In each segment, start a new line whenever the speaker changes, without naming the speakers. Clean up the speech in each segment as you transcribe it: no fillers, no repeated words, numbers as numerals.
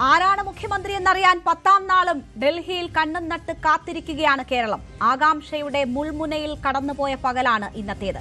ആരാണ് മുഖ്യമന്ത്രി എന്നറിയാൻ 10ാം നാളും ഡൽഹിയിൽ കണ്ണും നട്ട് കാത്തിരിക്കുകയാണ് കേരളം. ആകാംക്ഷയുടെ മുൾമുനയിൽ കടന്നുപോയ പകലാണ് ഇന്നത്തേത്.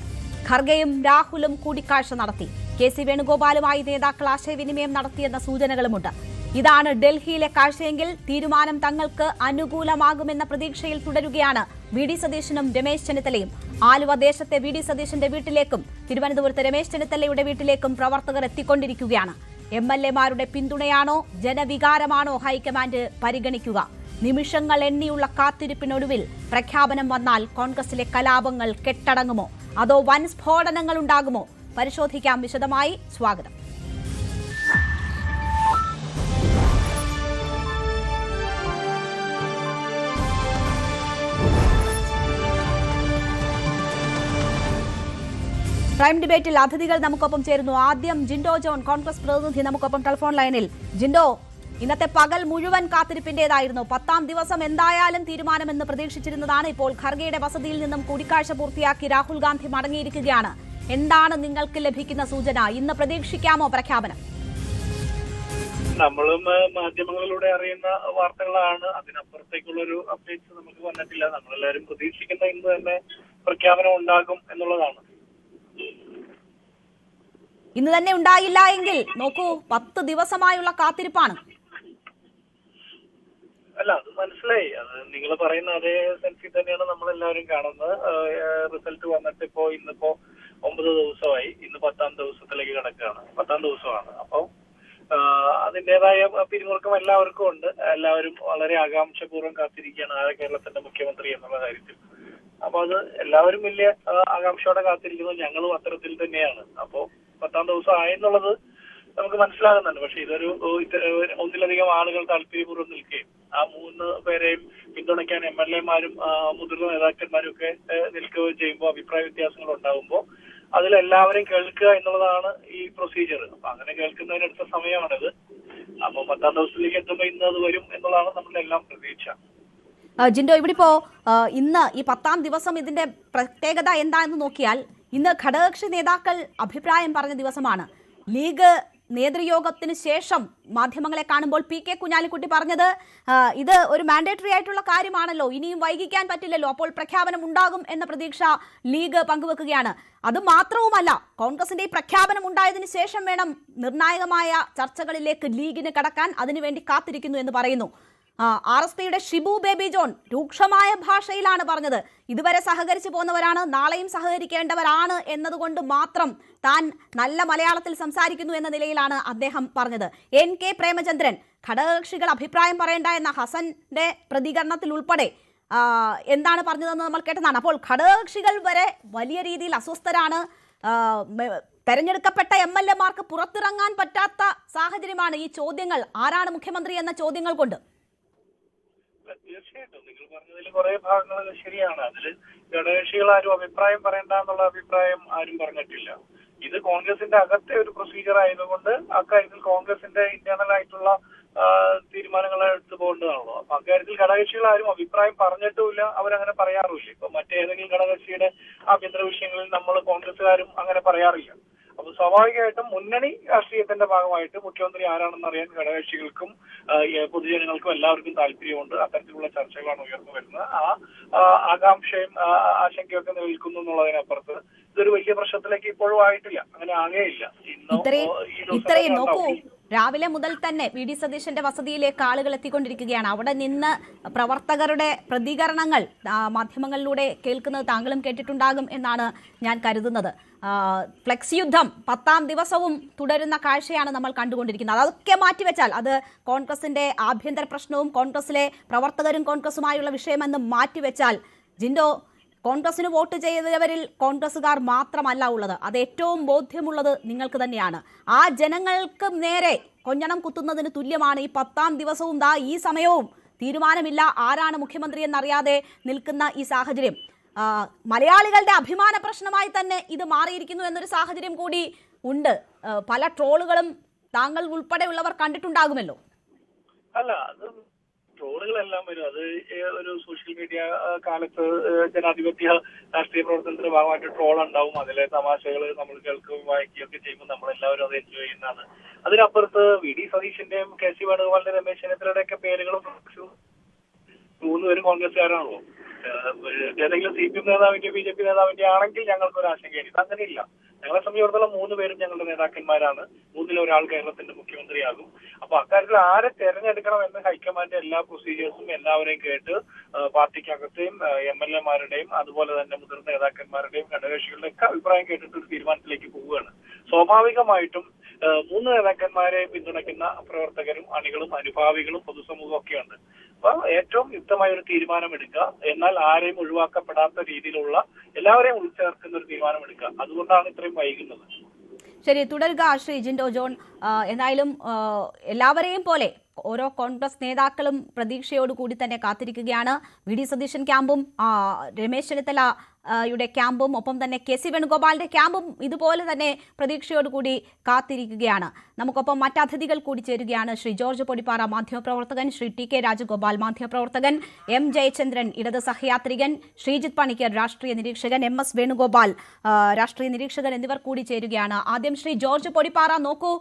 ഖർഗെയും രാഹുലും കൂടിക്കാഴ്ച നടത്തി. കെ.സി. വേണുഗോപാലുമായി നേതാക്കൾ ആശയവിനിമയം നടത്തിയെന്ന സൂചനകളുമുണ്ട്. ഇതാണ് ഡൽഹിയിലെ കാഴ്ചയെങ്കിൽ തീരുമാനം തങ്ങൾക്ക് അനുകൂലമാകുമെന്ന പ്രതീക്ഷയിൽ തുടരുകയാണ് വി.ഡി. സതീശനും രമേശ് ചെന്നിത്തലയും. ആലുവ ദേശത്തെ വി.ഡി. സതീശന്റെ വീട്ടിലേക്കും തിരുവനന്തപുരത്തെ രമേശ് ചെന്നിത്തലയുടെ വീട്ടിലേക്കും പ്രവർത്തകർ എത്തിക്കൊണ്ടിരിക്കുകയാണ്. എംഎൽഎമാരുടെ പിന്തുണയാണോ ജനവികാരമാണോ ഹൈക്കമാൻഡ് പരിഗണിക്കുക? നിമിഷങ്ങൾ എണ്ണിയുള്ള കാത്തിരിപ്പിനൊടുവിൽ പ്രഖ്യാപനം വന്നാൽ കോൺഗ്രസിലെ കലാപങ്ങൾ കെട്ടടങ്ങുമോ അതോ വൻ സ്ഫോടനങ്ങൾ ഉണ്ടാകുമോ? പരിശോധിക്കാം വിശദമായി. സ്വാഗതം. പ്രൈം ഡിബേറ്റിൽ അതിഥികൾ നമുക്കൊപ്പം ചേരുന്നു. ആദ്യം ജിൻഡോ ജോൺ, കോൺഗ്രസ് പ്രതിനിധി, നമുക്കൊപ്പം ടെലിഫോൺ ലൈനിൽ. ജിൻഡോ, ഇന്നത്തെ പകൽ മുഴുവൻ കാത്തിരിപ്പിന്റേതായിരുന്നു. 10ാം ദിവസം എന്തായാലും തീരുമാനമെന്ന് പ്രതീക്ഷിച്ചിരുന്നതാണ്. ഇപ്പോൾ ഖർഗെയുടെ വസതിയിൽ നിന്നും കൂടിക്കാഴ്ച പൂർത്തിയാക്കി രാഹുൽ ഗാന്ധി മടങ്ങിയിരിക്കുകയാണ്. എന്താണ് നിങ്ങൾക്ക് ലഭിക്കുന്ന സൂചന? ഇന്ന് പ്രതീക്ഷിക്കാമോ പ്രഖ്യാപനം?
നമ്മളും മാധ്യമങ്ങളിലൂടെ അറിയുന്ന വാർത്തകളാണ്. അതിനപ്പുറത്തേക്കുള്ളൊരു അപ്ഡേറ്റ്സ് നമുക്ക് വന്നിട്ടില്ല. നമ്മളെല്ലാവരും പ്രതീക്ഷിക്കുന്ന ഇന്ന് തന്നെ പ്രഖ്യാപനം ഉണ്ടാകും എന്നുള്ളതാണ്.
ഇന്ന് തന്നെ ഉണ്ടായില്ല എങ്കിൽ നോക്കൂ, 10 ദിവസമായുള്ള കാത്തിരിപ്പാണ്.
അല്ല, അത് മനസ്സിലായി. അത് നിങ്ങൾ പറയുന്ന അതേ സെൻസിൽ തന്നെയാണ് നമ്മളെല്ലാവരും കാണുന്നത്. റിസൾട്ട് വന്നിട്ട് ഇന്നിപ്പോ 9 ദിവസമായി. ഇന്ന് 10ാം ദിവസത്തിലേക്ക് കിടക്കുകയാണ്. 10ാം ദിവസമാണ്. അപ്പോൾ അതിൻ്റെതായ പിരിമുറുക്കം എല്ലാവർക്കും ഉണ്ട്. എല്ലാവരും വളരെ ആകാംക്ഷപൂർവ്വം കാത്തിരിക്കുകയാണ് ആരാ കേരളത്തിന്റെ മുഖ്യമന്ത്രി എന്നുള്ള കാര്യത്തിൽ. അപ്പൊ അത് എല്ലാവരും വലിയ ആകാംക്ഷയോടെ കാത്തിരിക്കുന്നത്. ഞങ്ങളും അത്തരത്തിൽ തന്നെയാണ്. അപ്പോ 10ാം ദിവസം ആയെന്നുള്ളത് നമുക്ക് മനസ്സിലാകുന്നുണ്ട്. പക്ഷെ ഇതൊരു ഒന്നിലധികം ആളുകൾ താല്പര്യപൂർവ്വം നിൽക്കുകയും ആ 3 പേരെയും പിന്തുണയ്ക്കാൻ എംഎൽഎമാരും മുതിർന്ന നേതാക്കന്മാരും ഒക്കെ നിൽക്കുകയും ചെയ്യുമ്പോൾ അഭിപ്രായ വ്യത്യാസങ്ങൾ ഉണ്ടാകുമ്പോൾ അതിലെല്ലാവരും കേൾക്കുക എന്നുള്ളതാണ് ഈ പ്രൊസീജിയർ. അപ്പൊ അങ്ങനെ കേൾക്കുന്നതിനടുത്ത സമയമാണിത്. അപ്പൊ 10ാം ദിവസത്തിലേക്ക് എത്തുമ്പോൾ ഇന്ന് അത് വരും എന്നുള്ളതാണ് നമ്മുടെ എല്ലാം പ്രതീക്ഷ.
ജിൻഡോ, ഇവിടെ ഇപ്പോ ഇന്ന് ഈ 10ാം ദിവസം ഇതിന്റെ പ്രത്യേകത എന്താണെന്ന് നോക്കിയാൽ ഇന്ന് ഘടകകക്ഷി നേതാക്കൾ അഭിപ്രായം പറഞ്ഞ ദിവസമാണ്. ലീഗ് നേതൃയോഗത്തിന് ശേഷം മാധ്യമങ്ങളെ കാണുമ്പോൾ പി.കെ. കുഞ്ഞാലിക്കുട്ടി പറഞ്ഞത് ഇത് ഒരു മാൻഡേറ്ററി ആയിട്ടുള്ള കാര്യമാണല്ലോ, ഇനിയും വൈകിക്കാൻ പറ്റില്ലല്ലോ, അപ്പോൾ പ്രഖ്യാപനം ഉണ്ടാകും എന്ന പ്രതീക്ഷ ലീഗ് പങ്കുവെക്കുകയാണ്. അത് മാത്രവുമല്ല, കോൺഗ്രസിന്റെ ഈ പ്രഖ്യാപനം ഉണ്ടായതിനു ശേഷം വേണം നിർണായകമായ ചർച്ചകളിലേക്ക് ലീഗിന് കടക്കാൻ, അതിനുവേണ്ടി കാത്തിരിക്കുന്നു എന്ന് പറയുന്നു. RSPയുടെ ഷിബു ബേബി ജോൺ രൂക്ഷമായ ഭാഷയിലാണ് പറഞ്ഞത്. ഇതുവരെ സഹകരിച്ചു പോന്നവരാണ്, നാളെയും സഹകരിക്കേണ്ടവരാണ് എന്നതുകൊണ്ട് മാത്രം താൻ നല്ല മലയാളത്തിൽ സംസാരിക്കുന്നു എന്ന നിലയിലാണ് അദ്ദേഹം പറഞ്ഞത്. N.K. പ്രേമചന്ദ്രൻ ഘടകകക്ഷികൾ അഭിപ്രായം പറയേണ്ട എന്ന ഹസന്റെ പ്രതികരണത്തിൽ ഉൾപ്പെടെ എന്താണ് പറഞ്ഞതെന്ന് നമ്മൾ കേട്ടതാണ്. അപ്പോൾ ഘടകകക്ഷികൾ വരെ വലിയ രീതിയിൽ അസ്വസ്ഥരാണ്. തെരഞ്ഞെടുക്കപ്പെട്ട MLA-മാർക്ക് പുറത്തിറങ്ങാൻ പറ്റാത്ത സാഹചര്യമാണ് ഈ ചോദ്യങ്ങൾ, ആരാണ് മുഖ്യമന്ത്രി എന്ന ചോദ്യങ്ങൾ കൊണ്ട്.
തീർച്ചയായിട്ടും നിങ്ങൾ പറഞ്ഞതിൽ കുറെ ഭാഗങ്ങൾ ശരിയാണ്. അതിൽ ഘടകകക്ഷികൾ ആരും അഭിപ്രായം പറയണ്ട എന്നുള്ള അഭിപ്രായം ആരും പറഞ്ഞിട്ടില്ല. ഇത് കോൺഗ്രസിന്റെ അകത്തെ ഒരു പ്രൊസീജിയർ ആയതുകൊണ്ട് അക്കാര്യത്തിൽ കോൺഗ്രസിന്റെ ഇന്റേണൽ ആയിട്ടുള്ള തീരുമാനങ്ങൾ എടുത്തു പോകേണ്ടതാണല്ലോ. അപ്പൊ അക്കാര്യത്തിൽ ഘടകകക്ഷികൾ ആരും അഭിപ്രായം പറഞ്ഞിട്ടുമില്ല, അവരങ്ങനെ പറയാറുമില്ല. ഇപ്പൊ മറ്റേതെങ്കിലും ഘടകകക്ഷിയുടെ ആഭ്യന്തര വിഷയങ്ങളിൽ നമ്മൾ കോൺഗ്രസ്സുകാരും അങ്ങനെ പറയാറില്ല. അപ്പൊ സ്വാഭാവികമായിട്ടും മുന്നണി രാഷ്ട്രീയത്തിന്റെ ഭാഗമായിട്ട് മുഖ്യമന്ത്രി ആരാണെന്ന് അറിയാൻ ഘടകകക്ഷികൾക്കും പൊതുജനങ്ങൾക്കും എല്ലാവർക്കും താല്പര്യമുണ്ട്. അത്തരത്തിലുള്ള ചർച്ചകളാണ് ഉയർന്നു വരുന്നത്. ആ ആകാംക്ഷയും ആശങ്കയൊക്കെ നിൽക്കുന്നു എന്നുള്ളതിനപ്പുറത്ത് ഇതൊരു വലിയ പ്രശ്നത്തിലേക്ക് ഇപ്പോഴും ആയിട്ടില്ല, അങ്ങനെ ആകെയില്ല.
ഇത്രയും നോക്കൂ, രാവിലെ മുതൽ തന്നെ വി.ഡി. സതീശന്റെ വസതിയിലേക്ക് ആളുകൾ എത്തിക്കൊണ്ടിരിക്കുകയാണ്. അവിടെ നിന്ന് പ്രവർത്തകരുടെ പ്രതികരണങ്ങൾ മാധ്യമങ്ങളിലൂടെ കേൾക്കുന്നത് താങ്കളും കേട്ടിട്ടുണ്ടാകും എന്നാണ് ഞാൻ കരുതുന്നത്. ഫ്ലെക്സ് യുദ്ധം 10ാം ദിവസവും തുടരുന്ന കാഴ്ചയാണ് നമ്മൾ കണ്ടുകൊണ്ടിരിക്കുന്നത്. അതൊക്കെ മാറ്റിവെച്ചാൽ, അത് കോൺഗ്രസിന്റെ ആഭ്യന്തര പ്രശ്നവും കോൺഗ്രസിലെ പ്രവർത്തകരും കോൺഗ്രസുമായുള്ള വിഷയമെന്ന് മാറ്റിവെച്ചാൽ, ജിൻഡോ, കോൺഗ്രസിന് വോട്ട് ചെയ്തവരിൽ കോൺഗ്രസുകാർ മാത്രമല്ല ഉള്ളത്. അത് ഏറ്റവും ബോധ്യമുള്ളത് നിങ്ങൾക്ക് തന്നെയാണ്. ആ ജനങ്ങൾക്ക് നേരെ കൊഞ്ഞണം കുത്തുന്നതിന് തുല്യമാണ് ഈ 10ാം ദിവസവും ഈ സമയവും തീരുമാനമില്ല, ആരാണ് മുഖ്യമന്ത്രി എന്നറിയാതെ നിൽക്കുന്ന ഈ സാഹചര്യം. മലയാളികളുടെ അഭിമാന പ്രശ്നമായി തന്നെ ഇത് മാറിയിരിക്കുന്നു എന്നൊരു സാഹചര്യം കൂടി ഉണ്ട്. പല ട്രോളുകളും താങ്കൾ ഉൾപ്പെടെയുള്ളവർ കണ്ടിട്ടുണ്ടാകുമല്ലോ.
അല്ല, അത് ട്രോളുകളെല്ലാം വരും. അത് ഒരു സോഷ്യൽ മീഡിയ കാലത്ത് ജനാധിപത്യ രാഷ്ട്രീയ പ്രവർത്തനത്തിന്റെ ഭാഗമായിട്ട് ട്രോൾ ഉണ്ടാവും. അതിലെ തമാശകൾ നമ്മൾ കേൾക്കുകയും വായിക്കുകയും ഒക്കെ ചെയ്യുമ്പോൾ നമ്മളെല്ലാവരും അത് എൻജോയ് ചെയ്യുന്നതാണ്. അതിനപ്പുറത്ത് വി ഡി സതീശന്റെയും കെ സി വേണുഗോപാലിന്റെ രമേശ് ചെന്നിത്തലയുടെ ഒക്കെ പേരുകളും മൂന്നുപേരും കോൺഗ്രസ്സുകാരാണല്ലോ. ഏതെങ്കിലും സി പി എം നേതാവിന്റെ ബി ജെ പി നേതാവിന്റെ ആണെങ്കിൽ ഞങ്ങൾക്കൊരു ആശങ്കയാണ്. ഇത് അങ്ങനെയില്ല. ഞങ്ങളെ സംബന്ധിച്ചിടത്തോളം മൂന്നുപേരും ഞങ്ങളുടെ നേതാക്കന്മാരാണ്. മൂന്നിലൊരാൾ കേരളത്തിന്റെ മുഖ്യമന്ത്രിയാകും. അപ്പൊ അക്കാര്യത്തിൽ ആരെ തെരഞ്ഞെടുക്കണം എന്ന് ഹൈക്കമാൻഡ് എല്ലാ പ്രൊസീജിയേഴ്സും എല്ലാവരെയും കേട്ട് പാർട്ടിക്കകത്തെയും MLA-മാരുടെയും അതുപോലെ തന്നെ മുതിർന്ന നേതാക്കന്മാരുടെയും ഘടകകക്ഷികളുടെ ഒക്കെ അഭിപ്രായം കേട്ടിട്ട് ഒരു തീരുമാനത്തിലേക്ക് പോവുകയാണ്. സ്വാഭാവികമായിട്ടും മൂന്ന് നേതാക്കന്മാരെ പിന്തുണയ്ക്കുന്ന പ്രവർത്തകരും അണികളും അനുഭാവികളും പൊതുസമൂഹവും ഒക്കെയുണ്ട്. അപ്പൊ ഏറ്റവും യുക്തമായ ഒരു തീരുമാനമെടുക്കുക, എന്നാൽ ആരെയും ഒഴിവാക്കപ്പെടാത്ത രീതിയിലുള്ള എല്ലാവരെയും ഉൾച്ചേർക്കുന്ന ഒരു തീരുമാനമെടുക്കുക. അതുകൊണ്ടാണ് ഇത്രയും വൈകുന്നത്.
ശരി, തുടരുക ശ്രീ ജിൻഡോ ജോൺ. എന്തായാലും എല്ലാവരെയും പോലെ ഓരോ കോൺഗ്രസ് നേതാക്കളും പ്രതീക്ഷയോടുകൂടി തന്നെ കാത്തിരിക്കുകയാണ്. വി ഡി സതീശൻ ക്യാമ്പും രമേശ് ചെന്നിത്തലയുടെ ക്യാമ്പും ഒപ്പം തന്നെ കെ സി വേണുഗോപാലിന്റെ ക്യാമ്പും ഇതുപോലെ തന്നെ പ്രതീക്ഷയോടുകൂടി കാത്തിരിക്കുകയാണ്. നമുക്കൊപ്പം മറ്റതിഥികൾ കൂടി ചേരുകയാണ്. ശ്രീ ജോർജ് പൊടിപ്പാറ, മാധ്യമപ്രവർത്തകൻ, ശ്രീ ടി.കെ. രാജഗോപാൽ, മാധ്യമപ്രവർത്തകൻ, എം ജയചന്ദ്രൻ, ഇടത് സഹയാത്രികൻ, ശ്രീജിത്ത് പണിക്കർ, രാഷ്ട്രീയ നിരീക്ഷകൻ, എം എസ് വേണുഗോപാൽ, രാഷ്ട്രീയ നിരീക്ഷകൻ എന്നിവർ കൂടി ചേരുകയാണ്. ആദ്യം ശ്രീ ജോർജ് പൊടിപ്പാറ, നോക്കൂ,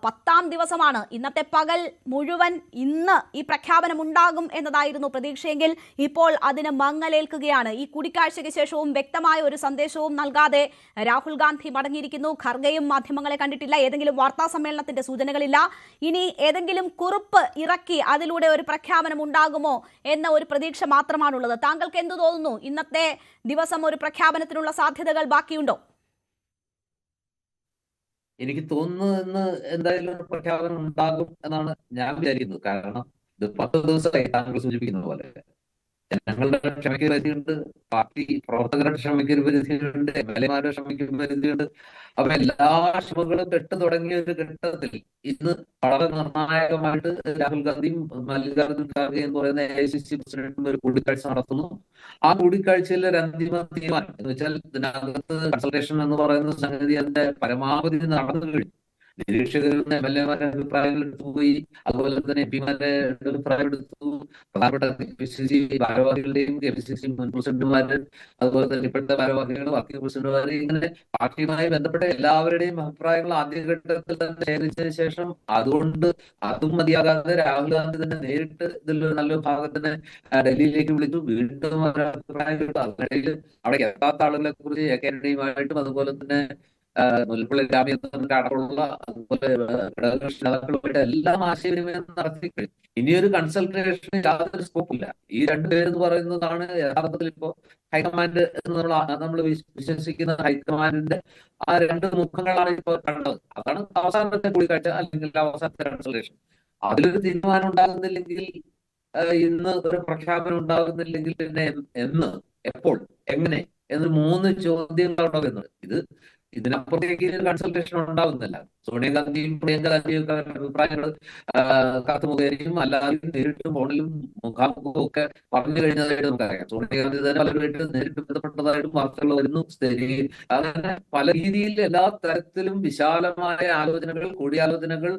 10ാം ദിവസമാണ്. ഇന്നത്തെ പകൽ മുഴുവൻ ഇന്ന് ഈ പ്രഖ്യാപനം ഉണ്ടാകും എന്നതായിരുന്നു പ്രതീക്ഷയെങ്കിൽ ഇപ്പോൾ അതിന് മങ്ങലേൽക്കുകയാണ്. ഈ കൂടിക്കാഴ്ചയ്ക്ക് ശേഷവും വ്യക്തമായ ഒരു സന്ദേശവും നൽകാതെ രാഹുൽ ഗാന്ധി മടങ്ങിയിരിക്കുന്നു. ഖർഗെയും മാധ്യമങ്ങളെ കണ്ടിട്ടില്ല. ഏതെങ്കിലും വാർത്താ സമ്മേളനത്തിന്റെ സൂചനകളില്ല. ഇനി ഏതെങ്കിലും കുറിപ്പ് ഇറക്കി അതിലൂടെ ഒരു പ്രഖ്യാപനം ഉണ്ടാകുമോ എന്ന ഒരു പ്രതീക്ഷ മാത്രമാണുള്ളത്. താങ്കൾക്ക് എന്തു തോന്നുന്നു? ഇന്നത്തെ ദിവസം ഒരു പ്രഖ്യാപനത്തിനുള്ള സാധ്യതകൾ ബാക്കിയുണ്ടോ?
എനിക്ക് തോന്നുന്നു എന്തായാലും പ്രഖ്യാപനം ഉണ്ടാകും എന്നാണ് ഞാൻ വിചാരിക്കുന്നത്. കാരണം ഇത് 10 ദിവസമായി താങ്കൾ സൂചിപ്പിക്കുന്ന പോലെ ജനങ്ങളുടെ ക്ഷമയ്ക്ക് പരിധിയുണ്ട്, പാർട്ടി പ്രവർത്തകരുടെ ക്ഷമയ്ക്ക് ഒരു പരിധിയുണ്ട്, MLA-മാരുടെ ക്ഷമയ്ക്ക് പരിധിയുണ്ട്. അപ്പൊ എല്ലാ ക്ഷമകളും കെട്ടു തുടങ്ങിയ ഒരു ഘട്ടത്തിൽ ഇന്ന് വളരെ നിർണായകമായിട്ട് രാഹുൽ ഗാന്ധിയും മല്ലികാർജുൻ ഖാർഗെ എന്ന് പറയുന്ന AICC പ്രസിഡന്റും ഒരു കൂടിക്കാഴ്ച നടത്തുന്നു. ആ കൂടിക്കാഴ്ചയിൽ ഒരു അന്തിമ തീരുമാനം എന്ന് വെച്ചാൽ ഇതിനകത്ത് കൺസൾട്ടേഷൻ എന്ന് പറയുന്ന സംഗതി അതിന്റെ പരമാവധി നടന്നു കഴിഞ്ഞു. നിരീക്ഷകരിൽ നിന്ന് MLA-മാരുടെ അഭിപ്രായങ്ങൾ എടുത്തുപോയി, അതുപോലെ തന്നെ MP-മാരുടെ അഭിപ്രായം എടുത്തു, പ്രധാനപ്പെട്ട KPCC ഭാരവാഹികളുടെയും KPCC മുൻ പ്രസിഡന്റുമാര്, അതുപോലെ തന്നെ ഇപ്പോഴത്തെ ഭാരവാഹികൾ, വർക്കിംഗ് പ്രസിഡന്റുമാര്, ഇങ്ങനെ പാർട്ടിയുമായി ബന്ധപ്പെട്ട എല്ലാവരുടെയും അഭിപ്രായങ്ങൾ ആദ്യഘട്ടത്തിൽ തന്നെ ശേഖരിച്ചതിന് ശേഷം അതുകൊണ്ട് അതും മതിയാകാതെ രാഹുൽ ഗാന്ധി തന്നെ നേരിട്ട് ഇതിലൊരു നല്ലൊരു ഭാഗത്തിന് ഡൽഹിയിലേക്ക് വിളിച്ചു. വീണ്ടും അവരുടെ അഭിപ്രായം കേട്ടു. അതിനിടയിൽ അവിടെ എത്താത്ത ആളുകളെ കുറിച്ച് AKന്റെയുമായിട്ടും അതുപോലെ തന്നെ മുല്ലപ്പള്ളി രാമചന്ദ്രന്റെ അടക്കമുള്ള അതുപോലെ നേതാക്കളുമായിട്ട് എല്ലാം ആശയവിനിമയം നടത്തി കഴിഞ്ഞു. ഇനിയൊരു കൺസൾട്ടേഷന് യാതൊരു സ്കോപ്പില്ല. ഈ രണ്ടുപേരെന്ന് പറയുന്നതാണ് യഥാർത്ഥത്തിൽ ഇപ്പോ ഹൈക്കമാൻഡ് എന്ന് നമ്മൾ വിശ്വസിക്കുന്ന ഹൈക്കമാൻഡിന്റെ ആ രണ്ട് മുഖങ്ങളാണ് ഇപ്പോൾ കണ്ടത്. അതാണ് അവസാനത്തെ കൂടിക്കാഴ്ച അല്ലെങ്കിൽ അവസാനത്തെ കൺസൾട്ടേഷൻ. അതിലൊരു തീരുമാനം ഉണ്ടാകുന്നില്ലെങ്കിൽ, ഇന്ന് ഒരു പ്രഖ്യാപനം ഉണ്ടാകുന്നില്ലെങ്കിൽ പിന്നെ എന്ന്, എപ്പോൾ, എങ്ങനെ എന്ന് 3 ചോദ്യങ്ങളാണ് വരുന്നത്. ഇതിനപ്പുറത്തേക്ക് കൺസൾട്ടേഷൻ ഉണ്ടാകുന്നില്ല. സോണിയാഗാന്ധിയും പ്രിയങ്ക ഗാന്ധിയും ഒക്കെ അഭിപ്രായങ്ങൾ കത്തുമുഖേനയും അല്ലാതെയും നേരിട്ടും ഫോണിലും മുഖാമുഖവും ഒക്കെ പറഞ്ഞു കഴിഞ്ഞതായിട്ട് നമുക്കറിയാം. സോണിയാഗാന്ധി തന്നെ പലരുമായിട്ട് നേരിട്ട് ബന്ധപ്പെട്ടതായിട്ടും വാർത്തകൾ വരുന്നു. അങ്ങനെ പല രീതിയിൽ എല്ലാ തരത്തിലും വിശാലമായ ആലോചനകൾ, കൂടിയാലോചനകൾ,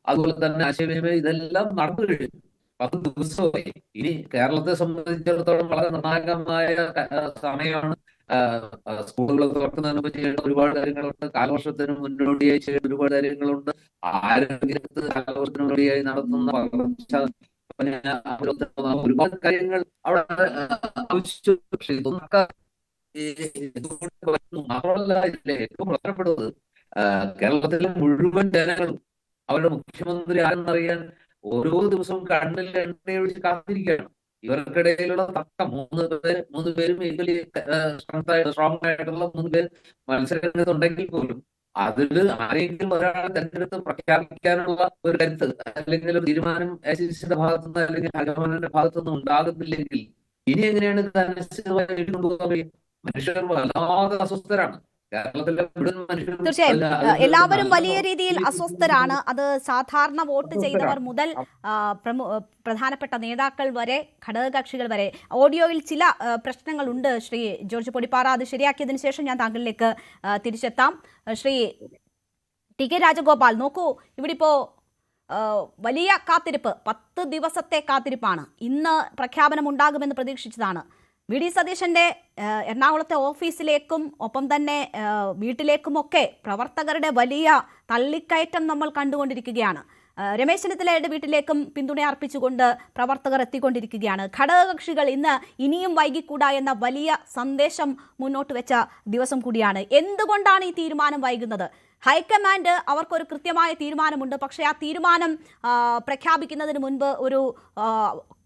അതുപോലെ തന്നെ ആശയവിനിമയം ഇതെല്ലാം നടന്നു കഴിഞ്ഞു. 10 ദിവസമായി. ഇനി കേരളത്തെ സംബന്ധിച്ചിടത്തോളം വളരെ നിർണായകമായ സമയമാണ്. സ്കൂളുകളൊക്കെ തുറക്കുന്നതിന് ചെയ്യേണ്ട ഒരുപാട് കാര്യങ്ങളുണ്ട്. കാലവർഷത്തിന് മുന്നോടിയായി ചെയ്യേണ്ട ഒരുപാട് കാര്യങ്ങളുണ്ട്. ആരോഗ്യരംഗത്ത് കാലവർഷത്തിന് മുന്നോടിയായി നടത്തുന്ന ഒരുപാട് കാര്യങ്ങൾ അവിടെ ആവശ്യം. പക്ഷെ ഇതൊക്കെ മാത്രമല്ല, ഇതിലെ ഏറ്റവും പ്രധാനപ്പെടുന്നത് കേരളത്തിലെ മുഴുവൻ ജനങ്ങളും അവരുടെ മുഖ്യമന്ത്രി ആരെന്നറിയാൻ ഓരോ ദിവസവും കണ്ണിൽ എണ്ണയൊഴിച്ച് കാത്തിരിക്കുകയാണ്. ഇവർക്കിടയിലുള്ള തർക്കം, മൂന്ന് പേരും ഈക്വലി സ്ട്രോങ് ആയിട്ടുള്ള 3 പേർ മത്സരരംഗത്തുണ്ടെങ്കിൽ പോലും അതിൽ ആരെങ്കിലും ഒരാളെ തെരഞ്ഞെടുത്ത് പ്രഖ്യാപിക്കാനുള്ള ഒരു കരുത്ത് അല്ലെങ്കിൽ ഒരു തീരുമാനം AICCയുടെ ഭാഗത്തുനിന്ന് അല്ലെങ്കിൽ ഹൈക്കമാൻഡിന്റെ ഭാഗത്തുനിന്ന് ഉണ്ടാകുന്നില്ലെങ്കിൽ ഇനി എങ്ങനെയാണ് ഇത് അനിശ്ചിതമായി കൊണ്ടുപോകാൻ കഴിയും? മനുഷ്യർ വല്ലാതെ അസ്വസ്ഥരാണ്.
തീർച്ചയായും എല്ലാവരും വലിയ രീതിയിൽ അസ്വസ്ഥരാണ്. അത് സാധാരണ വോട്ട് ചെയ്തവർ മുതൽ പ്രധാനപ്പെട്ട നേതാക്കൾ വരെ, ഘടകകക്ഷികൾ വരെ. ഓഡിയോയിൽ ചില പ്രശ്നങ്ങളുണ്ട് ശ്രീ ജോർജ് പൊടിപ്പാറ. അത് ശരിയാക്കിയതിനു ശേഷം ഞാൻ താങ്കളിലേക്ക് തിരിച്ചെത്താം. ശ്രീ ടി.കെ. രാജഗോപാൽ, നോക്കൂ, ഇവിടെ ഇപ്പോ വലിയ കാത്തിരിപ്പ്, 10 ദിവസത്തെ കാത്തിരിപ്പാണ്. ഇന്ന് പ്രഖ്യാപനം ഉണ്ടാകുമെന്ന് പ്രതീക്ഷിച്ചതാണ്. വി ഡി സതീശന്റെ എറണാകുളത്തെ ഓഫീസിലേക്കും ഒപ്പം തന്നെ വീട്ടിലേക്കുമൊക്കെ പ്രവർത്തകരുടെ വലിയ തള്ളിക്കയറ്റം നമ്മൾ കണ്ടുകൊണ്ടിരിക്കുകയാണ്. രമേശ് ചെന്നിത്തലയുടെ വീട്ടിലേക്കും പിന്തുണ അർപ്പിച്ചുകൊണ്ട് പ്രവർത്തകർ എത്തിക്കൊണ്ടിരിക്കുകയാണ്. ഘടകകക്ഷികൾ ഇന്ന് ഇനിയും വൈകിക്കൂടാ എന്ന വലിയ സന്ദേശം മുന്നോട്ട് വെച്ച ദിവസം കൂടിയാണ്. എന്തുകൊണ്ടാണ് ഈ തീരുമാനം വൈകുന്നത്? ഹൈക്കമാൻഡ് അവർക്കൊരു കൃത്യമായ തീരുമാനമുണ്ട്. പക്ഷേ ആ തീരുമാനം പ്രഖ്യാപിക്കുന്നതിന് മുൻപ് ഒരു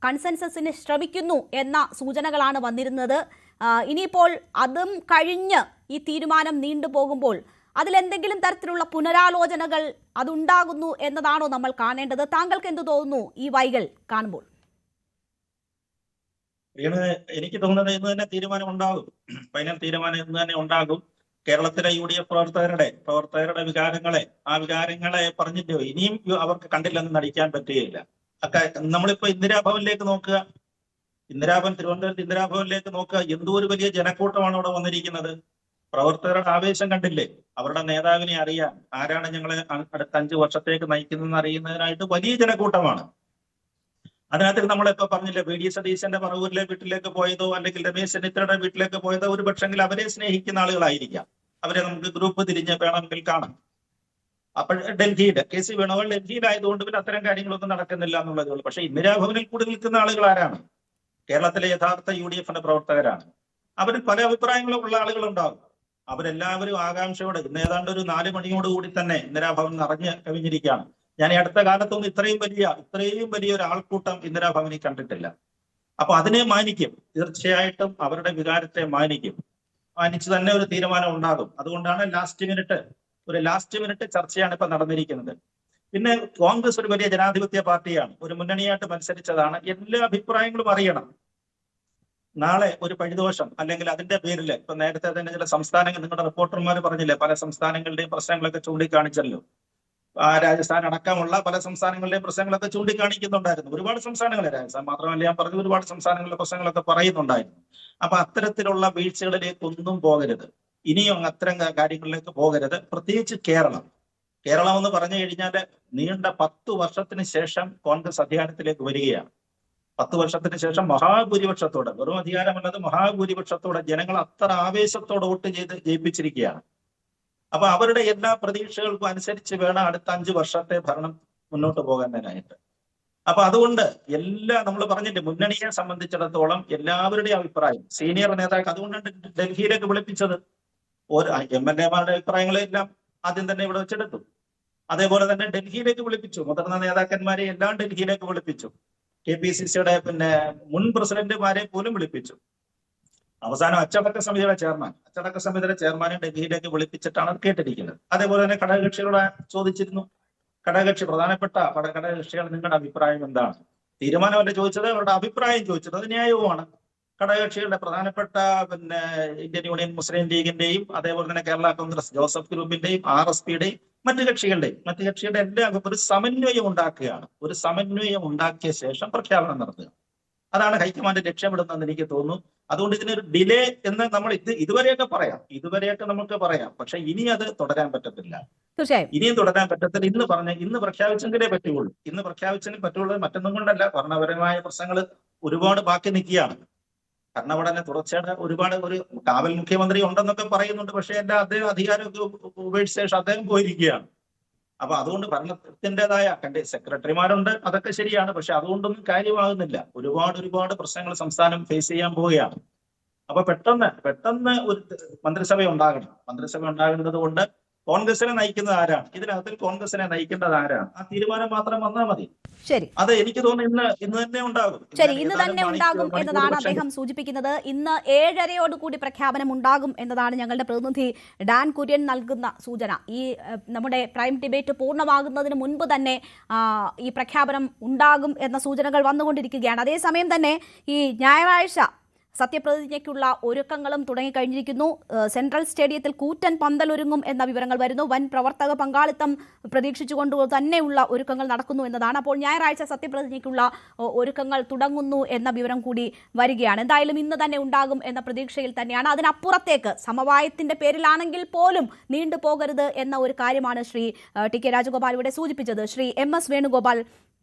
കൺസെൻസസിന് ശ്രമിക്കുന്നു എന്ന സൂചനകളാണ് വന്നിരുന്നത്. ഇനിയിപ്പോൾ അതും കഴിഞ്ഞ് ഈ തീരുമാനം നീണ്ടുപോകുമ്പോൾ അതിലെന്തെങ്കിലും തരത്തിലുള്ള പുനരാലോചനകൾ അതുണ്ടാകുന്നു എന്നതാണോ നമ്മൾ കാണേണ്ടത്? താങ്കൾക്ക് എന്ത് തോന്നുന്നു ഈ വൈകൽ കാണുമ്പോൾ?
എനിക്ക് തോന്നുന്നത് ഇന്ന് തന്നെ തീരുമാനം ഉണ്ടാകും. ഫൈനൽ തീരുമാനം ഇന്ന് തന്നെ ഉണ്ടാകും. കേരളത്തിലെ UDF പ്രവർത്തകരുടെ ആ വികാരങ്ങളെ പറഞ്ഞിട്ടോ ഇനിയും അവർക്ക് കണ്ടില്ലെന്ന് നടിക്കാൻ പറ്റുകയില്ല. നമ്മളിപ്പോ ഇന്ദിരാഭവനിലേക്ക് നോക്കുക, തിരുവനന്തപുരത്ത് ഇന്ദിരാഭവനിലേക്ക് നോക്കുക, എന്തോ ഒരു വലിയ ജനക്കൂട്ടമാണ് അവിടെ വന്നിരിക്കുന്നത്. പ്രവർത്തകരുടെ ആവേശം കണ്ടില്ലേ? അവരുടെ നേതാവിനെ അറിയാൻ, ആരാണ് ഞങ്ങളെ അടുത്ത 5 വർഷത്തേക്ക് നയിക്കുന്നതെന്ന് അറിയുന്നതിനായിട്ട് വലിയ ജനക്കൂട്ടമാണ്. അതിനകത്ത് നമ്മളിപ്പോ പറഞ്ഞില്ലേ, വി ഡി സതീശന്റെ പറവൂരിലെ വീട്ടിലേക്ക് പോയതോ അല്ലെങ്കിൽ രമേശ് ചെന്നിത്തലയുടെ വീട്ടിലേക്ക് പോയതോ ഒരു പക്ഷെങ്കിൽ അവരെ സ്നേഹിക്കുന്ന ആളുകളായിരിക്കാം. അവരെ നമുക്ക് ഗ്രൂപ്പ് തിരിഞ്ഞ് വേണമെങ്കിൽ കാണാം. അപ്പോൾ ഡൽഹിയിൽ KC വേണുഗോപാൽ ഡൽഹിയിലായതുകൊണ്ട് പിന്നെ അത്തരം കാര്യങ്ങളൊന്നും നടക്കുന്നില്ല എന്നുള്ളതേ ഉള്ളൂ. പക്ഷെ ഇന്ദിരാഭവനിൽ കൂടി നിൽക്കുന്ന ആളുകൾ ആരാണ്? കേരളത്തിലെ യഥാർത്ഥ UDFന്റെ പ്രവർത്തകരാണ്. അവരിൽ പല അഭിപ്രായങ്ങളും ഉള്ള ആളുകളുണ്ടാകും. അവരെല്ലാവരും ആകാംക്ഷയോടെ ഇന്ന് ഏതാണ്ട് ഒരു 4 മണിയോടുകൂടി തന്നെ ഇന്ദിരാഭവൻ നിറഞ്ഞ് കവിഞ്ഞിരിക്കുകയാണ്. ഞാൻ ഈ അടുത്ത കാലത്തൊന്നും ഇത്രയും വലിയ ഒരു ആൾക്കൂട്ടം ഇന്ദിരാഭവനിൽ കണ്ടിട്ടില്ല. അപ്പൊ അതിനെ മാനിക്കും, തീർച്ചയായിട്ടും അവരുടെ വികാരത്തെ മാനിച്ചു തന്നെ ഒരു തീരുമാനം ഉണ്ടാകും. അതുകൊണ്ടാണ് ലാസ്റ്റ് മിനിറ്റ് ചർച്ചയാണ് ഇപ്പൊ നടന്നിരിക്കുന്നത്. പിന്നെ കോൺഗ്രസ് ഒരു വലിയ ജനാധിപത്യ പാർട്ടിയാണ്, ഒരു മുന്നണിയായിട്ട് മത്സരിച്ചതാണ്. എല്ലാ അഭിപ്രായങ്ങളും അറിയണം. നാളെ ഒരു പഴിദോഷം അല്ലെങ്കിൽ അതിന്റെ പേരിൽ ഇപ്പൊ നേരത്തെ തന്നെ ചില സംസ്ഥാനങ്ങൾ, നിങ്ങളുടെ റിപ്പോർട്ടർമാർ പറഞ്ഞില്ലേ, പല സംസ്ഥാനങ്ങളുടെയും പ്രശ്നങ്ങളൊക്കെ ചൂണ്ടിക്കാണിച്ചല്ലോ. രാജസ്ഥാൻ അടക്കമുള്ള പല സംസ്ഥാനങ്ങളുടെയും പ്രശ്നങ്ങളൊക്കെ ചൂണ്ടിക്കാണിക്കുന്നുണ്ടായിരുന്നു. ഒരുപാട് സംസ്ഥാനങ്ങളെ, രാജസ്ഥാൻ മാത്രമല്ല ഞാൻ പറഞ്ഞു, ഒരുപാട് സംസ്ഥാനങ്ങളിലെ പ്രശ്നങ്ങളൊക്കെ പറയുന്നുണ്ടായിരുന്നു. അപ്പൊ അത്തരത്തിലുള്ള വീഴ്ചകളിലേക്കൊന്നും പോകരുത്, ഇനിയും അത്തരം കാര്യങ്ങളിലേക്ക് പോകരുത്. പ്രത്യേകിച്ച് കേരളം എന്ന് പറഞ്ഞു കഴിഞ്ഞാൽ നീണ്ട 10 വർഷത്തിന് ശേഷം കോൺഗ്രസ് അധികാരത്തിലേക്ക് വരികയാണ്. 10 വർഷത്തിന് ശേഷം മഹാഭൂരിപക്ഷത്തോടെ, വെറും അധികാരമല്ലാതെ മഹാഭൂരിപക്ഷത്തോടെ ജനങ്ങൾ അത്ര ആവേശത്തോടെ വോട്ട് ചെയ്ത് ജയിപ്പിച്ചിരിക്കുകയാണ്. അപ്പൊ അവരുടെ എല്ലാ പ്രതീക്ഷകൾക്കും അനുസരിച്ച് വേണം അടുത്ത 5 വർഷത്തെ ഭരണം മുന്നോട്ട് പോകാനായിട്ട്. അപ്പൊ അതുകൊണ്ട് നമ്മൾ പറഞ്ഞിട്ട് മുന്നണിയെ സംബന്ധിച്ചിടത്തോളം എല്ലാവരുടെയും അഭിപ്രായം, സീനിയർ നേതാക്കൾ, അതുകൊണ്ടാണ് ഡൽഹിയിലേക്ക് വിളിപ്പിച്ചത്. MLA-മാരുടെ അഭിപ്രായങ്ങളെല്ലാം ആദ്യം തന്നെ ഇവിടെ വെച്ചെടുത്തു. അതേപോലെ തന്നെ ഡൽഹിയിലേക്ക് വിളിപ്പിച്ചു, മുതിർന്ന നേതാക്കന്മാരെ എല്ലാം ഡൽഹിയിലേക്ക് വിളിപ്പിച്ചു. KPCCയുടെ മുൻ പ്രസിഡന്റുമാരെ പോലും വിളിപ്പിച്ചു. അവസാനം അച്ചടക്ക സമിതിയുടെ ചെയർമാനെ ഡൽഹിയിലേക്ക് വിളിപ്പിച്ചിട്ടാണ് കേട്ടിരിക്കുന്നത്. അതേപോലെ തന്നെ ഘടകകക്ഷികളോട് ചോദിച്ചിരുന്നു. പ്രധാനപ്പെട്ട ഘടകകക്ഷികൾ നിങ്ങളുടെ അഭിപ്രായം എന്താണ്? തീരുമാനമല്ല ചോദിച്ചത്, അവരുടെ അഭിപ്രായം ചോദിച്ചത്. അത് ന്യായവുമാണ്. ഘടകകക്ഷികളുടെ പ്രധാനപ്പെട്ട ഇന്ത്യൻ യൂണിയൻ മുസ്ലിം ലീഗിന്റെയും അതേപോലെ തന്നെ കേരള കോൺഗ്രസ് ജോസഫ് ഗ്രൂപ്പിന്റെയും RSPയുടെയും മറ്റു കക്ഷികളുടെ എല്ലാം ഒരു സമന്വയം ഉണ്ടാക്കുകയാണ്. ഒരു സമന്വയം ഉണ്ടാക്കിയ ശേഷം പ്രഖ്യാപനം നടത്തുക. അതാണ് ഹൈക്കമാൻഡ് ലക്ഷ്യമിടുന്നതെന്ന് എനിക്ക് തോന്നുന്നു. അതുകൊണ്ട് ഇതിനൊരു ഡിലേ എന്ന് നമ്മൾ ഇതുവരെയൊക്കെ നമുക്ക് പറയാം. പക്ഷെ ഇനി അത് തുടരാൻ പറ്റത്തില്ല. ഇനിയും തുടരാൻ പറ്റത്തില്ല. ഇന്ന് പ്രഖ്യാപിച്ചെങ്കിലേ പറ്റുള്ളൂ. ഇന്ന് പ്രഖ്യാപിച്ചെങ്കിൽ പറ്റുള്ളൂ. മറ്റൊന്നും കൊണ്ടല്ല, ഭരണപരമായ പ്രശ്നങ്ങൾ ഒരുപാട് ബാക്കി നിൽക്കുകയാണ്. ഭരണഘടന തുടർച്ചയായിട്ട് ഒരു കാവൽ മുഖ്യമന്ത്രി ഉണ്ടെന്നൊക്കെ പറയുന്നുണ്ട്. പക്ഷെ അദ്ദേഹം അധികാരമൊക്കെ ഉപേക്ഷിച്ച ശേഷം അദ്ദേഹം പോയിരിക്കുകയാണ്. അപ്പൊ അതുകൊണ്ട് ഭരണത്തിൻ്റെതായ സെക്രട്ടറിമാരുണ്ട്, അതൊക്കെ ശരിയാണ്. പക്ഷെ അതുകൊണ്ടൊന്നും കാര്യമാകുന്നില്ല. ഒരുപാട് പ്രശ്നങ്ങൾ സംസ്ഥാനം ഫേസ് ചെയ്യാൻ പോവുകയാണ്. അപ്പൊ പെട്ടെന്ന് ഒരു മന്ത്രിസഭ ഉണ്ടാകേണ്ടത് കൊണ്ട് കോൺഗ്രസിനെ നയിക്കുന്നത് ആരാണ്? ഇതിനകത്തിൽ കോൺഗ്രസിനെ നയിക്കേണ്ടത് ആരാണ്? ആ തീരുമാനം മാത്രം വന്നാൽ മതി.
ശരി,
അത് എനിക്ക് തോന്നുന്നു ഇന്ന് തന്നെ ഉണ്ടാകും.
ഇന്ന് തന്നെ ഉണ്ടാകും എന്നതാണ് അദ്ദേഹം സൂചിപ്പിക്കുന്നത്. ഇന്ന് 7:30 പ്രഖ്യാപനം ഉണ്ടാകും എന്നതാണ് ഞങ്ങളുടെ പ്രതിനിധി ഡാൻ കുര്യൻ നൽകുന്ന സൂചന. ഈ നമ്മുടെ പ്രൈം ഡിബേറ്റ് പൂർണ്ണമാകുന്നതിന് മുൻപ് തന്നെ ഈ പ്രഖ്യാപനം ഉണ്ടാകും എന്ന സൂചനകൾ വന്നുകൊണ്ടിരിക്കുകയാണ്. അതേസമയം തന്നെ ഈ ഞായറാഴ്ച സത്യപ്രതിജ്ഞയ്ക്കുള്ള ഒരുക്കങ്ങളും തുടങ്ങിക്കഴിഞ്ഞിരിക്കുന്നു. സെൻട്രൽ സ്റ്റേഡിയത്തിൽ കൂറ്റൻ പന്തലൊരുങ്ങും എന്ന വിവരങ്ങൾ വരുന്നു. വൻ പ്രവർത്തക പങ്കാളിത്തം പ്രതീക്ഷിച്ചുകൊണ്ട് തന്നെയുള്ള ഒരുക്കങ്ങൾ നടക്കുന്നു എന്നതാണ്. അപ്പോൾ ഞായറാഴ്ച സത്യപ്രതിജ്ഞയ്ക്കുള്ള ഒരുക്കങ്ങൾ തുടങ്ങുന്നു എന്ന വിവരം കൂടി വരികയാണ്. എന്തായാലും ഇന്ന് തന്നെ ഉണ്ടാകും എന്ന പ്രതീക്ഷയിൽ തന്നെയാണ്. അതിനപ്പുറത്തേക്ക് സമവായത്തിന്റെ പേരിലാണെങ്കിൽ പോലും നീണ്ടുപോകരുത് എന്ന ഒരു കാര്യമാണ് ശ്രീ ടി കെ രാജഗോപാൽ ഇവിടെ സൂചിപ്പിച്ചത്. ശ്രീ MS വേണുഗോപാൽ,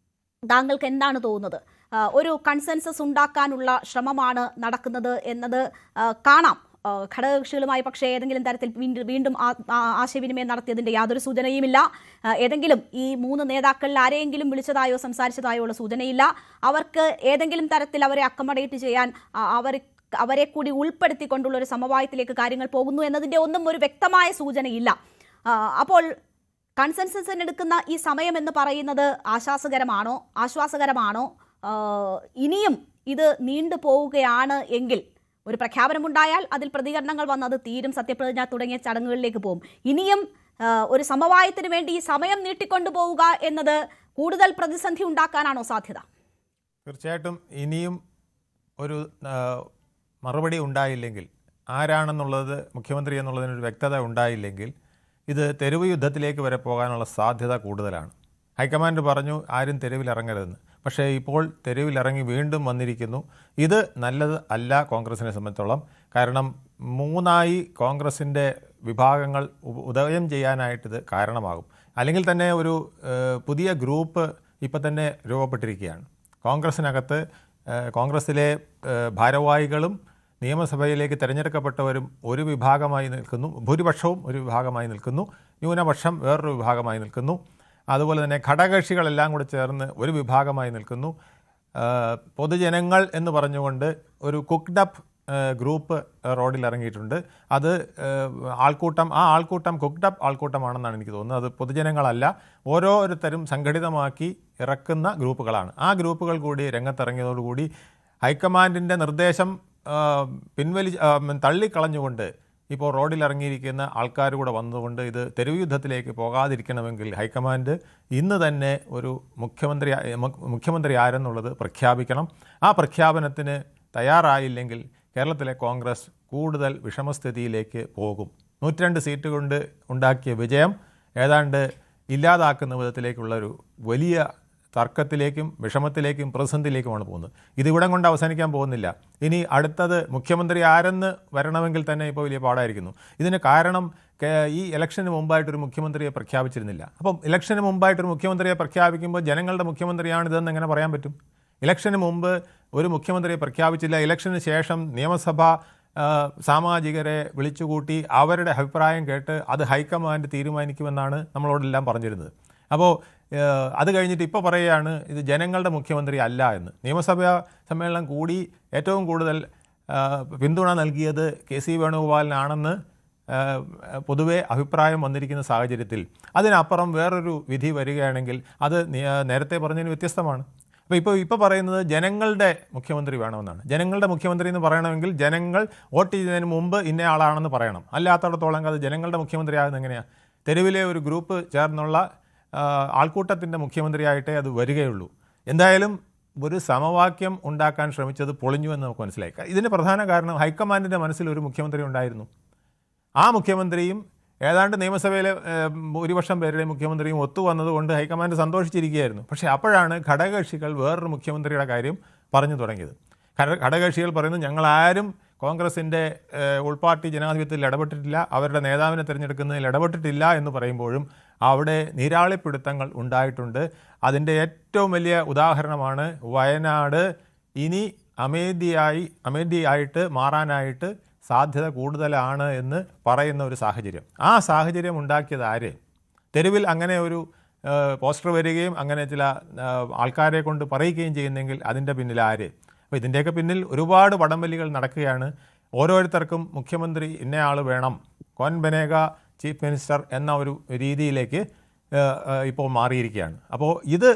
താങ്കൾക്ക് എന്താണ് തോന്നുന്നത്? ഒരു കൺസെൻസസ് ഉണ്ടാക്കാനുള്ള ശ്രമമാണ് നടക്കുന്നത് എന്നത് കാണാം. ഘടകകക്ഷികളുമായി പക്ഷേ ഏതെങ്കിലും തരത്തിൽ വീണ്ടും ആശയവിനിമയം നടത്തിയതിൻ്റെ യാതൊരു സൂചനയുമില്ല. ഏതെങ്കിലും ഈ 3 നേതാക്കളിൽ ആരെയെങ്കിലും വിളിച്ചതായോ സംസാരിച്ചതായോ ഉള്ള സൂചനയില്ല. അവർക്ക് ഏതെങ്കിലും തരത്തിൽ അവരെ അക്കമഡേറ്റ് ചെയ്യാൻ അവരെ കൂടി ഉൾപ്പെടുത്തിക്കൊണ്ടുള്ള ഒരു സമവായത്തിലേക്ക് കാര്യങ്ങൾ പോകുന്നു എന്നതിൻ്റെ ഒന്നും ഒരു വ്യക്തമായ സൂചനയില്ല. അപ്പോൾ കൺസെൻസസിന് എടുക്കുന്ന ഈ സമയം എന്ന് പറയുന്നത് ആശ്വാസകരമാണോ? ഇനിയും ഇത് നീണ്ടുപോവുകയാണ് എങ്കിൽ ഒരു പ്രഖ്യാപനമുണ്ടായാൽ അതിൽ പ്രതികരണങ്ങൾ വന്നത് തീരും, സത്യപ്രതിജ്ഞ തുടങ്ങിയ ചടങ്ങുകളിലേക്ക് പോകും. ഇനിയും ഒരു സമവായത്തിന് വേണ്ടി ഈ സമയം നീട്ടിക്കൊണ്ടു പോവുക എന്നത് കൂടുതൽ പ്രതിസന്ധി ഉണ്ടാക്കാനാണോ സാധ്യത?
തീർച്ചയായിട്ടും ഇനിയും ഒരു മറുപടി ഉണ്ടായില്ലെങ്കിൽ, ആരാണെന്നുള്ളത് മുഖ്യമന്ത്രി എന്നുള്ളതിനൊരു വ്യക്തത ഉണ്ടായില്ലെങ്കിൽ ഇത് തെരുവ് യുദ്ധത്തിലേക്ക് വരെ പോകാനുള്ള സാധ്യത കൂടുതലാണ്. ഹൈക്കമാൻഡ് പറഞ്ഞു ആരും തെരുവിലിറങ്ങരുതെന്ന്. പക്ഷേ ഇപ്പോൾ തെരുവിലിറങ്ങി വീണ്ടും വന്നിരിക്കുന്നു. ഇത് നല്ലത് അല്ല കോൺഗ്രസിനെ സംബന്ധിച്ചോളം. കാരണം 3ആയി കോൺഗ്രസിൻ്റെ വിഭാഗങ്ങൾ ഉദയം ചെയ്യാനായിട്ടിത് കാരണമാകും. അല്ലെങ്കിൽ തന്നെ ഒരു പുതിയ ഗ്രൂപ്പ് ഇപ്പം തന്നെ രൂപപ്പെട്ടിരിക്കുകയാണ്. കോൺഗ്രസിനകത്ത് കോൺഗ്രസിലെ ഭാരവാഹികളും നിയമസഭയിലേക്ക് തിരഞ്ഞെടുക്കപ്പെട്ടവരും ഒരു വിഭാഗമായി നിൽക്കുന്നു, ഭൂരിപക്ഷവും ഒരു വിഭാഗമായി നിൽക്കുന്നു, ന്യൂനപക്ഷം വേറൊരു വിഭാഗമായി നിൽക്കുന്നു. അതുപോലെ തന്നെ ഘടകകക്ഷികളെല്ലാം കൂടെ ചേർന്ന് ഒരു വിഭാഗമായി നിൽക്കുന്നു. പൊതുജനങ്ങൾ എന്ന് പറഞ്ഞുകൊണ്ട് ഒരു കുക്ഡപ്പ് ഗ്രൂപ്പ് റോഡിൽ ഇറങ്ങിയിട്ടുണ്ട്. അത് ആൾക്കൂട്ടം കുക്ഡപ്പ് ആൾക്കൂട്ടമാണെന്നാണ് എനിക്ക് തോന്നുന്നത്. അത് പൊതുജനങ്ങളല്ല, ഓരോരുത്തരും സംഘടിതമാക്കി ഇറക്കുന്ന ഗ്രൂപ്പുകളാണ്. ആ ഗ്രൂപ്പുകൾ കൂടി രംഗത്തിറങ്ങിയതോടുകൂടി ഹൈക്കമാൻഡിൻ്റെ നിർദ്ദേശം തള്ളിക്കളഞ്ഞുകൊണ്ട് ഇപ്പോൾ റോഡിലിറങ്ങിയിരിക്കുന്ന ആൾക്കാർ കൂടെ വന്നുകൊണ്ട് ഇത് തെരുവ് യുദ്ധത്തിലേക്ക് പോകാതിരിക്കണമെങ്കിൽ ഹൈക്കമാൻഡ് ഇന്ന് തന്നെ ഒരു മുഖ്യമന്ത്രി ആരെന്നുള്ളത് പ്രഖ്യാപിക്കണം. ആ പ്രഖ്യാപനത്തിന് തയ്യാറായില്ലെങ്കിൽ കേരളത്തിലെ കോൺഗ്രസ് കൂടുതൽ വിഷമസ്ഥിതിയിലേക്ക് പോകും. 102 സീറ്റ് കൊണ്ട് ഉണ്ടാക്കിയ വിജയം ഏതാണ്ട് ഇല്ലാതാക്കുന്ന വിധത്തിലേക്കുള്ളൊരു വലിയ തർക്കത്തിലേക്കും വിഷമത്തിലേക്കും പ്രതിസന്ധിയിലേക്കുമാണ് പോകുന്നത്. ഇതിവിടം കൊണ്ട് അവസാനിക്കാൻ പോകുന്നില്ല. ഇനി അടുത്തത് മുഖ്യമന്ത്രി ആരെന്ന് വരണമെങ്കിൽ തന്നെ ഇപ്പോൾ വലിയ പാടായിരിക്കുന്നു. ഇതിന് കാരണം ഈ ഇലക്ഷന് മുമ്പായിട്ടൊരു മുഖ്യമന്ത്രിയെ പ്രഖ്യാപിച്ചിരുന്നില്ല. അപ്പം ഇലക്ഷന് മുമ്പായിട്ടൊരു മുഖ്യമന്ത്രിയെ പ്രഖ്യാപിക്കുമ്പോൾ ജനങ്ങളുടെ മുഖ്യമന്ത്രിയാണിതെന്ന് എങ്ങനെ പറയാൻ പറ്റും? ഇലക്ഷന് മുമ്പ് ഒരു മുഖ്യമന്ത്രിയെ പ്രഖ്യാപിച്ചില്ല. ഇലക്ഷന് ശേഷം നിയമസഭ സാമാജികരെ വിളിച്ചുകൂട്ടി അവരുടെ അഭിപ്രായം കേട്ട് അത് ഹൈക്കമാൻഡ് തീരുമാനിക്കുമെന്നാണ് നമ്മളോടെല്ലാം പറഞ്ഞിരുന്നത്. അപ്പോൾ അത് കഴിഞ്ഞിട്ട് ഇപ്പോൾ പറയുകയാണ് ഇത് ജനങ്ങളുടെ മുഖ്യമന്ത്രി അല്ല എന്ന്. നിയമസഭാ സമ്മേളനം കൂടി ഏറ്റവും കൂടുതൽ പിന്തുണ നൽകിയത് KC വേണുഗോപാലിനാണെന്ന് പൊതുവെ അഭിപ്രായം വന്നിരിക്കുന്ന സാഹചര്യത്തിൽ അതിനപ്പുറം വേറൊരു വിധി വരികയാണെങ്കിൽ അത് നേരത്തെ പറഞ്ഞതിന് വ്യത്യസ്തമാണ്. അപ്പോൾ ഇപ്പോൾ പറയുന്നത് ജനങ്ങളുടെ മുഖ്യമന്ത്രി വേണമെന്നാണ്. ജനങ്ങളുടെ മുഖ്യമന്ത്രി എന്ന് പറയണമെങ്കിൽ ജനങ്ങൾ വോട്ട് ചെയ്യുന്നതിന് മുമ്പ് ഇന്ന ആളാണെന്ന് പറയണം. അല്ലാത്തടത്തോളം അത് ജനങ്ങളുടെ മുഖ്യമന്ത്രി ആകുന്നത് എങ്ങനെയാണ്? തെരുവിലെ ഒരു ഗ്രൂപ്പ് ചേർന്നുള്ള ആൾക്കൂട്ടത്തിൻ്റെ മുഖ്യമന്ത്രിയായിട്ടേ അത് വരികയുള്ളൂ. എന്തായാലും ഒരു സമവാക്യം ഉണ്ടാക്കാൻ ശ്രമിച്ചത് പൊളിഞ്ഞു എന്ന് നമുക്ക് മനസ്സിലായി. ഇതിന് പ്രധാന കാരണം ഹൈക്കമാൻഡിൻ്റെ മനസ്സിൽ ഒരു മുഖ്യമന്ത്രി ഉണ്ടായിരുന്നു. ആ മുഖ്യമന്ത്രിയും ഏതാണ്ട് നിയമസഭയിലെ ഭൂരിപക്ഷം പേരുടെ മുഖ്യമന്ത്രിയും ഒത്തുവന്നതുകൊണ്ട് ഹൈക്കമാൻഡ് സന്തോഷിച്ചിരിക്കുകയായിരുന്നു. പക്ഷേ അപ്പോഴാണ് ഘടകകക്ഷികൾ വേറൊരു മുഖ്യമന്ത്രിയുടെ കാര്യം പറഞ്ഞു തുടങ്ങിയത്. ഘടകകക്ഷികൾ പറയുന്നത് ഞങ്ങളാരും കോൺഗ്രസിൻ്റെ ഉൾപാർട്ടി ജനാധിപത്യത്തിൽ ഇടപെട്ടിട്ടില്ല, അവരുടെ നേതാവിനെ തിരഞ്ഞെടുക്കുന്നതിൽ ഇടപെട്ടിട്ടില്ല എന്ന് പറയുമ്പോഴും അവിടെ നീരാളിപ്പിടുത്തങ്ങൾ ഉണ്ടായിട്ടുണ്ട്. അതിൻ്റെ ഏറ്റവും വലിയ ഉദാഹരണമാണ് വയനാട് ഇനി അമേഠിയായിട്ട് മാറാനായിട്ട് സാധ്യത കൂടുതലാണ് എന്ന് പറയുന്ന ഒരു സാഹചര്യം. ആ സാഹചര്യം ഉണ്ടാക്കിയത് ആര്? തെരുവിൽ അങ്ങനെ ഒരു പോസ്റ്റർ വരികയും അങ്ങനെ ചില ആൾക്കാരെ കൊണ്ട് പറയിക്കുകയും ചെയ്യുന്നെങ്കിൽ അതിൻ്റെ പിന്നിൽ ആര്? അപ്പോൾ ഇതിൻ്റെയൊക്കെ പിന്നിൽ ഒരുപാട് വടംവലികൾ നടക്കുകയാണ്. ഓരോരുത്തർക്കും മുഖ്യമന്ത്രി ഇന്നയാൾ വേണം, കോൻ ബനേഗ ചീഫ് മിനിസ്റ്റർ എന്ന ഒരു രീതിയിലേക്ക് ഇപ്പോൾ മാറിയിരിക്കുകയാണ്. അപ്പോൾ ഇത്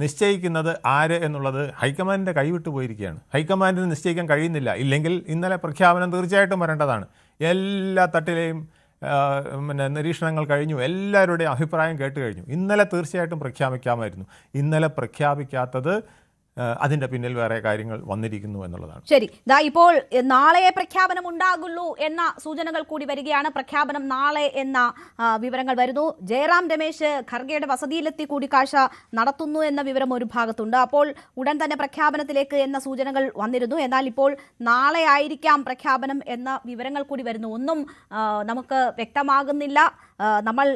നിശ്ചയിക്കുന്നത് ആര് എന്നുള്ളത് ഹൈക്കമാൻഡിൻ്റെ കൈവിട്ടു പോയിരിക്കുകയാണ്. ഹൈക്കമാൻഡിന് നിശ്ചയിക്കാൻ കഴിയുന്നില്ല. ഇല്ലെങ്കിൽ ഇന്നലെ പ്രഖ്യാപനം തീർച്ചയായിട്ടും വരേണ്ടതാണ്. എല്ലാ തട്ടിലെയും നിരീക്ഷണങ്ങൾ കഴിഞ്ഞു, എല്ലാവരുടെയും അഭിപ്രായം കേട്ട് കഴിഞ്ഞു. ഇന്നലെ തീർച്ചയായിട്ടും പ്രഖ്യാപിക്കാമായിരുന്നു. ഇന്നലെ പ്രഖ്യാപിക്കാത്തത് അതിൻ്റെ പിന്നിൽ വേറെ കാര്യങ്ങൾ വന്നിരിക്കുന്നു എന്നുള്ളതാണ്.
ശരി, ഇപ്പോൾ നാളെ പ്രഖ്യാപനം ഉണ്ടാകുള്ളൂ എന്ന സൂചനകൾ കൂടി വരികയാണ്. പ്രഖ്യാപനം നാളെ എന്ന വിവരങ്ങൾ വരുന്നു. ജയറാം രമേശ് ഖർഗെയുടെ വസതിയിലെത്തി കൂടിക്കാഴ്ച നടത്തുന്നു എന്ന വിവരം ഒരു ഭാഗത്തുണ്ട്. അപ്പോൾ ഉടൻ തന്നെ പ്രഖ്യാപനത്തിലേക്ക് എന്ന സൂചനകൾ വന്നിരുന്നു. എന്നാൽ ഇപ്പോൾ നാളെ ആയിരിക്കാം പ്രഖ്യാപനം എന്ന വിവരങ്ങൾ കൂടി വരുന്നു. ഒന്നും നമുക്ക് വ്യക്തമാകുന്നില്ല. നമ്മൾ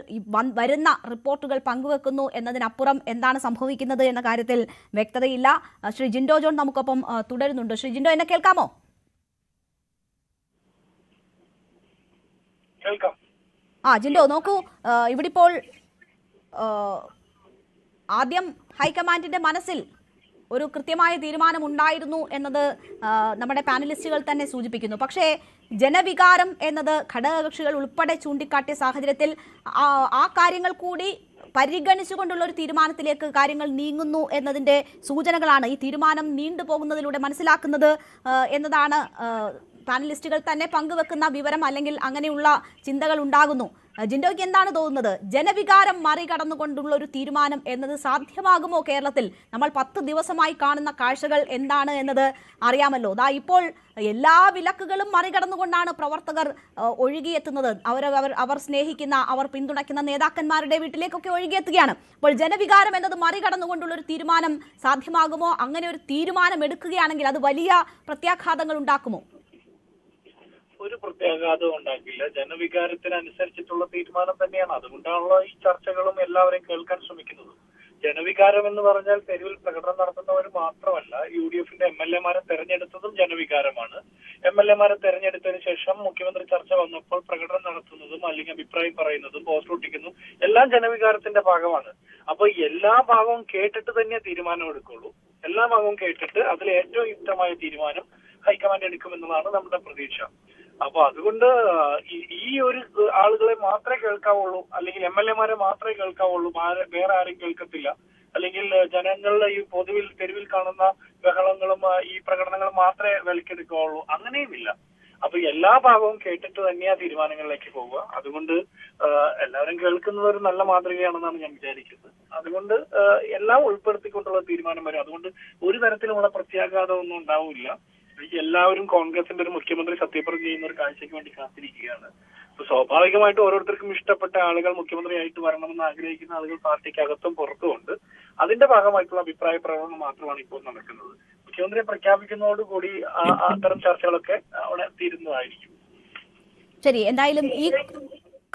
വരുന്ന റിപ്പോർട്ടുകൾ പങ്കുവെക്കുന്നു എന്നതിനപ്പുറം എന്താണ് സംഭവിക്കുന്നത് എന്ന കാര്യത്തിൽ വ്യക്തതയില്ല. ശ്രീ ജിൻഡോ ജോൺ നമുക്കൊപ്പം തുടരുന്നുണ്ട്. ശ്രീ ജിൻഡോ, എന്നെ കേൾക്കാമോ? ജിൻഡോ, നോക്കൂ, ഇവിടിപ്പോൾ ആദ്യം ഹൈക്കമാൻഡിന്റെ മനസ്സിൽ ഒരു കൃത്യമായ തീരുമാനം ഉണ്ടായിരുന്നു എന്നത് നമ്മുടെ പാനലിസ്റ്റുകൾ തന്നെ സൂചിപ്പിക്കുന്നു. പക്ഷേ ജനവികാരം എന്നത് ഘടകകക്ഷികൾ ഉൾപ്പെടെ ചൂണ്ടിക്കാട്ടിയ സാഹചര്യത്തിൽ ആ കാര്യങ്ങൾ കൂടി പരിഗണിച്ചുകൊണ്ടുള്ള ഒരു തീരുമാനത്തിലേക്ക് കാര്യങ്ങൾ നീങ്ങുന്നു എന്നതിൻ്റെ സൂചനകളാണ് ഈ തീരുമാനം നീണ്ടുപോകുന്നതിലൂടെ മനസ്സിലാക്കുന്നത് എന്നതാണ് പാനലിസ്റ്റുകൾ തന്നെ പങ്കുവെക്കുന്ന വിവരം. അല്ലെങ്കിൽ അങ്ങനെയുള്ള ചിന്തകൾ ഉണ്ടാകുന്നു. ജിൻഡോയ്ക്ക് എന്താണ് തോന്നുന്നത്? ജനവികാരം മറികടന്നുകൊണ്ടുള്ള ഒരു തീരുമാനം എന്നത് സാധ്യമാകുമോ കേരളത്തിൽ? നമ്മൾ 10 ദിവസമായി കാണുന്ന കാഴ്ചകൾ എന്താണ് എന്നത് അറിയാമല്ലോ. ഇപ്പോൾ എല്ലാ വിലക്കുകളും മറികടന്നുകൊണ്ടാണ് പ്രവർത്തകർ ഒഴുകിയെത്തുന്നത്. അവർ സ്നേഹിക്കുന്ന, അവർ പിന്തുണയ്ക്കുന്ന നേതാക്കന്മാരുടെ വീട്ടിലേക്കൊക്കെ ഒഴുകിയെത്തുകയാണ്. അപ്പോൾ ജനവികാരം എന്നത് മറികടന്നുകൊണ്ടുള്ള ഒരു തീരുമാനം സാധ്യമാകുമോ? അങ്ങനെ ഒരു തീരുമാനം എടുക്കുകയാണെങ്കിൽ അത് വലിയ പ്രത്യാഘാതങ്ങൾ ഉണ്ടാക്കുമോ?
ഒരു പ്രത്യാഘാതവും ഉണ്ടാക്കില്ല. ജനവികാരത്തിനനുസരിച്ചിട്ടുള്ള തീരുമാനം തന്നെയാണ്. അതുകൊണ്ടാണല്ലോ ഈ ചർച്ചകളും എല്ലാവരെയും കേൾക്കാൻ ശ്രമിക്കുന്നത്. ജനവികാരം എന്ന് പറഞ്ഞാൽ തെരുവിൽ പ്രകടനം നടത്തുന്നവർ മാത്രമല്ല, UDFന്റെ MLA-മാരെ തെരഞ്ഞെടുത്തതും ജനവികാരമാണ്. MLA-മാരെ തെരഞ്ഞെടുത്തതിന് ശേഷം മുഖ്യമന്ത്രി ചർച്ച വന്നപ്പോൾ പ്രകടനം നടത്തുന്നതും അല്ലെങ്കിൽ അഭിപ്രായം പറയുന്നതും പോസ്റ്റർ ഒട്ടിക്കുന്നതും എല്ലാം ജനവികാരത്തിന്റെ ഭാഗമാണ്. അപ്പൊ എല്ലാ ഭാഗവും കേട്ടിട്ട് തന്നെ തീരുമാനം എടുക്കുള്ളൂ. എല്ലാ ഭാഗവും കേട്ടിട്ട് അതിൽ ഏറ്റവും യുക്തമായ തീരുമാനം ഹൈക്കമാൻഡ് എടുക്കുമെന്നതാണ് നമ്മുടെ പ്രതീക്ഷ. അപ്പൊ അതുകൊണ്ട് ഈ ഒരു ആളുകളെ മാത്രമേ കേൾക്കാവുള്ളൂ, അല്ലെങ്കിൽ MLA-മാരെ മാത്രമേ കേൾക്കാവുള്ളൂ, വേറെ ആരും കേൾക്കത്തില്ല. അല്ലെങ്കിൽ ജനങ്ങളുടെ ഈ പൊതുവിൽ തെരുവിൽ കാണുന്ന ബഹളങ്ങളും ഈ പ്രകടനങ്ങളും മാത്രമേ വിലക്കെടുക്കാവുള്ളൂ. അങ്ങനെയുമില്ല. അപ്പൊ എല്ലാ ഭാഗവും കേട്ടിട്ട് തന്നെയാ തീരുമാനങ്ങളിലേക്ക് പോവുക. അതുകൊണ്ട് എല്ലാവരും കേൾക്കുന്നത് ഒരു നല്ല മാതൃകയാണെന്നാണ് ഞാൻ വിചാരിക്കുന്നത്. അതുകൊണ്ട് എല്ലാം ഉൾപ്പെടുത്തിക്കൊണ്ടുള്ള തീരുമാനം വരും. അതുകൊണ്ട് ഒരു തരത്തിലുമുള്ള പ്രത്യാഘാതമൊന്നും ഉണ്ടാവില്ല. എല്ലാവരും കോൺഗ്രസിന്റെ ഒരു മുഖ്യമന്ത്രി സത്യപ്രതിജ്ഞ ചെയ്യുന്ന ഒരു കാഴ്ചയ്ക്ക് വേണ്ടി കാത്തിരിക്കുകയാണ്. അപ്പൊ സ്വാഭാവികമായിട്ട് ഓരോരുത്തർക്കും ഇഷ്ടപ്പെട്ട ആളുകൾ മുഖ്യമന്ത്രിയായിട്ട് വരണമെന്ന് ആഗ്രഹിക്കുന്ന ആളുകൾ പാർട്ടിക്കകത്തും പുറത്തുമുണ്ട്. അതിന്റെ ഭാഗമായിട്ടുള്ള അഭിപ്രായ പ്രകടനം മാത്രമാണ് ഇപ്പോൾ നടക്കുന്നത്. മുഖ്യമന്ത്രിയെ പ്രഖ്യാപിക്കുന്നതോടുകൂടി അത്തരം ചർച്ചകളൊക്കെ അവിടെ തീരുന്നതായിരിക്കും.
ശരി, എന്തായാലും ഈ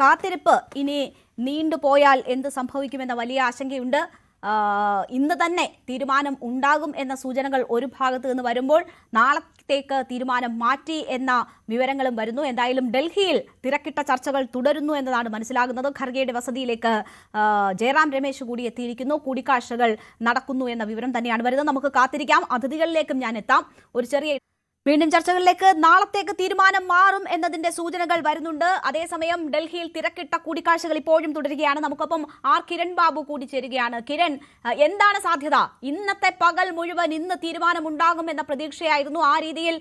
കാത്തിരിപ്പ് ഇനി നീണ്ടുപോയാൽ എന്ത് സംഭവിക്കുമെന്ന വലിയ ആശങ്കയുണ്ട്. ഇന്ന് തന്നെ തീരുമാനം ഉണ്ടാകും എന്ന സൂചനകൾ ഒരു ഭാഗത്ത് നിന്ന് വരുമ്പോൾ നാളത്തേക്ക് തീരുമാനം മാറ്റി എന്ന വിവരങ്ങളും വരുന്നു. എന്തായാലും ഡൽഹിയിൽ തിരക്കിട്ട ചർച്ചകൾ തുടരുന്നു എന്നതാണ് മനസ്സിലാകുന്നത്. ഖർഗെയുടെ വസതിയിലേക്ക് ജയറാം രമേശ് കൂടി എത്തിയിരിക്കുന്നു. കൂടിക്കാഴ്ചകൾ നടക്കുന്നു എന്ന വിവരം തന്നെയാണ് വരുന്നത്. നമുക്ക് കാത്തിരിക്കാം. അതിഥികളിലേക്കും ഞാൻ എത്താം. ഒരു ചെറിയ വീണ്ടും ചർച്ചകളിലേക്ക്. നാളത്തേക്ക് തീരുമാനം മാറും എന്നതിന്റെ സൂചനകൾ വരുന്നുണ്ട്. അതേസമയം ഡൽഹിയിൽ തിരക്കിട്ട കൂടിക്കാഴ്ചകൾ ഇപ്പോഴും തുടരുകയാണ്. നമുക്കൊപ്പം കിരൺ ബാബു കൂടി ചേരുകയാണ്. കിരൺ, എന്താണ് സാധ്യത? ഇന്നത്തെ പകൽ മുഴുവൻ ഇന്ന് തീരുമാനമുണ്ടാകും എന്ന പ്രതീക്ഷയായിരുന്നു. ആ രീതിയിൽ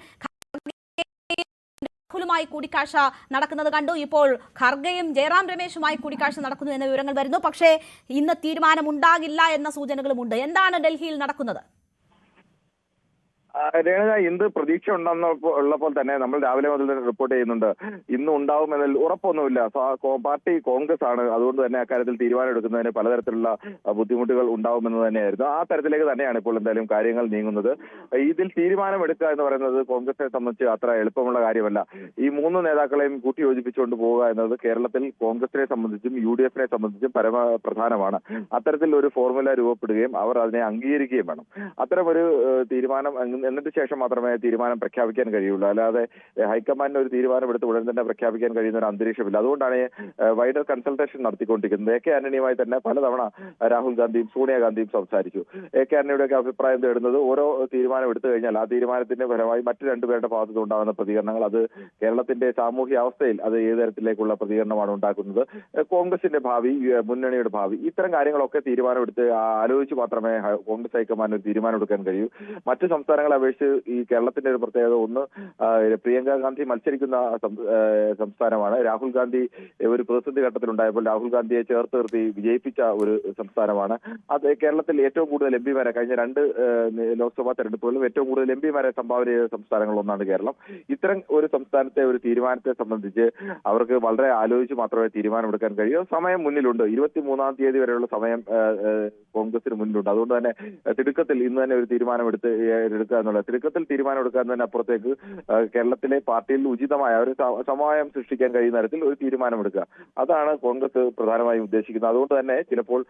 രാഹുലുമായി കൂടിക്കാഴ്ച നടക്കുന്നത് കണ്ടു. ഇപ്പോൾ ഖർഗെയും ജയറാം രമേശുമായി കൂടിക്കാഴ്ച നടക്കുന്നു എന്ന വിവരങ്ങൾ വരുന്നു. പക്ഷേ ഇന്ന് തീരുമാനമുണ്ടാകില്ല എന്ന സൂചനകളുമുണ്ട്. എന്താണ് ഡൽഹിയിൽ നടക്കുന്നത്?
രേണുക, ഇന്ന് പ്രതീക്ഷ ഉള്ളപ്പോൾ തന്നെ നമ്മൾ രാവിലെ മുതൽ റിപ്പോർട്ട് ചെയ്യുന്നുണ്ട് ഇന്ന് ഉണ്ടാവുമെന്നതിൽ ഉറപ്പൊന്നുമില്ല. പാർട്ടി കോൺഗ്രസ് ആണ്. അതുകൊണ്ട് തന്നെ അക്കാര്യത്തിൽ തീരുമാനം എടുക്കുന്നതിന് പലതരത്തിലുള്ള ബുദ്ധിമുട്ടുകൾ ഉണ്ടാവുമെന്ന് തന്നെയായിരുന്നു. ആ തരത്തിലേക്ക് തന്നെയാണ് ഇപ്പോൾ എന്തായാലും കാര്യങ്ങൾ നീങ്ങുന്നത്. ഇതിൽ തീരുമാനമെടുക്കുക എന്ന് പറയുന്നത് കോൺഗ്രസിനെ സംബന്ധിച്ച് അത്ര എളുപ്പമുള്ള കാര്യമല്ല. ഈ 3 നേതാക്കളെയും കൂട്ടിയോജിപ്പിച്ചുകൊണ്ട് പോവുക എന്നത് കേരളത്തിൽ കോൺഗ്രസിനെ സംബന്ധിച്ചും UDFനെ സംബന്ധിച്ചും പരമപ്രധാനമാണ്. അത്തരത്തിൽ ഒരു ഫോർമുല രൂപപ്പെടുകയും അവർ അതിനെ അംഗീകരിക്കുകയും വേണം. അത്തരമൊരു തീരുമാനം എന്നിട്ട് ശേഷം മാത്രമേ തീരുമാനം പ്രഖ്യാപിക്കാൻ കഴിയുള്ളൂ. അല്ലാതെ ഹൈക്കമാൻഡിന് ഒരു തീരുമാനം എടുത്ത് ഉടൻ തന്നെ പ്രഖ്യാപിക്കാൻ കഴിയുന്ന ഒരു അന്തരീക്ഷമില്ല. അതുകൊണ്ടാണ് വൈഡർ കൺസൾട്ടേഷൻ നടത്തിക്കൊണ്ടിരിക്കുന്നത്. AK ആന്റണിയുമായി തന്നെ പലതവണ രാഹുൽ ഗാന്ധിയും സോണിയാഗാന്ധിയും സംസാരിച്ചു. AK ആന്റണിയുടെയൊക്കെ അഭിപ്രായം തേടുന്നത് ഓരോ തീരുമാനം എടുത്തു കഴിഞ്ഞാൽ ആ തീരുമാനത്തിന്റെ ഫലമായി മറ്റു 2 പേരുടെ ഭാഗത്തു ഉണ്ടാകുന്ന പ്രതികരണങ്ങൾ അത് കേരളത്തിന്റെ സാമൂഹ്യ അവസ്ഥയിൽ അത് ഏത് തരത്തിലേക്കുള്ള പ്രതികരണമാണ് ഉണ്ടാക്കുന്നത്, കോൺഗ്രസിന്റെ ഭാവി, മുന്നണിയുടെ ഭാവി, ഇത്തരം കാര്യങ്ങളൊക്കെ തീരുമാനമെടുത്ത് ആലോചിച്ച് മാത്രമേ കോൺഗ്രസ് ഹൈക്കമാൻഡ് ഒരു തീരുമാനം എടുക്കാൻ കഴിയൂ. മറ്റു സംസ്ഥാനങ്ങളെ സംസ്ഥാനങ്ങളെ അപേക്ഷിച്ച് ഈ കേരളത്തിന്റെ ഒരു പ്രത്യേകത ഒന്ന്, പ്രിയങ്ക ഗാന്ധി മത്സരിക്കുന്ന സംസ്ഥാനമാണ്. രാഹുൽ ഗാന്ധി ഒരു പ്രതിസന്ധി ഘട്ടത്തിലുണ്ടായപ്പോൾ രാഹുൽ ഗാന്ധിയെ ചേർത്ത് നിർത്തി വിജയിപ്പിച്ച ഒരു സംസ്ഥാനമാണ്. അത് കേരളത്തിൽ ഏറ്റവും കൂടുതൽ എംപിമാരെ കഴിഞ്ഞ 2 ലോക്സഭാ തെരഞ്ഞെടുപ്പുകളിലും ഏറ്റവും കൂടുതൽ എംപിമാരെ സംഭാവന ചെയ്ത സംസ്ഥാനങ്ങളിലൊന്നാണ് കേരളം. ഇത്തരം ഒരു സംസ്ഥാനത്തെ ഒരു തീരുമാനത്തെ സംബന്ധിച്ച് അവർക്ക് വളരെ ആലോചിച്ച് മാത്രമേ തീരുമാനമെടുക്കാൻ കഴിയൂ. സമയം മുന്നിലുണ്ട്. 23-ാം തീയതി വരെയുള്ള സമയം കോൺഗ്രസിന് മുന്നിലുണ്ട്. അതുകൊണ്ട് തന്നെ തിടുക്കത്തിൽ ഇന്ന് തന്നെ ഒരു തീരുമാനം എടുക്കുക എന്നുള്ളത്, തിടുക്കത്തിൽ തീരുമാനം എടുക്കുന്നതിന് അപ്പുറത്തേക്ക് കേരളത്തിലെ പാർട്ടിയിൽ ഉചിതമായ ഒരു സമവായം സൃഷ്ടിക്കാൻ കഴിയുന്ന തരത്തിൽ ഒരു തീരുമാനമെടുക്കുക, അതാണ് കോൺഗ്രസ് പ്രധാനമായും ഉദ്ദേശിക്കുന്നത്. അതുകൊണ്ട് തന്നെ ചിലപ്പോൾ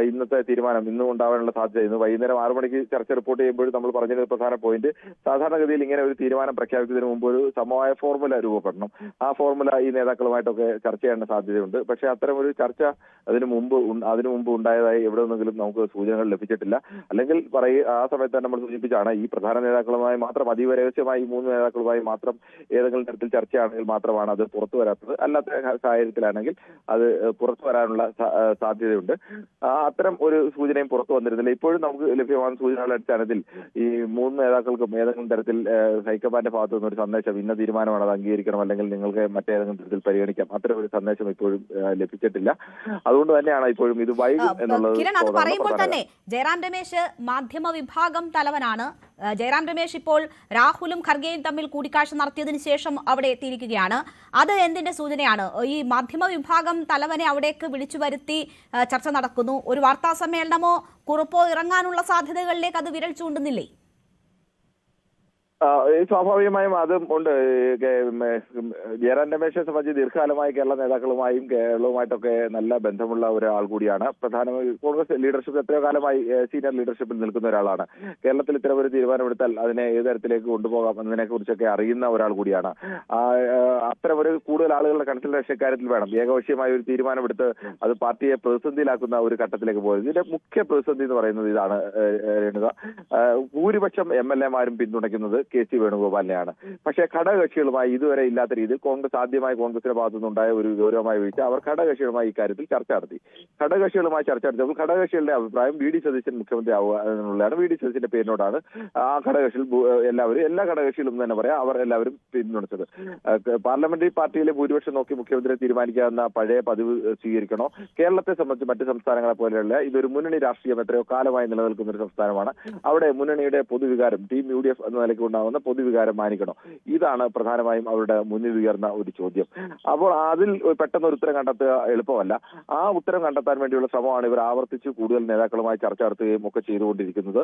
ഇന്നത്തെ തീരുമാനം ഇന്നും ഉണ്ടാവാനുള്ള സാധ്യത, ഇന്ന് വൈകുന്നേരം 6 മണിക്ക് ചർച്ച റിപ്പോർട്ട് ചെയ്യുമ്പോൾ നമ്മൾ പറഞ്ഞൊരു പ്രധാന പോയിന്റ്, സാധാരണഗതിയിൽ ഇങ്ങനെ ഒരു തീരുമാനം പ്രഖ്യാപിക്കുന്നതിന് മുമ്പ് ഒരു സമവായ ഫോർമുല രൂപപ്പെടണം. ആ ഫോർമുല ഈ നേതാക്കളുമായിട്ടൊക്കെ ചർച്ച ചെയ്യേണ്ട സാധ്യതയുണ്ട്. പക്ഷേ അത്തരം ഒരു ചർച്ച അതിനു മുമ്പ് ഉണ്ടായതായി എവിടെ നിന്നെങ്കിലും നമുക്ക് സൂചനകൾ ലഭിച്ചിട്ടില്ല. അല്ലെങ്കിൽ ആ സമയത്ത് തന്നെ നമ്മൾ സൂചിപ്പിച്ചാണ്, ഈ പ്രധാന നേതാക്കളുമായി മാത്രം അതീവ രഹസ്യമായി 3 നേതാക്കളുമായി മാത്രം ഏതെങ്കിലും തരത്തിൽ ചർച്ചയാണെങ്കിൽ മാത്രമാണ് അത് പുറത്തു വരാത്തത്. അല്ലാത്ത സാഹചര്യത്തിലാണെങ്കിൽ അത് പുറത്തു വരാനുള്ള സാധ്യതയുണ്ട്. അത്തരം ഒരു സൂചനയും പുറത്തു വന്നിരുന്നില്ല. ഇപ്പോഴും നമുക്ക് ലഭ്യമാകുന്ന സൂചനകളുടെ അടിസ്ഥാനത്തിൽ ഈ 3 നേതാക്കൾക്കും ഏതെങ്കിലും തരത്തിൽ ഹൈക്കമാൻഡിന്റെ ഭാഗത്തു നിന്ന് ഒരു സന്ദേശം, ഇന്ന തീരുമാനമാണ്, അത് അംഗീകരിക്കണം, അല്ലെങ്കിൽ നിങ്ങൾക്ക് മറ്റേതെങ്കിലും തരത്തിൽ പരിഗണിക്കാം, അത്തരം ഒരു സന്ദേശം ഇപ്പോഴും ലഭിച്ചിട്ടില്ല. അതുകൊണ്ട് തന്നെയാണ് ഇപ്പോഴും ഇത് വൈകും എന്നുള്ളത്.
കിരൺ, അത് പറയുമ്പോൾ തന്നെ ജയറാം രമേശ് മാധ്യമ വിഭാഗം തലവനാണ്. ജയറാം രമേശ് ഇപ്പോൾ രാഹുലും ഖർഗെയും തമ്മിൽ കൂടിക്കാഴ്ച നടത്തിയതിനു ശേഷം അവിടെ എത്തിയിരിക്കുകയാണ്. അത് എന്തിന്റെ സൂചനയാണ്? ഈ മാധ്യമ വിഭാഗം തലവനെ അവിടേക്ക് വിളിച്ചു വരുത്തി ചർച്ച നടക്കുന്നു. ഒരു വാർത്താ സമ്മേളനമോ കുറിപ്പോ ഇറങ്ങാനുള്ള സാധ്യതകളിലേക്ക് അത് വിരൽ ചൂണ്ടുന്നില്ലേ?
സ്വാഭാവികമായും അതും ഉണ്ട്. ജയറാം രമേശിനെ സംബന്ധിച്ച് ദീർഘകാലമായി കേരള നേതാക്കളുമായും കേരളവുമായിട്ടൊക്കെ നല്ല ബന്ധമുള്ള ഒരാൾ കൂടിയാണ്. പ്രധാനമായും കോൺഗ്രസ് ലീഡർഷിപ്പ് എത്രയോ കാലമായി സീനിയർ ലീഡർഷിപ്പിൽ നിൽക്കുന്ന ഒരാളാണ്. കേരളത്തിൽ ഇത്തരം ഒരു തീരുമാനമെടുത്താൽ അതിനെ ഏത് തരത്തിലേക്ക് കൊണ്ടുപോകാം എന്നതിനെ കുറിച്ചൊക്കെ അറിയുന്ന ഒരാൾ കൂടിയാണ്. അത്തരം ഒരു കൂടുതൽ ആളുകളുടെ കൺസൾട്ടേഷൻ കാര്യത്തിൽ വേണം ഏകപക്ഷീയമായ ഒരു തീരുമാനമെടുത്ത് അത് പാർട്ടിയെ പ്രതിസന്ധിയിലാക്കുന്ന ഒരു ഘട്ടത്തിലേക്ക് പോയത്. ഇതിന്റെ മുഖ്യ പ്രതിസന്ധി എന്ന് പറയുന്നത് ഇതാണ് രേണുക. ഭൂരിപക്ഷം MLA-മാരും പിന്തുണയ്ക്കുന്നത് KC വേണുഗോപാലിനെയാണ്. പക്ഷേ ഘടകകക്ഷികളുമായി ഇതുവരെ ഇല്ലാത്ത രീതിയിൽ കോൺഗ്രസിന്റെ ഭാഗത്തുനിന്നുണ്ടായ ഒരു ഗൗരവമായ വീഴ്ച, അവർ ഘടകകക്ഷികളുമായി ഇക്കാര്യത്തിൽ ചർച്ച നടത്തി. ഘടകകക്ഷികളുമായി ചർച്ച നടത്തിയപ്പോൾ ഘടകകക്ഷികളുടെ അഭിപ്രായം VD സതീശൻ മുഖ്യമന്ത്രി ആവുക എന്നുള്ളതാണ്. VD സതീശന്റെ പേരിനോടാണ് ആ ഘടകകക്ഷികൾ എല്ലാ ഘടകകക്ഷികളും തന്നെ പറയാം അവർ എല്ലാവരും പിന്തുണച്ചത്. പാർലമെന്ററി പാർട്ടിയിലെ ഭൂരിപക്ഷം നോക്കി മുഖ്യമന്ത്രിയെ തീരുമാനിക്കാവുന്ന പഴയ പതിവ് സ്വീകരിക്കണോ? കേരളത്തെ സംബന്ധിച്ച് മറ്റ് സംസ്ഥാനങ്ങളെ പോലെയല്ല, ഇതൊരു മുന്നണി രാഷ്ട്രീയം എത്രയോ കാലമായി നിലനിൽക്കുന്ന ഒരു സംസ്ഥാനമാണ്. അവിടെ മുന്നണിയുടെ പൊതുവികാരം, ടീം UDF എന്ന നിലയ്ക്ക് ഉണ്ടാകുന്ന പൊതുവികാരം മാനിക്കണോ? ഇതാണ് പ്രധാനമായും അവരുടെ മുന്നിൽ ഉയർന്ന ഒരു ചോദ്യം. അപ്പോൾ അതിൽ പെട്ടെന്ന് ഒരു ഉത്തരം കണ്ടെത്തുക എളുപ്പമല്ല. ആ ഉത്തരം കണ്ടെത്താൻ വേണ്ടിയുള്ള ശ്രമമാണ് ഇവർ ആവർത്തിച്ച് കൂടുതൽ നേതാക്കളുമായി ചർച്ച നടത്തുകയും ഒക്കെ ചെയ്തുകൊണ്ടിരിക്കുന്നത്.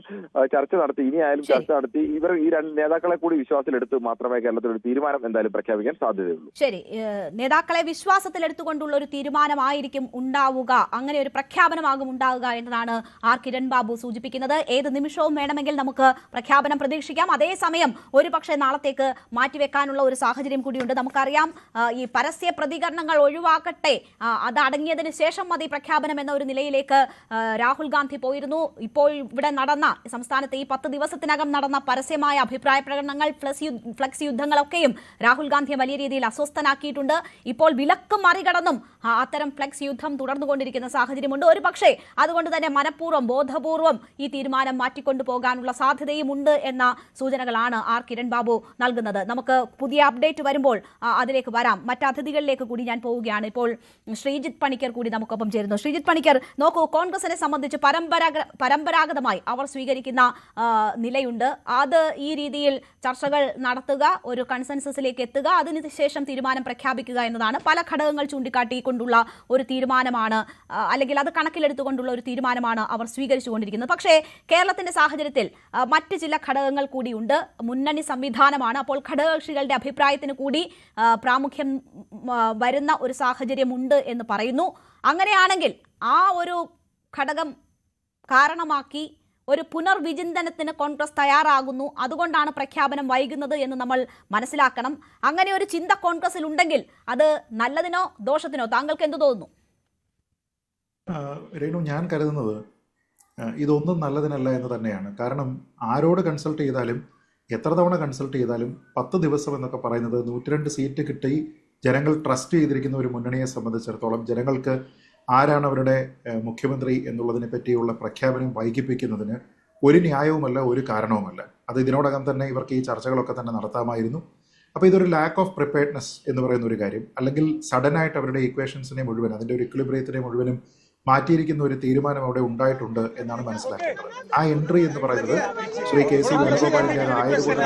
ചർച്ച നടത്തി ഇനിയായാലും ചർച്ച നടത്തി ഇവർ ഈ 2 നേതാക്കളെ കൂടി വിശ്വാസത്തിലെടുത്ത് മാത്രമേ കേരളത്തിൽ ഒരു തീരുമാനം എന്തായാലും പ്രഖ്യാപിക്കാൻ സാധ്യതയുള്ളൂ.
ശരി, നേതാക്കളെ വിശ്വാസത്തിലെടുത്തുകൊണ്ടുള്ള ഒരു തീരുമാനമായിരിക്കും ഉണ്ടാവുക, അങ്ങനെ ഒരു പ്രഖ്യാപനമാകും ഉണ്ടാവുക എന്നതാണ് കിരൺ ബാബു സൂചിപ്പിക്കുന്നത്. ഏത് നിമിഷവും വേണമെങ്കിൽ നമുക്ക് പ്രഖ്യാപനം പ്രതീക്ഷിക്കാം. അതേസമയം ഒരു പക്ഷേ നാളത്തേക്ക് മാറ്റിവെക്കാനുള്ള ഒരു സാഹചര്യം കൂടിയുണ്ട്. നമുക്കറിയാം, ഈ പരസ്യ പ്രതികരണങ്ങൾ ഒഴിവാക്കട്ടെ, അത് അടങ്ങിയതിനു ശേഷം മതി പ്രഖ്യാപനം എന്ന ഒരു നിലയിലേക്ക് രാഹുൽ ഗാന്ധി പോയിരുന്നു. ഇപ്പോൾ ഇവിടെ സംസ്ഥാനത്ത് ഈ 10 ദിവസത്തിനകം നടന്ന പരസ്യമായ അഭിപ്രായ പ്രകടനങ്ങൾ, ഫ്ലക്സ് യുദ്ധങ്ങളൊക്കെയും രാഹുൽ ഗാന്ധിയെ വലിയ രീതിയിൽ അസ്വസ്ഥനാക്കിയിട്ടുണ്ട്. ഇപ്പോൾ വിലക്ക് മറികടന്നും അത്തരം ഫ്ലക്സ് യുദ്ധം തുടർന്നുകൊണ്ടിരിക്കുന്ന സാഹചര്യമുണ്ട്. ഒരു പക്ഷേ അതുകൊണ്ട് തന്നെ മനഃപൂർവ്വം ബോധപൂർവം ഈ തീരുമാനം മാറ്റിക്കൊണ്ടു പോകാനുള്ള സാധ്യതയും ഉണ്ട് എന്ന സൂചനകളാണ് കിരൺ ബാബു നൽകുന്നത്. നമുക്ക് പുതിയ അപ്ഡേറ്റ് വരുമ്പോൾ അതിലേക്ക് വരാം. മറ്റ് അതിഥികളിലേക്ക് കൂടി ഞാൻ പോവുകയാണ്. ഇപ്പോൾ ശ്രീജിത്ത് പണിക്കർ കൂടി നമുക്കൊപ്പം ചേരുന്നു. ശ്രീജിത്ത് പണിക്കർ, നോക്കൂ, കോൺഗ്രസിനെ സംബന്ധിച്ച് പരമ്പരാഗതമായി അവർ സ്വീകരിക്കുന്ന നിലയുണ്ട്. അത് ഈ രീതിയിൽ ചർച്ചകൾ നടത്തുക, ഒരു കൺസെൻസസിലേക്ക് എത്തുക, അതിനുശേഷം തീരുമാനം പ്രഖ്യാപിക്കുക എന്നതാണ്. പല ഘടകങ്ങൾ ചൂണ്ടിക്കാട്ടിക്കൊണ്ടുള്ള ഒരു തീരുമാനമാണ്, അല്ലെങ്കിൽ അത് കണക്കിലെടുത്തുകൊണ്ടുള്ള ഒരു തീരുമാനമാണ് അവർ സ്വീകരിച്ചുകൊണ്ടിരിക്കുന്നത്. പക്ഷേ കേരളത്തിന്റെ സാഹചര്യത്തിൽ മറ്റ് ചില ഘടകങ്ങൾ കൂടിയുണ്ട്. മുന്നണി സംവിധാനമാണ്. അപ്പോൾ ഘടകകക്ഷികളുടെ അഭിപ്രായത്തിന് കൂടി പ്രാമുഖ്യം വരുന്ന ഒരു സാഹചര്യമുണ്ട് എന്ന് പറയുന്നു. അങ്ങനെയാണെങ്കിൽ ആ ഒരു ഘടകം കാരണമാക്കി ഒരു പുനർവിചിന്തനത്തിന് കോൺഗ്രസ് തയ്യാറാകുന്നു. അതുകൊണ്ടാണ് പ്രഖ്യാപനം വൈകുന്നത് എന്ന് നമ്മൾ മനസ്സിലാക്കണം. അങ്ങനെ ഒരു ചിന്ത കോൺഗ്രസിൽ ഉണ്ടെങ്കിൽ അത് നല്ലതിനോ ദോഷത്തിനോ താങ്കൾക്ക് എന്ത് തോന്നുന്നു?
രേണു, ഞാൻ കരുതുന്നത് ഇതൊന്നും നല്ലതിനല്ല എന്ന് തന്നെയാണ്. കാരണം ആരോട് കൺസൾട്ട് ചെയ്താലും എത്ര തവണ കൺസൾട്ട് ചെയ്താലും 10 ദിവസം എന്നൊക്കെ പറയുന്നത് 102 സീറ്റ് കിട്ടി ജനങ്ങൾ ട്രസ്റ്റ് ചെയ്തിരിക്കുന്ന ഒരു മുന്നണിയെ സംബന്ധിച്ചിടത്തോളം ജനങ്ങൾക്ക് ആരാണ് അവരുടെ മുഖ്യമന്ത്രി എന്നുള്ളതിനെ പറ്റിയുള്ള പ്രഖ്യാപനം വൈകിപ്പിക്കുന്നതിന് ഒരു ന്യായവുമല്ല, ഒരു കാരണവുമല്ല. അത് ഇതിനോടകം തന്നെ ഇവർക്ക് ഈ ചർച്ചകളൊക്കെ തന്നെ നടത്താമായിരുന്നു. അപ്പോൾ ഇതൊരു ലാക്ക് ഓഫ് പ്രിപ്പയർഡ്നെസ് എന്ന് പറയുന്ന ഒരു കാര്യം, അല്ലെങ്കിൽ സഡനായിട്ട് അവരുടെ ഇക്വേഷൻസിനെ മുഴുവൻ, അതിൻ്റെ ഒരു ഇക്വിലിബ്രിയത്തിനെ മുഴുവനും മാറ്റിയിരിക്കുന്ന ഒരു തീരുമാനം അവിടെ ഉണ്ടായിട്ടുണ്ട് എന്നാണ് മനസ്സിലാക്കേണ്ടത്. ആ എൻട്രി എന്ന് പറയുന്നത് ശ്രീ KC വേണുഗോപാലിൻ്റെ ആയതുകൊണ്ട്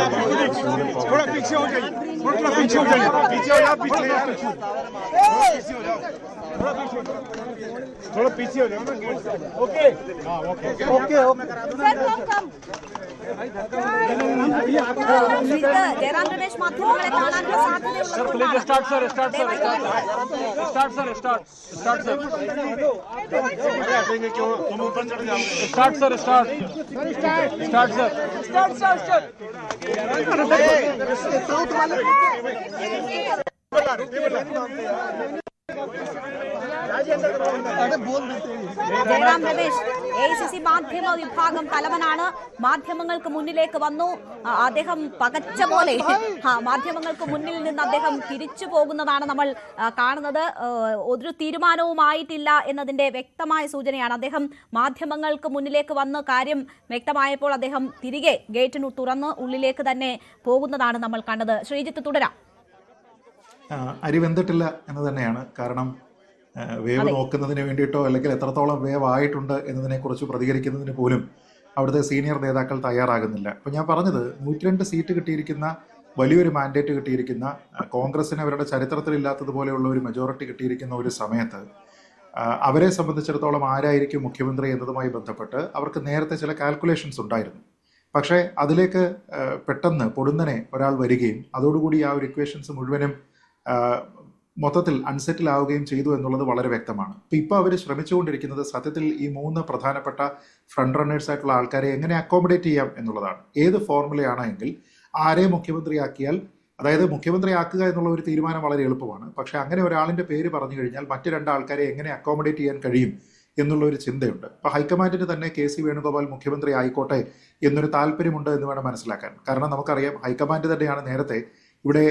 ജയറാം രമേശ് മാധ്യമങ്ങളെ കാണാനുള്ള ജയറാം രമേശ് AICC മാധ്യമ വിഭാഗം തലവനാണ്. മാധ്യമങ്ങൾക്ക് മുന്നിലേക്ക് വന്നു. അദ്ദേഹം പകച്ച പോലെ മാധ്യമങ്ങൾക്ക് മുന്നിൽ നിന്ന് അദ്ദേഹം തിരിച്ചു പോകുന്നതാണ് നമ്മൾ കാണുന്നത്. ഒരു തീരുമാനവുമായിട്ടില്ല എന്നതിന്റെ വ്യക്തമായ സൂചനയാണ്. അദ്ദേഹം മാധ്യമങ്ങൾക്ക് മുന്നിലേക്ക് വന്ന് കാര്യം വ്യക്തമായപ്പോൾ അദ്ദേഹം തിരികെ ഗേറ്റിന് തുറന്ന് ഉള്ളിലേക്ക് തന്നെ പോകുന്നതാണ് നമ്മൾ കണ്ടത്. ശ്രീജിത്ത്, തുടരാം.
അരി വെന്തിട്ടില്ല എന്ന് തന്നെയാണ്. കാരണം വേവ് നോക്കുന്നതിന് വേണ്ടിയിട്ടോ അല്ലെങ്കിൽ എത്രത്തോളം വേവ് ആയിട്ടുണ്ട് എന്നതിനെക്കുറിച്ച് പ്രതികരിക്കുന്നതിന് പോലും അവിടുത്തെ സീനിയർ നേതാക്കൾ തയ്യാറാകുന്നില്ല. അപ്പോൾ ഞാൻ പറഞ്ഞത് 102 സീറ്റ് കിട്ടിയിരിക്കുന്ന വലിയൊരു മാൻഡേറ്റ് കിട്ടിയിരിക്കുന്ന കോൺഗ്രസിന് അവരുടെ ചരിത്രത്തിലില്ലാത്തതുപോലെയുള്ള ഒരു മെജോറിറ്റി കിട്ടിയിരിക്കുന്ന ഒരു സമയത്ത് അവരെ സംബന്ധിച്ചിടത്തോളം ആരായിരിക്കും മുഖ്യമന്ത്രി എന്നതുമായി ബന്ധപ്പെട്ട് അവർക്ക് നേരത്തെ ചില കാൽക്കുലേഷൻസ് ഉണ്ടായിരുന്നു. പക്ഷേ അതിലേക്ക് പെട്ടെന്ന് പൊടുന്നനെ ഒരാൾ വരികയും അതോടുകൂടി ആ ഒരു ഇക്വേഷൻസ് മുഴുവനും മൊത്തത്തിൽ അൺസെറ്റിൽ ആവുകയും ചെയ്തു എന്നുള്ളത് വളരെ വ്യക്തമാണ്. ഇപ്പോൾ അവർ ശ്രമിച്ചുകൊണ്ടിരിക്കുന്നത് സത്യത്തിൽ ഈ 3 പ്രധാനപ്പെട്ട ഫ്രണ്ട് റണ്ണേഴ്സ് ആയിട്ടുള്ള ആൾക്കാരെ എങ്ങനെ അക്കോമഡേറ്റ് ചെയ്യാം എന്നുള്ളതാണ്. ഏത് ഫോർമുലയാണ് എങ്കിൽ ആരെ മുഖ്യമന്ത്രിയാക്കിയാൽ, അതായത് മുഖ്യമന്ത്രിയാക്കുക എന്നുള്ള ഒരു തീരുമാനം വളരെ എളുപ്പമാണ്. പക്ഷേ അങ്ങനെ ഒരാളിൻ്റെ പേര് പറഞ്ഞു കഴിഞ്ഞാൽ മറ്റ് 2 ആൾക്കാരെ എങ്ങനെ അക്കോമഡേറ്റ് ചെയ്യാൻ കഴിയും എന്നുള്ളൊരു ചിന്തയുണ്ട്. ഇപ്പോൾ ഹൈക്കമാൻഡിന് തന്നെ KC വേണുഗോപാൽ മുഖ്യമന്ത്രി ആയിക്കോട്ടെ എന്നൊരു താല്പര്യമുണ്ട് എന്ന് വേണം മനസ്സിലാക്കാൻ. കാരണം നമുക്കറിയാം ഹൈക്കമാൻഡ് തന്നെയാണ് നേരത്തെ ഇവിടെ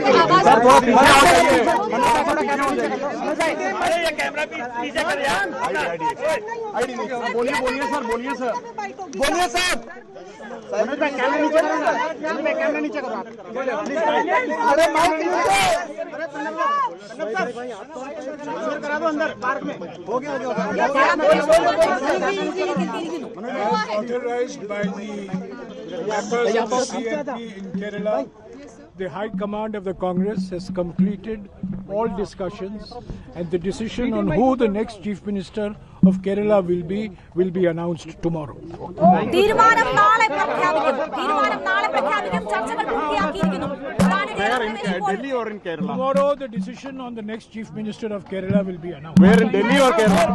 The High Command of the Congress has completed all discussions, and the decision on who the next Chief Minister of Kerala will be announced tomorrow.
തീരുമാനം നാളെ പ്രഖ്യാപിക്കും. ചർച്ചകൾ പൂർത്തിയാക്കിയിരിക്കുന്നു.
Delhi or in Kerala? Tomorrow the decision on the next Chief Minister of Kerala will be announced. Where in Delhi or Kerala?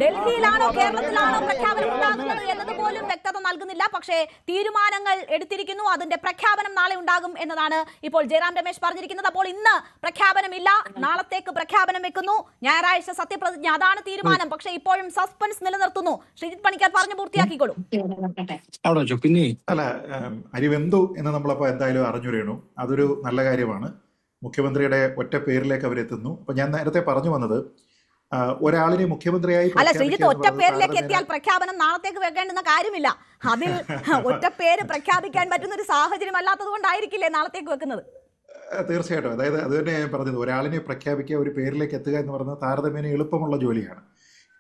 ഡൽഹിയിലാണോ കേരളത്തിലാണോ പ്രഖ്യാപനം ഉണ്ടാകുന്നത് എന്നത് പോലും വ്യക്തത നൽകുന്നില്ല. പക്ഷേ തീരുമാനങ്ങൾ എടുത്തിരിക്കുന്നു. അതിന്റെ പ്രഖ്യാപനം നാളെ ഉണ്ടാകും എന്നതാണ് ഇപ്പോൾ ജയറാം രമേശ് പറഞ്ഞിരിക്കുന്നത്. അപ്പോൾ ഇന്ന് പ്രഖ്യാപനമില്ല, നാളത്തേക്ക് പ്രഖ്യാപനം വെക്കുന്നു. ഞായറാഴ്ച സത്യപ്രതിജ്ഞ, അതാണ് തീരുമാനം. പക്ഷേ ഇപ്പോഴും സസ്പെൻസ് നിലനിർത്തുന്നു. ശ്രീജിത്ത് പണിക്കർ പറഞ്ഞു പൂർത്തിയാക്കിക്കോളൂ.
അല്ല, അരിവെന്തു എന്ന് നമ്മളപ്പോൾ എന്തായാലും അറിഞ്ഞു രേണു. അതൊരു നല്ല കാര്യമാണ്. മുഖ്യമന്ത്രിയുടെ ഒറ്റ പേരിലേക്ക് അവരെത്തുന്നു. അപ്പൊ ഞാൻ നേരത്തെ പറഞ്ഞു വന്നത് ഒരാളിനെ മുഖ്യമന്ത്രിയായി
അല്ല ശ്രീജിത്ത്, ഒറ്റ പേരിലേക്ക് എത്തിയാൽ പ്രഖ്യാപനം നാളത്തേക്ക് വെക്കേണ്ടുന്ന കാര്യമില്ല. അതിൽ ഒറ്റ പേര് പ്രഖ്യാപിക്കാൻ പറ്റുന്ന ഒരു സാഹചര്യം അല്ലാത്തത് കൊണ്ടായിരിക്കില്ലേ നാളത്തേക്ക് വെക്കുന്നത്?
തീർച്ചയായിട്ടും. അതായത് അത് തന്നെ ഞാൻ പറഞ്ഞത്, ഒരാളിനെ പ്രഖ്യാപിക്കുക, ഒരു പേരിലേക്ക് എത്തുക എന്ന് പറയുന്നത് താരതമ്യേന എളുപ്പമുള്ള ജോലിയാണ്.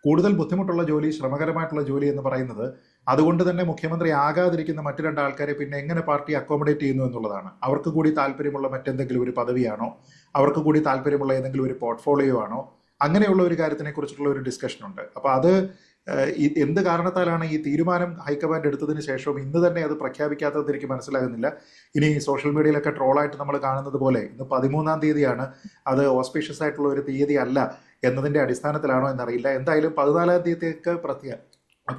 കൂടുതൽ ബുദ്ധിമുട്ടുള്ള ജോലി, ശ്രമകരമായിട്ടുള്ള ജോലി എന്ന് പറയുന്നത് അതുകൊണ്ട് തന്നെ മുഖ്യമന്ത്രി ആകാതിരിക്കുന്ന മറ്റു 2 ആൾക്കാരെ പിന്നെ എങ്ങനെ പാർട്ടി അക്കോമഡേറ്റ് ചെയ്യുന്നു എന്നുള്ളതാണ്. അവർക്ക് കൂടി താല്പര്യമുള്ള മറ്റെന്തെങ്കിലും ഒരു പദവിയാണോ, അവർക്ക് കൂടി താല്പര്യമുള്ള ഏതെങ്കിലും ഒരു പോർട്ട്ഫോളിയോ ആണോ, അങ്ങനെയുള്ള ഒരു കാര്യത്തിനെ കുറിച്ചിട്ടുള്ള ഒരു ഡിസ്കഷൻ ഉണ്ട്. അപ്പോൾ അത് എന്ത് കാരണത്താലാണ് ഈ തീരുമാനം ഹൈക്കമാൻഡ് എടുത്തതിന് ശേഷവും ഇന്ന് തന്നെ അത് പ്രഖ്യാപിക്കാത്തതെന്ന് എനിക്ക് മനസ്സിലാകുന്നില്ല. ഇനി സോഷ്യൽ മീഡിയയിലൊക്കെ ട്രോളായിട്ട് നമ്മൾ കാണുന്നത് പോലെ ഇന്ന് 13-ാം തീയതിയാണ്, അത് ഓസ്പീഷ്യസ് ആയിട്ടുള്ള ഒരു തീയതി അല്ല എന്നതിൻ്റെ അടിസ്ഥാനത്തിലാണോ എന്നറിയില്ല. എന്തായാലും 14-ാം തീയതിക്ക്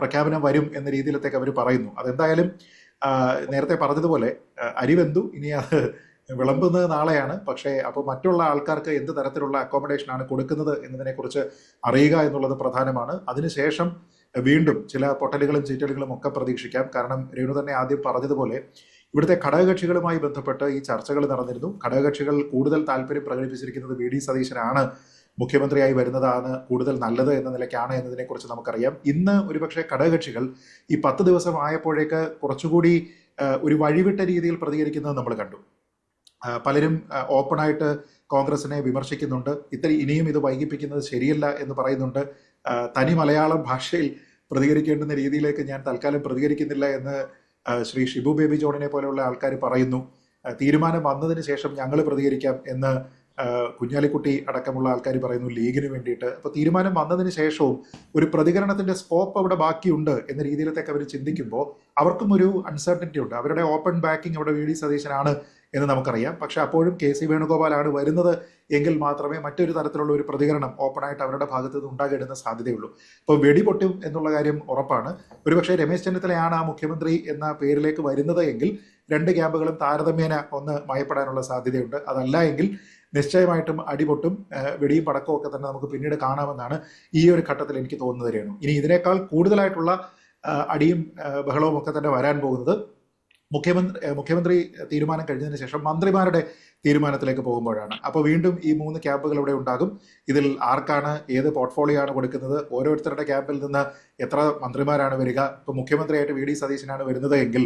പ്രഖ്യാപനം വരും എന്ന രീതിയിലത്തേക്ക് അവർ പറയുന്നു. അതെന്തായാലും നേരത്തെ പറഞ്ഞതുപോലെ അരിവെന്തു, ഇനി അത് വിളമ്പുന്നത് നാളെയാണ്. പക്ഷേ അപ്പോൾ മറ്റുള്ള ആൾക്കാർക്ക് എന്ത് തരത്തിലുള്ള അക്കോമഡേഷനാണ് കൊടുക്കുന്നത് എന്നതിനെക്കുറിച്ച് അറിയുക എന്നുള്ളത് പ്രധാനമാണ്. അതിനുശേഷം വീണ്ടും ചില പൊട്ടലുകളും ചീറ്റലുകളും ഒക്കെ പ്രതീക്ഷിക്കാം. കാരണം രേണു തന്നെ ആദ്യം പറഞ്ഞതുപോലെ ഇവിടുത്തെ ഘടകകക്ഷികളുമായി ബന്ധപ്പെട്ട് ഈ ചർച്ചകൾ നടന്നിരുന്നു. ഘടകകക്ഷികൾ കൂടുതൽ താല്പര്യം പ്രകടിപ്പിച്ചിരിക്കുന്നത് VD സതീശനാണ് മുഖ്യമന്ത്രിയായി വരുന്നതാണ് കൂടുതൽ നല്ലത് എന്ന നിലയ്ക്കാണ് എന്നതിനെക്കുറിച്ച് നമുക്കറിയാം. ഇന്ന് ഒരുപക്ഷെ ഘടകകക്ഷികൾ ഈ 10 ദിവസം ആയപ്പോഴേക്ക് കുറച്ചുകൂടി ഒരു വഴിവിട്ട രീതിയിൽ പ്രതികരിക്കുന്നത് നമ്മൾ കണ്ടു. പലരും ഓപ്പണായിട്ട് കോൺഗ്രസിനെ വിമർശിക്കുന്നുണ്ട്. ഇനിയും ഇത് വൈകിപ്പിക്കുന്നത് ശരിയല്ല എന്ന് പറയുന്നുണ്ട്. തനി മലയാളം ഭാഷയിൽ പ്രതികരിക്കേണ്ടുന്ന രീതിയിലേക്ക് ഞാൻ തൽക്കാലം പ്രതികരിക്കുന്നില്ല എന്ന് ശ്രീ ഷിബു ബേബി ജോണിനെ പോലെയുള്ള ആൾക്കാർ പറയുന്നു. തീരുമാനം വന്നതിന് ശേഷം ഞങ്ങൾ പ്രതികരിക്കാം എന്ന് കുഞ്ഞാലിക്കുട്ടി അടക്കമുള്ള ആൾക്കാർ പറയുന്നു ലീഗിന് വേണ്ടിയിട്ട്. അപ്പോൾ തീരുമാനം വന്നതിന് ശേഷവും ഒരു പ്രതികരണത്തിന്റെ സ്കോപ്പ് അവിടെ ബാക്കിയുണ്ട് എന്ന രീതിയിലത്തേക്ക് അവർ ചിന്തിക്കുമ്പോൾ അവർക്കും ഒരു അൺസർട്ടനിറ്റി ഉണ്ട്. അവരുടെ ഓപ്പൺ ബാക്കിംഗ് അവിടെ വി.ഡി. സതീശനാണ് എന്ന് നമുക്കറിയാം. പക്ഷെ അപ്പോഴും കെ.സി. വേണുഗോപാലാണ് വരുന്നത് എങ്കിൽ മാത്രമേ മറ്റൊരു തരത്തിലുള്ള ഒരു പ്രതികരണം ഓപ്പണായിട്ട് അവരുടെ ഭാഗത്ത് നിന്ന് ഉണ്ടാകേണ്ടുന്ന സാധ്യതയുള്ളൂ. അപ്പോൾ വെടിപൊട്ടും എന്നുള്ള കാര്യം ഉറപ്പാണ്. ഒരുപക്ഷെ രമേശ് ചെന്നിത്തലയാണ് ആ മുഖ്യമന്ത്രി എന്ന പേരിലേക്ക് വരുന്നത് എങ്കിൽ രണ്ട് ക്യാമ്പുകളും താരതമ്യേന ഒന്ന് മയപ്പെടാനുള്ള സാധ്യതയുണ്ട്. അതല്ല എങ്കിൽ നിശ്ചയമായിട്ടും അടിപൊട്ടും വെടിയും പടക്കവും ഒക്കെ തന്നെ നമുക്ക് പിന്നീട് കാണാമെന്നാണ് ഈ ഒരു ഘട്ടത്തിൽ എനിക്ക് തോന്നുന്നത്. രേണു, ഇനി ഇതിനേക്കാൾ കൂടുതലായിട്ടുള്ള അടിയും ബഹളവും ഒക്കെ തന്നെ വരാൻ പോകുന്നത് മുഖ്യമന്ത്രി തീരുമാനം കഴിഞ്ഞതിന് ശേഷം മന്ത്രിമാരുടെ തീരുമാനത്തിലേക്ക് പോകുമ്പോഴാണ്. അപ്പോൾ വീണ്ടും ഈ 3 ക്യാമ്പുകൾ ഇവിടെ ഉണ്ടാകും. ഇതിൽ ആർക്കാണ് ഏത് പോർട്ട്ഫോളിയോ ആണ് കൊടുക്കുന്നത്, ഓരോരുത്തരുടെ ക്യാമ്പിൽ നിന്ന് എത്ര മന്ത്രിമാരാണ് വരിക. ഇപ്പോൾ മുഖ്യമന്ത്രിയായിട്ട് വി.ഡി. സതീശനാണ് വരുന്നത് എങ്കിൽ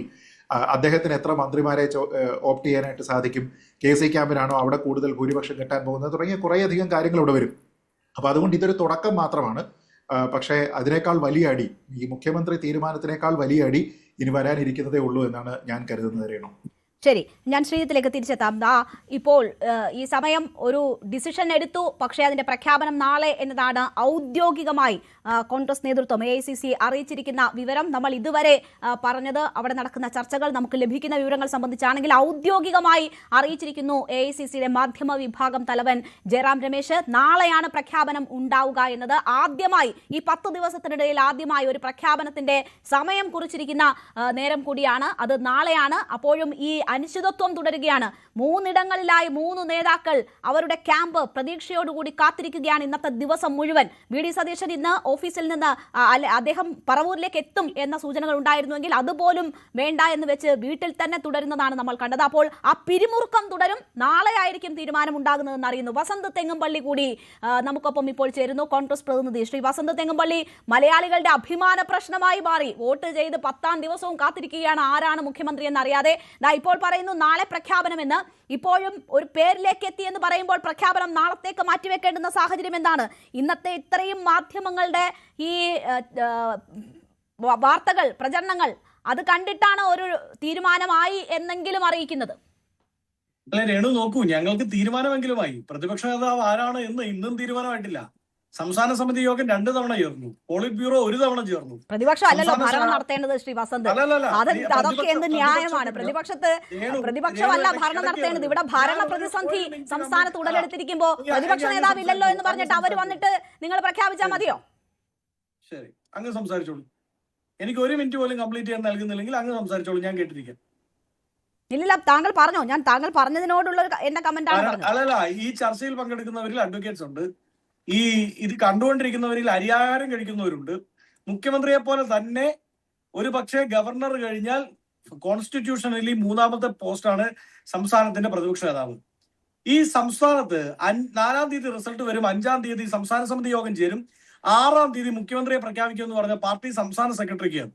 അദ്ദേഹത്തിന് എത്ര മന്ത്രിമാരെ ഓപ്റ്റ് ചെയ്യാനായിട്ട് സാധിക്കും, കെ.സി. ക്യാമ്പിനാണോ അവിടെ കൂടുതൽ ഭൂരിപക്ഷം കിട്ടാൻ പോകുന്നത്, തുടങ്ങിയ കുറേയധികം കാര്യങ്ങൾ ഇവിടെ വരും. അപ്പോൾ അതുകൊണ്ട് ഇതൊരു തുടക്കം മാത്രമാണ്. പക്ഷേ അതിനേക്കാൾ വലിയ അടി, ഈ മുഖ്യമന്ത്രി തീരുമാനത്തിനേക്കാൾ വലിയ അടി ഇനി വരാനിരിക്കുന്നതേ ഉള്ളൂ എന്നാണ് ഞാൻ കരുതുന്നത്. രേണു,
ശരി, ഞാൻ ശ്രീജിത്തിലേക്ക് തിരിച്ചെത്താം. ഇപ്പോൾ ഈ സമയം ഒരു ഡിസിഷൻ എടുത്തു, പക്ഷേ അതിന്റെ പ്രഖ്യാപനം നാളെ എന്നതാണ് ഔദ്യോഗികമായി കോൺഗ്രസ് നേതൃത്വം AICC അറിയിച്ചിരിക്കുന്ന വിവരം. നമ്മൾ ഇതുവരെ പറഞ്ഞത് അവിടെ നടക്കുന്ന ചർച്ചകൾ, നമുക്ക് ലഭിക്കുന്ന വിവരങ്ങൾ സംബന്ധിച്ചാണെങ്കിൽ ഔദ്യോഗികമായി അറിയിച്ചിരിക്കുന്നു AICCയുടെ മാധ്യമ വിഭാഗം തലവൻ ജയറാം രമേശ്. നാളെയാണ് പ്രഖ്യാപനം ഉണ്ടാവുക എന്നത്. ആദ്യമായി ഈ 10 ദിവസത്തിനിടയിൽ ആദ്യമായി ഒരു പ്രഖ്യാപനത്തിന്റെ സമയം കുറിച്ചിരിക്കുന്ന നേരം കൂടിയാണ് അത്, നാളെയാണ്. അപ്പോഴും ഈ അനിശ്ചിതത്വം തുടരുകയാണ്. 3 ഇടങ്ങളിലായി 3 നേതാക്കൾ അവരുടെ ക്യാമ്പ് പ്രതീക്ഷയോടുകൂടി കാത്തിരിക്കുകയാണ് ഇന്നത്തെ ദിവസം മുഴുവൻ. വി.ഡി. സതീശൻ ഇന്ന് ഓഫീസിൽ നിന്ന് അദ്ദേഹം പറവൂരിലേക്ക് എത്തും എന്ന സൂചനകൾ ഉണ്ടായിരുന്നുവെങ്കിൽ അതുപോലും വേണ്ട എന്ന് വെച്ച് വീട്ടിൽ തന്നെ തുടരുന്നതാണ് നമ്മൾ കണ്ടത്. അപ്പോൾ ആ പിരിമുറുക്കം തുടരും. നാളെ ആയിരിക്കും തീരുമാനം ഉണ്ടാകുന്നതെന്ന് അറിയുന്നു. വസന്ത് തെങ്ങുംപള്ളി കൂടി നമുക്കൊപ്പം ഇപ്പോൾ ചേരുന്നു, കോൺഗ്രസ് പ്രതിനിധി. ശ്രീ വസന്ത് തെങ്ങുംപള്ളി, മലയാളികളുടെ അഭിമാന പ്രശ്നമായി മാറി. വോട്ട് ചെയ്ത് 10ാം ദിവസവും കാത്തിരിക്കുകയാണ് ആരാണ് മുഖ്യമന്ത്രി എന്നറിയാതെ. ഇപ്പോൾ പറയുന്നു നാളെ പ്രഖ്യാപനമെന്ന്. ഇപ്പോഴും ഒരു പേരിലേക്ക് എത്തി എന്ന് പറയുമ്പോൾ പ്രഖ്യാപനം നാളത്തേക്ക് മാറ്റിവെക്കേണ്ടുന്ന സാഹചര്യം എന്താണ്? ഇന്നത്തെ ഇത്രയും മാധ്യമങ്ങളുടെ ഈ വാർത്തകൾ, പ്രചരണങ്ങൾ, അത് കണ്ടിട്ടാണ് ഒരു തീരുമാനമായി എന്നെങ്കിലും അറിയിക്കുന്നത്.
അല്ലെ രേണു, നോക്കൂ, ഞങ്ങൾക്ക് തീരുമാനമെങ്കിലുമായി. പ്രതിപക്ഷ നേതാവ് ആരാണ് എന്ന് ഇന്നും തീരുമാനമായിട്ടില്ല. സംസ്ഥാന സമിതി യോഗം 2 തവണ ചേർന്നു, പോളിറ്റ് ബ്യൂറോ 1 തവണ ചേർന്നു.
പ്രതിപക്ഷം അല്ലല്ലോ ഭരണം നടത്തേണ്ടത് ശ്രീ വസന്ത്. അതൊക്കെ എന്ത് ന്യായമാണ്? പ്രതിപക്ഷമല്ല ഭരണം നടത്തേണ്ടത്. ഇവിടെ ഭരണ പ്രതിസന്ധി സംസ്ഥാനത്ത് ഉടലെടുത്തിരിക്കുമ്പോ പ്രതിപക്ഷ നേതാവില്ലല്ലോ എന്ന് പറഞ്ഞിട്ട് അവർ വന്നിട്ട് നിങ്ങൾ പ്രഖ്യാപിച്ചാൽ മതിയോ?
ശരി, അങ്ങ് സംസാരിച്ചോളൂ. എനിക്ക് 1 മിനിറ്റ് പോലും കംപ്ലീറ്റ് ചെയ്യാൻ നൽകുന്നില്ലെങ്കിൽ അങ്ങ് സംസാരിച്ചോളൂ, ഞാൻ കേട്ടിരിക്കാം.
ഇല്ല, താങ്കൾ പറഞ്ഞോ. ഞാൻ താങ്കൾ പറഞ്ഞതിനോടുള്ള എന്റെ കമന്റ് ആണ്.
അല്ലല്ല, ഈ ചർച്ചയിൽ പങ്കെടുക്കുന്നവരിൽ അഡ്വക്കേറ്റ്സ് ഉണ്ട്, ഇത് കണ്ടുകൊണ്ടിരിക്കുന്നവരിൽ അരിയാഹാരം കഴിക്കുന്നവരുണ്ട്. മുഖ്യമന്ത്രിയെ പോലെ തന്നെ ഒരു പക്ഷേ ഗവർണർ കഴിഞ്ഞാൽ കോൺസ്റ്റിറ്റ്യൂഷണലി 3ാമത്തെ പോസ്റ്റാണ് സംസ്ഥാനത്തിന്റെ പ്രതിപക്ഷ നേതാവ്. ഈ സംസ്ഥാനത്ത് 4-ാം തീയതി റിസൾട്ട് വരും, 5-ാം തീയതി സംസ്ഥാന സമിതി യോഗം ചേരും, 6-ാം തീയതി മുഖ്യമന്ത്രിയെ പ്രഖ്യാപിക്കുമെന്ന് പറഞ്ഞ പാർട്ടി സംസ്ഥാന സെക്രട്ടറിക്ക്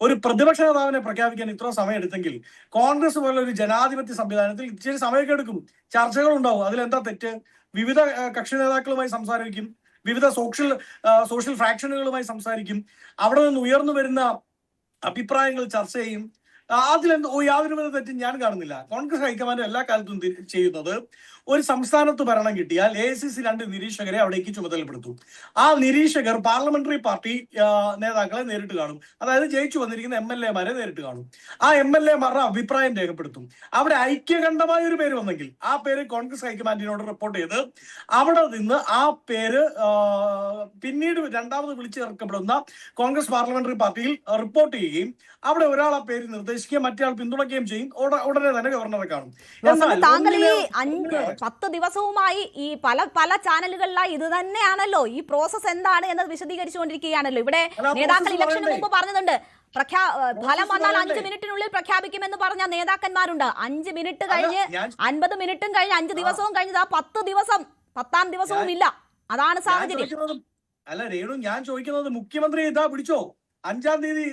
ഒരു പ്രതിപക്ഷ നേതാവിനെ പ്രഖ്യാപിക്കാൻ ഇത്ര സമയം എടുത്തെങ്കിൽ കോൺഗ്രസ് പോലെ ഒരു ജനാധിപത്യ സംവിധാനത്തിൽ ഇച്ചിരി സമയമൊക്കെ എടുക്കും, ചർച്ചകൾ ഉണ്ടാവും. അതിലെന്താ തെറ്റ്? വിവിധ കക്ഷി നേതാക്കളുമായി സംസാരിക്കും, വിവിധ സോഷ്യൽ ഫ്രാക്ഷനുകളുമായി സംസാരിക്കും, അവിടെ നിന്ന് ഉയർന്നു വരുന്ന അഭിപ്രായങ്ങൾ ചർച്ച ചെയ്യും. അതിലെന്തോ യാതൊരു വിധ തെറ്റും ഞാൻ കാണുന്നില്ല. കോൺഗ്രസ് ഹൈക്കമാൻഡ് എല്ലാ കാലത്തും ചെയ്യുന്നത്, ഒരു സംസ്ഥാനത്ത് ഭരണം കിട്ടിയാൽ AICC 2 നിരീക്ഷകരെ അവിടേക്ക് ചുമതലപ്പെടുത്തും. ആ നിരീക്ഷകർ പാർലമെന്ററി പാർട്ടി നേതാക്കളെ നേരിട്ട് കാണും. അതായത് ജയിച്ചു വന്നിരിക്കുന്ന MLA-മാരെ നേരിട്ട് കാണും. ആ MLA-മാരുടെ അഭിപ്രായം രേഖപ്പെടുത്തും. അവിടെ ഐക്യകണ്ഠമായ ഒരു പേര് വന്നെങ്കിൽ ആ പേര് കോൺഗ്രസ് ഹൈക്കമാൻഡിനോട് റിപ്പോർട്ട് ചെയ്ത് അവിടെ നിന്ന് ആ പേര് പിന്നീട് 2ാമത് വിളിച്ചു ചേർക്കപ്പെടുന്ന കോൺഗ്രസ് പാർലമെന്ററി പാർട്ടിയിൽ റിപ്പോർട്ട് ചെയ്യുകയും അവിടെ ഒരാൾ ആ പേര് നിർദ്ദേശിക്കുകയും മറ്റേ പിന്തുണയ്ക്കുകയും ചെയ്യും. ഉടനെ തന്നെ ഗവർണറെ കാണും.
താങ്കൾ ഈ 10 ദിവസവുമായി ഈ പല ചാനലുകളിലായി ഇത് തന്നെയാണല്ലോ, ഈ പ്രോസസ് എന്താണ് എന്നത് വിശദീകരിച്ചുകൊണ്ടിരിക്കുകയാണല്ലോ. ഇവിടെ നേതാക്കൾ ഇലക്ഷന് മുമ്പ് പറഞ്ഞിട്ടുണ്ട് ഫലം വന്നാൽ 5 മിനിറ്റിനുള്ളിൽ പ്രഖ്യാപിക്കുമെന്ന് പറഞ്ഞ നേതാക്കന്മാരുണ്ട്. 5 മിനിറ്റ് കഴിഞ്ഞ് 50 മിനിറ്റും കഴിഞ്ഞ് 5 ദിവസവും കഴിഞ്ഞത് 10 ദിവസം, 10ാം ദിവസവും ഇല്ല. അതാണ്
ഞാൻ
സാഹചര്യം.
ചോദിക്കുന്നത് അല്ല രേണു, ഞാൻ ചോദിക്കുന്നത് മുഖ്യമന്ത്രി ഇതാ പിടിച്ചോ, 5-ാം തീയതി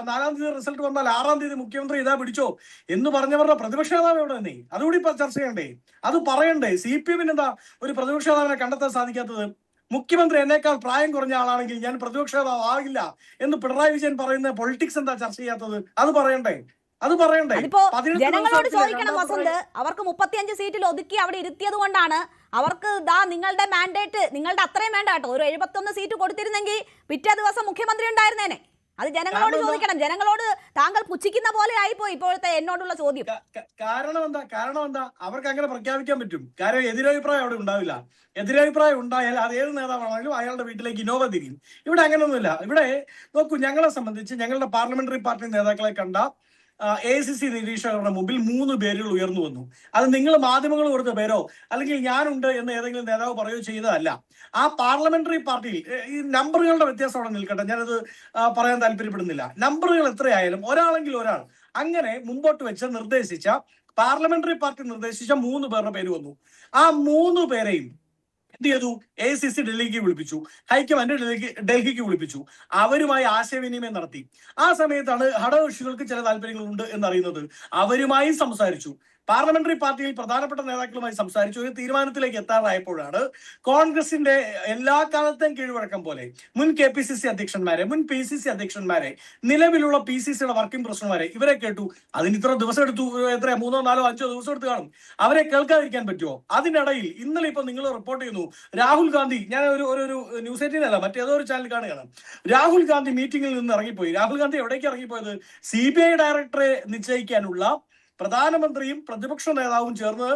4-ാം തീയതി റിസൾട്ട് വന്നാൽ 6-ാം തീയതി മുഖ്യമന്ത്രി ഇതാ പിടിച്ചോ എന്ന് പറഞ്ഞവരുടെ പ്രതിപക്ഷ നേതാവ് എവിടെ തന്നെ? അതുകൂടി ഇപ്പൊ ചർച്ച ചെയ്യണ്ടേ? അത് പറയണ്ടേ? CPM എന്താ ഒരു പ്രതിപക്ഷ നേതാവിനെ കണ്ടെത്താൻ സാധിക്കാത്തത്? മുഖ്യമന്ത്രി എന്നേക്കാൾ പ്രായം കുറഞ്ഞ ആളാണെങ്കിൽ ഞാൻ പ്രതിപക്ഷ നേതാവ് ആകില്ല എന്ന് പിണറായി വിജയൻ പറയുന്ന പൊളിറ്റിക്സ് എന്താ ചർച്ച ചെയ്യാത്തത്? അത് പറയണ്ടേ? അത് പറയണ്ടേ?
അതിപ്പോ
18
ജനങ്ങളോട്
ദിവസത്തിലെ
ചോദിക്കണം
രണ്ടാം
വസന്ത്. അവർക്ക് 35 സീറ്റിൽ ഒതുക്കി അവിടെ ഇരുത്തിയത് കൊണ്ടാണ് അവർക്ക് നിങ്ങളുടെ മാൻഡേറ്റ്, നിങ്ങളുടെ അത്രയും വേണ്ട കേട്ടോ, ഒരു 71 സീറ്റ് കൊടുത്തിരുന്നെങ്കിൽ പിറ്റേ ദിവസം മുഖ്യമന്ത്രി ഉണ്ടായിരുന്നേനെ. അത് ജനങ്ങളോട് ചോദിക്കണം. ജനങ്ങളോട് താങ്കൾ പുച്ഛിക്കുന്ന പോലെ ആയിപ്പോയി ഇപ്പോഴത്തെ എന്നോടുള്ള ചോദ്യം.
കാരണം എന്താ? അവർക്ക് അങ്ങനെ പ്രഖ്യാപിക്കാൻ പറ്റും. കാരണം എതിരഭിപ്രായം അവിടെ ഉണ്ടാവില്ല. എതിരഭിപ്രായം ഉണ്ടായാൽ അത് ഏത് നേതാവാണെങ്കിലും അയാളുടെ വീട്ടിലേക്ക് ഇന്നോവ തിരിയും. ഇവിടെ അങ്ങനെയൊന്നുമില്ല. ഇവിടെ നോക്കൂ, ഞങ്ങളെ സംബന്ധിച്ച് ഞങ്ങളുടെ പാർലമെന്ററി പാർട്ടി നേതാക്കളെ കണ്ട AICC നിരീക്ഷകരുടെ മുമ്പിൽ 3 പേരുകൾ ഉയർന്നു വന്നു. അത് നിങ്ങൾ മാധ്യമങ്ങൾ കൊടുത്ത പേരോ അല്ലെങ്കിൽ ഞാനുണ്ട് എന്ന് ഏതെങ്കിലും നേതാവ് പറയുകയോ ചെയ്തതല്ല. ആ പാർലമെന്ററി പാർട്ടിയിൽ ഈ നമ്പറുകളുടെ വ്യത്യാസം അവിടെ നിൽക്കട്ടെ, ഞാനത് പറയാൻ താല്പര്യപ്പെടുന്നില്ല. നമ്പറുകൾ എത്രയായാലും ഒരാളെങ്കിൽ ഒരാൾ അങ്ങനെ മുമ്പോട്ട് വെച്ച് നിർദ്ദേശിച്ച പാർലമെന്ററി പാർട്ടി നിർദ്ദേശിച്ച 3 പേരുടെ പേര് വന്നു. ആ 3 പേരെയും എന്ത് ചെയ്തു? AICC ഡൽഹിക്ക് വിളിപ്പിച്ചു, ഹൈക്കമാൻഡ് ഡൽഹിക്ക് വിളിപ്പിച്ചു, അവരുമായി ആശയവിനിമയം നടത്തി. ആ സമയത്താണ് ഘടകകക്ഷികൾക്ക് ചില താല്പര്യങ്ങളുണ്ട് എന്നറിയുന്നത്. അവരുമായി സംസാരിച്ചു, പാർലമെന്ററി പാർട്ടിയിൽ പ്രധാനപ്പെട്ട നേതാക്കളുമായി സംസാരിച്ചു. ഒരു തീരുമാനത്തിലേക്ക് എത്താറായപ്പോഴാണ് കോൺഗ്രസിന്റെ എല്ലാ കാലത്തെയും കീഴ്വഴക്കം പോലെ മുൻ KPCC അധ്യക്ഷന്മാരെ, മുൻ PCC അധ്യക്ഷന്മാരെ, നിലവിലുള്ള PCCയുടെ വർക്കിംഗ് പ്രസിഡന്റുമാരെ ഇവരെ കേട്ടു. അതിന് ഇത്ര ദിവസം എടുത്തു. എത്ര 3, 4, 5 ദിവസം എടുത്ത് കാണും. അവരെ കേൾക്കാതിരിക്കാൻ പറ്റുമോ? അതിനിടയിൽ ഇന്നലെ ഇപ്പൊ നിങ്ങൾ റിപ്പോർട്ട് ചെയ്യുന്നു, രാഹുൽ ഗാന്ധി, ഞാൻ ഒരു ന്യൂസ് 18 മറ്റേതോ ഒരു ചാനൽ കാണുകയാണ്, രാഹുൽ ഗാന്ധി മീറ്റിംഗിൽ നിന്ന് ഇറങ്ങിപ്പോയി. രാഹുൽ ഗാന്ധി എവിടേക്ക് ഇറങ്ങിപ്പോയത്? CBI ഡയറക്ടറെ നിശ്ചയിക്കാനുള്ള പ്രധാനമന്ത്രിയും പ്രതിപക്ഷ നേതാവും ചേർന്ന്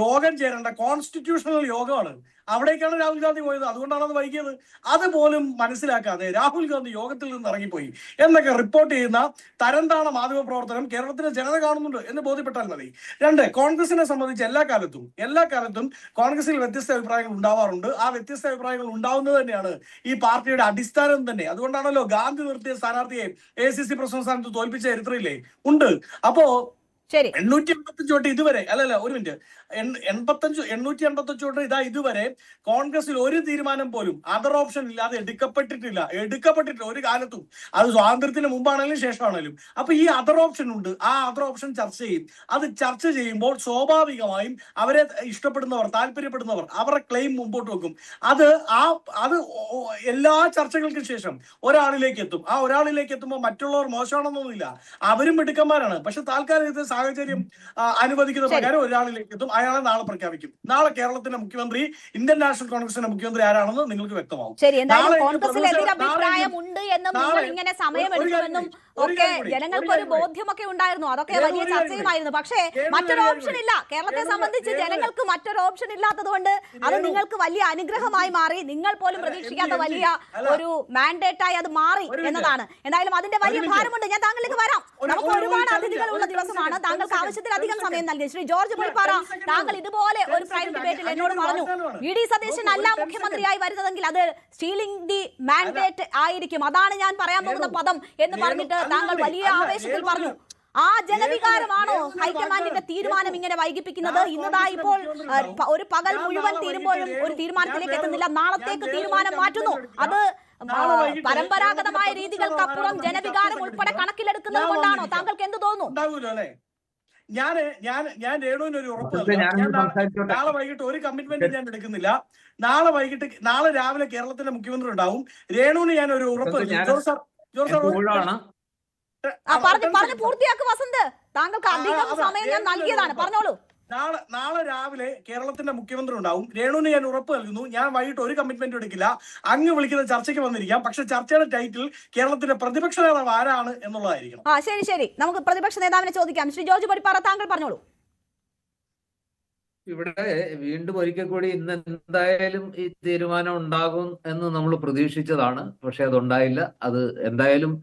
യോഗം ചേരേണ്ട കോൺസ്റ്റിറ്റ്യൂഷണൽ യോഗമാണ്. അവിടേക്കാണ് രാഹുൽ ഗാന്ധി പോയത്. അതുകൊണ്ടാണ് അത് വൈകിയത്. അതുപോലും മനസ്സിലാക്കാതെ രാഹുൽ ഗാന്ധി യോഗത്തിൽ നിന്ന് ഇറങ്ങിപ്പോയി എന്നൊക്കെ റിപ്പോർട്ട് ചെയ്യുന്ന തരംതാണ മാധ്യമ പ്രവർത്തനം കേരളത്തിലെ ജനത കാണുന്നുണ്ട് എന്ന് ബോധ്യപ്പെട്ടാൽ മതി. 2, കോൺഗ്രസിനെ സംബന്ധിച്ച് എല്ലാ കാലത്തും കോൺഗ്രസിൽ വ്യത്യസ്ത അഭിപ്രായങ്ങൾ ഉണ്ടാവാറുണ്ട്. ആ വ്യത്യസ്ത അഭിപ്രായങ്ങൾ ഉണ്ടാവുന്നത് തന്നെയാണ് ഈ പാർട്ടിയുടെ അടിസ്ഥാനം തന്നെ. അതുകൊണ്ടാണല്ലോ ഗാന്ധി നിർത്തിയ സ്ഥാനാർത്ഥിയെ AICC പ്രസിഡന്റ് സ്ഥാനത്ത് തോൽപ്പിച്ച ചരിത്രമില്ലേ ഉണ്ട്. അപ്പോ
ശരി,
885 തൊട്ട് ഇതുവരെ ഒരു മിനിറ്റ്, 885 തൊട്ട് ഇതുവരെ കോൺഗ്രസിൽ ഒരു തീരുമാനം പോലും അതർ ഓപ്ഷൻ ഇല്ലാതെ എടുക്കപ്പെട്ടിട്ടില്ല ഒരു കാലത്തും. അത് സ്വാതന്ത്ര്യത്തിന് മുമ്പാണെങ്കിലും ശേഷമാണെങ്കിലും. അപ്പൊ ഈ അതർ ഓപ്ഷൻ ഉണ്ട്. ആ അതർ ഓപ്ഷൻ ചർച്ച ചെയ്യും. അത് ചർച്ച ചെയ്യുമ്പോൾ സ്വാഭാവികമായും അവരെ ഇഷ്ടപ്പെടുന്നവർ, താല്പര്യപ്പെടുന്നവർ അവരുടെ ക്ലെയിം മുമ്പോട്ട് വെക്കും. അത് എല്ലാ ചർച്ചകൾക്കും ശേഷം ഒരാളിലേക്ക് എത്തും. ആ ഒരാളിലേക്ക് എത്തുമ്പോൾ മറ്റുള്ളവർ മോശമാണെന്നൊന്നുമില്ല, അവരും മിടുക്കന്മാരാണ്. പക്ഷെ താൽക്കാലിക സാഹചര്യം അനുവദിക്കുന്ന പ്രകാരം ഒരാളിലേക്ക് എത്തും. അയാളെ നാളെ പ്രഖ്യാപിക്കും. നാളെ കേരളത്തിന്റെ മുഖ്യമന്ത്രി, ഇന്ത്യൻ നാഷണൽ കോൺഗ്രസിന്റെ മുഖ്യമന്ത്രി ആരാണെന്ന് നിങ്ങൾക്ക് വ്യക്തമാവും.
ശരി, എന്തായാലും കോൺഗ്രസിൽ എതിരഭിപ്രായമുണ്ട് എന്നും നിങ്ങൾ ഇങ്ങനെ സമയമെടുക്കുമെന്നും ഒക്കെ ജനങ്ങൾക്ക് ഒരു ബോധ്യമൊക്കെ ഉണ്ടായിരുന്നു. അതൊക്കെ വലിയ ചർച്ചയുമായിരുന്നു. പക്ഷേ മറ്റൊരു ഓപ്ഷൻ ഇല്ല. കേരളത്തെ സംബന്ധിച്ച് ജനങ്ങൾക്ക് മറ്റൊരു ഓപ്ഷൻ ഇല്ലാത്തത് കൊണ്ട് അത് നിങ്ങൾക്ക് വലിയ അനുഗ്രഹമായി മാറി. നിങ്ങൾ പോലും പ്രതീക്ഷിക്കാത്ത വലിയ ഒരു മാൻഡേറ്റായി അത് മാറി എന്നതാണ്. എന്തായാലും അതിന്റെ വലിയ ഭാരമുണ്ട്. ഞാൻ താങ്കളിലേക്ക് വരാം. നമുക്ക് ഒരുപാട് അതിഥികളുള്ള ദിവസമാണ്. താങ്കൾക്ക് ആവശ്യത്തിലധികം സമയം നൽകി. ശ്രീ ജോർജ് പുളിപ്പാറ, താങ്കൾ ഇതുപോലെ ഒരു പ്രൈം ഡിബേറ്റിൽ എന്നോട് പറഞ്ഞു, VD സതീശൻ അല്ല മുഖ്യമന്ത്രിയായി വരുന്നതെങ്കിൽ അത് സ്റ്റീലിംഗ് ദി മാൻഡേറ്റ് ആയിരിക്കും, അതാണ് ഞാൻ പറയാൻ പോകുന്ന പദം എന്ന് പറഞ്ഞിട്ട് താങ്കൾ വലിയ ആവേശത്തിൽ പറഞ്ഞു. ആ ജനവികാരമാണോ ഹൈക്കമാൻഡിന്റെ തീരുമാനം ഇങ്ങനെ വൈകിപ്പിക്കുന്നത്? ഇന്നതാ ഇപ്പോൾ ഒരു പകൽ മുഴുവൻ തീരുമ്പോഴും ഒരു തീരുമാനത്തിലേക്ക് എത്തുന്നില്ല. നാളത്തേക്ക് തീരുമാനം മാറ്റുന്നു. അത് പരമ്പരാഗതമായ രീതികൾക്കപ്പുറം ജനവികാരം ഉൾപ്പെടെ കണക്കിലെടുക്കുന്നത് കൊണ്ടാണോ? താങ്കൾക്ക് എന്ത് തോന്നുന്നു?
ഞാൻ രേണുവിന് ഒരു ഉറപ്പ് നൽകാം. നാളെ വൈകിട്ട് ഒരു കമ്മിറ്റ്മെന്റ് ഞാൻ എടുക്കുന്നില്ല. നാളെ രാവിലെ കേരളത്തിന്റെ മുഖ്യമന്ത്രി ഉണ്ടാവും. രേണുവിന് ഞാൻ ഒരു ഉറപ്പ്
പറഞ്ഞു പൂർത്തിയാക്ക് വസന്ത്. താങ്കൾക്ക് അധികം സമയം ഞാൻ നൽകിയതാണ്, പറഞ്ഞോളൂ.
നാളെ രാവിലെ കേരളത്തിന്റെ മുഖ്യമന്ത്രി ഉണ്ടാവും. രേണുവിന് ഞാൻ ഉറപ്പ് നൽകുന്നു, ഞാൻ വൈകിട്ട് ഒരു കമ്മിറ്റ്മെന്റ് എടുക്കില്ല. അങ്ങ് വിളിക്കുന്ന ചർച്ചയ്ക്ക് വന്നിരിക്കാം. പക്ഷെ ചർച്ചയുടെ ടൈറ്റിൽ കേരളത്തിന്റെ പ്രതിപക്ഷ നേതാവ് ആരാണ് എന്നുള്ളതായിരിക്കണം.
ശരി, നമുക്ക് പ്രതിപക്ഷ നേതാവിനെ ചോദിക്കാം. ശ്രീ ജോർജ് പുളിപ്പാറ, താങ്കൾ പറഞ്ഞോളൂ.
ഇവിടെ വീണ്ടും ഒരിക്കൽ കൂടി ഇന്ന് എന്തായാലും ഈ തീരുമാനം ഉണ്ടാകും എന്ന് നമ്മൾ പ്രതീക്ഷിച്ചതാണ്. പക്ഷെ അതുണ്ടായില്ല. അത് എന്തായാലും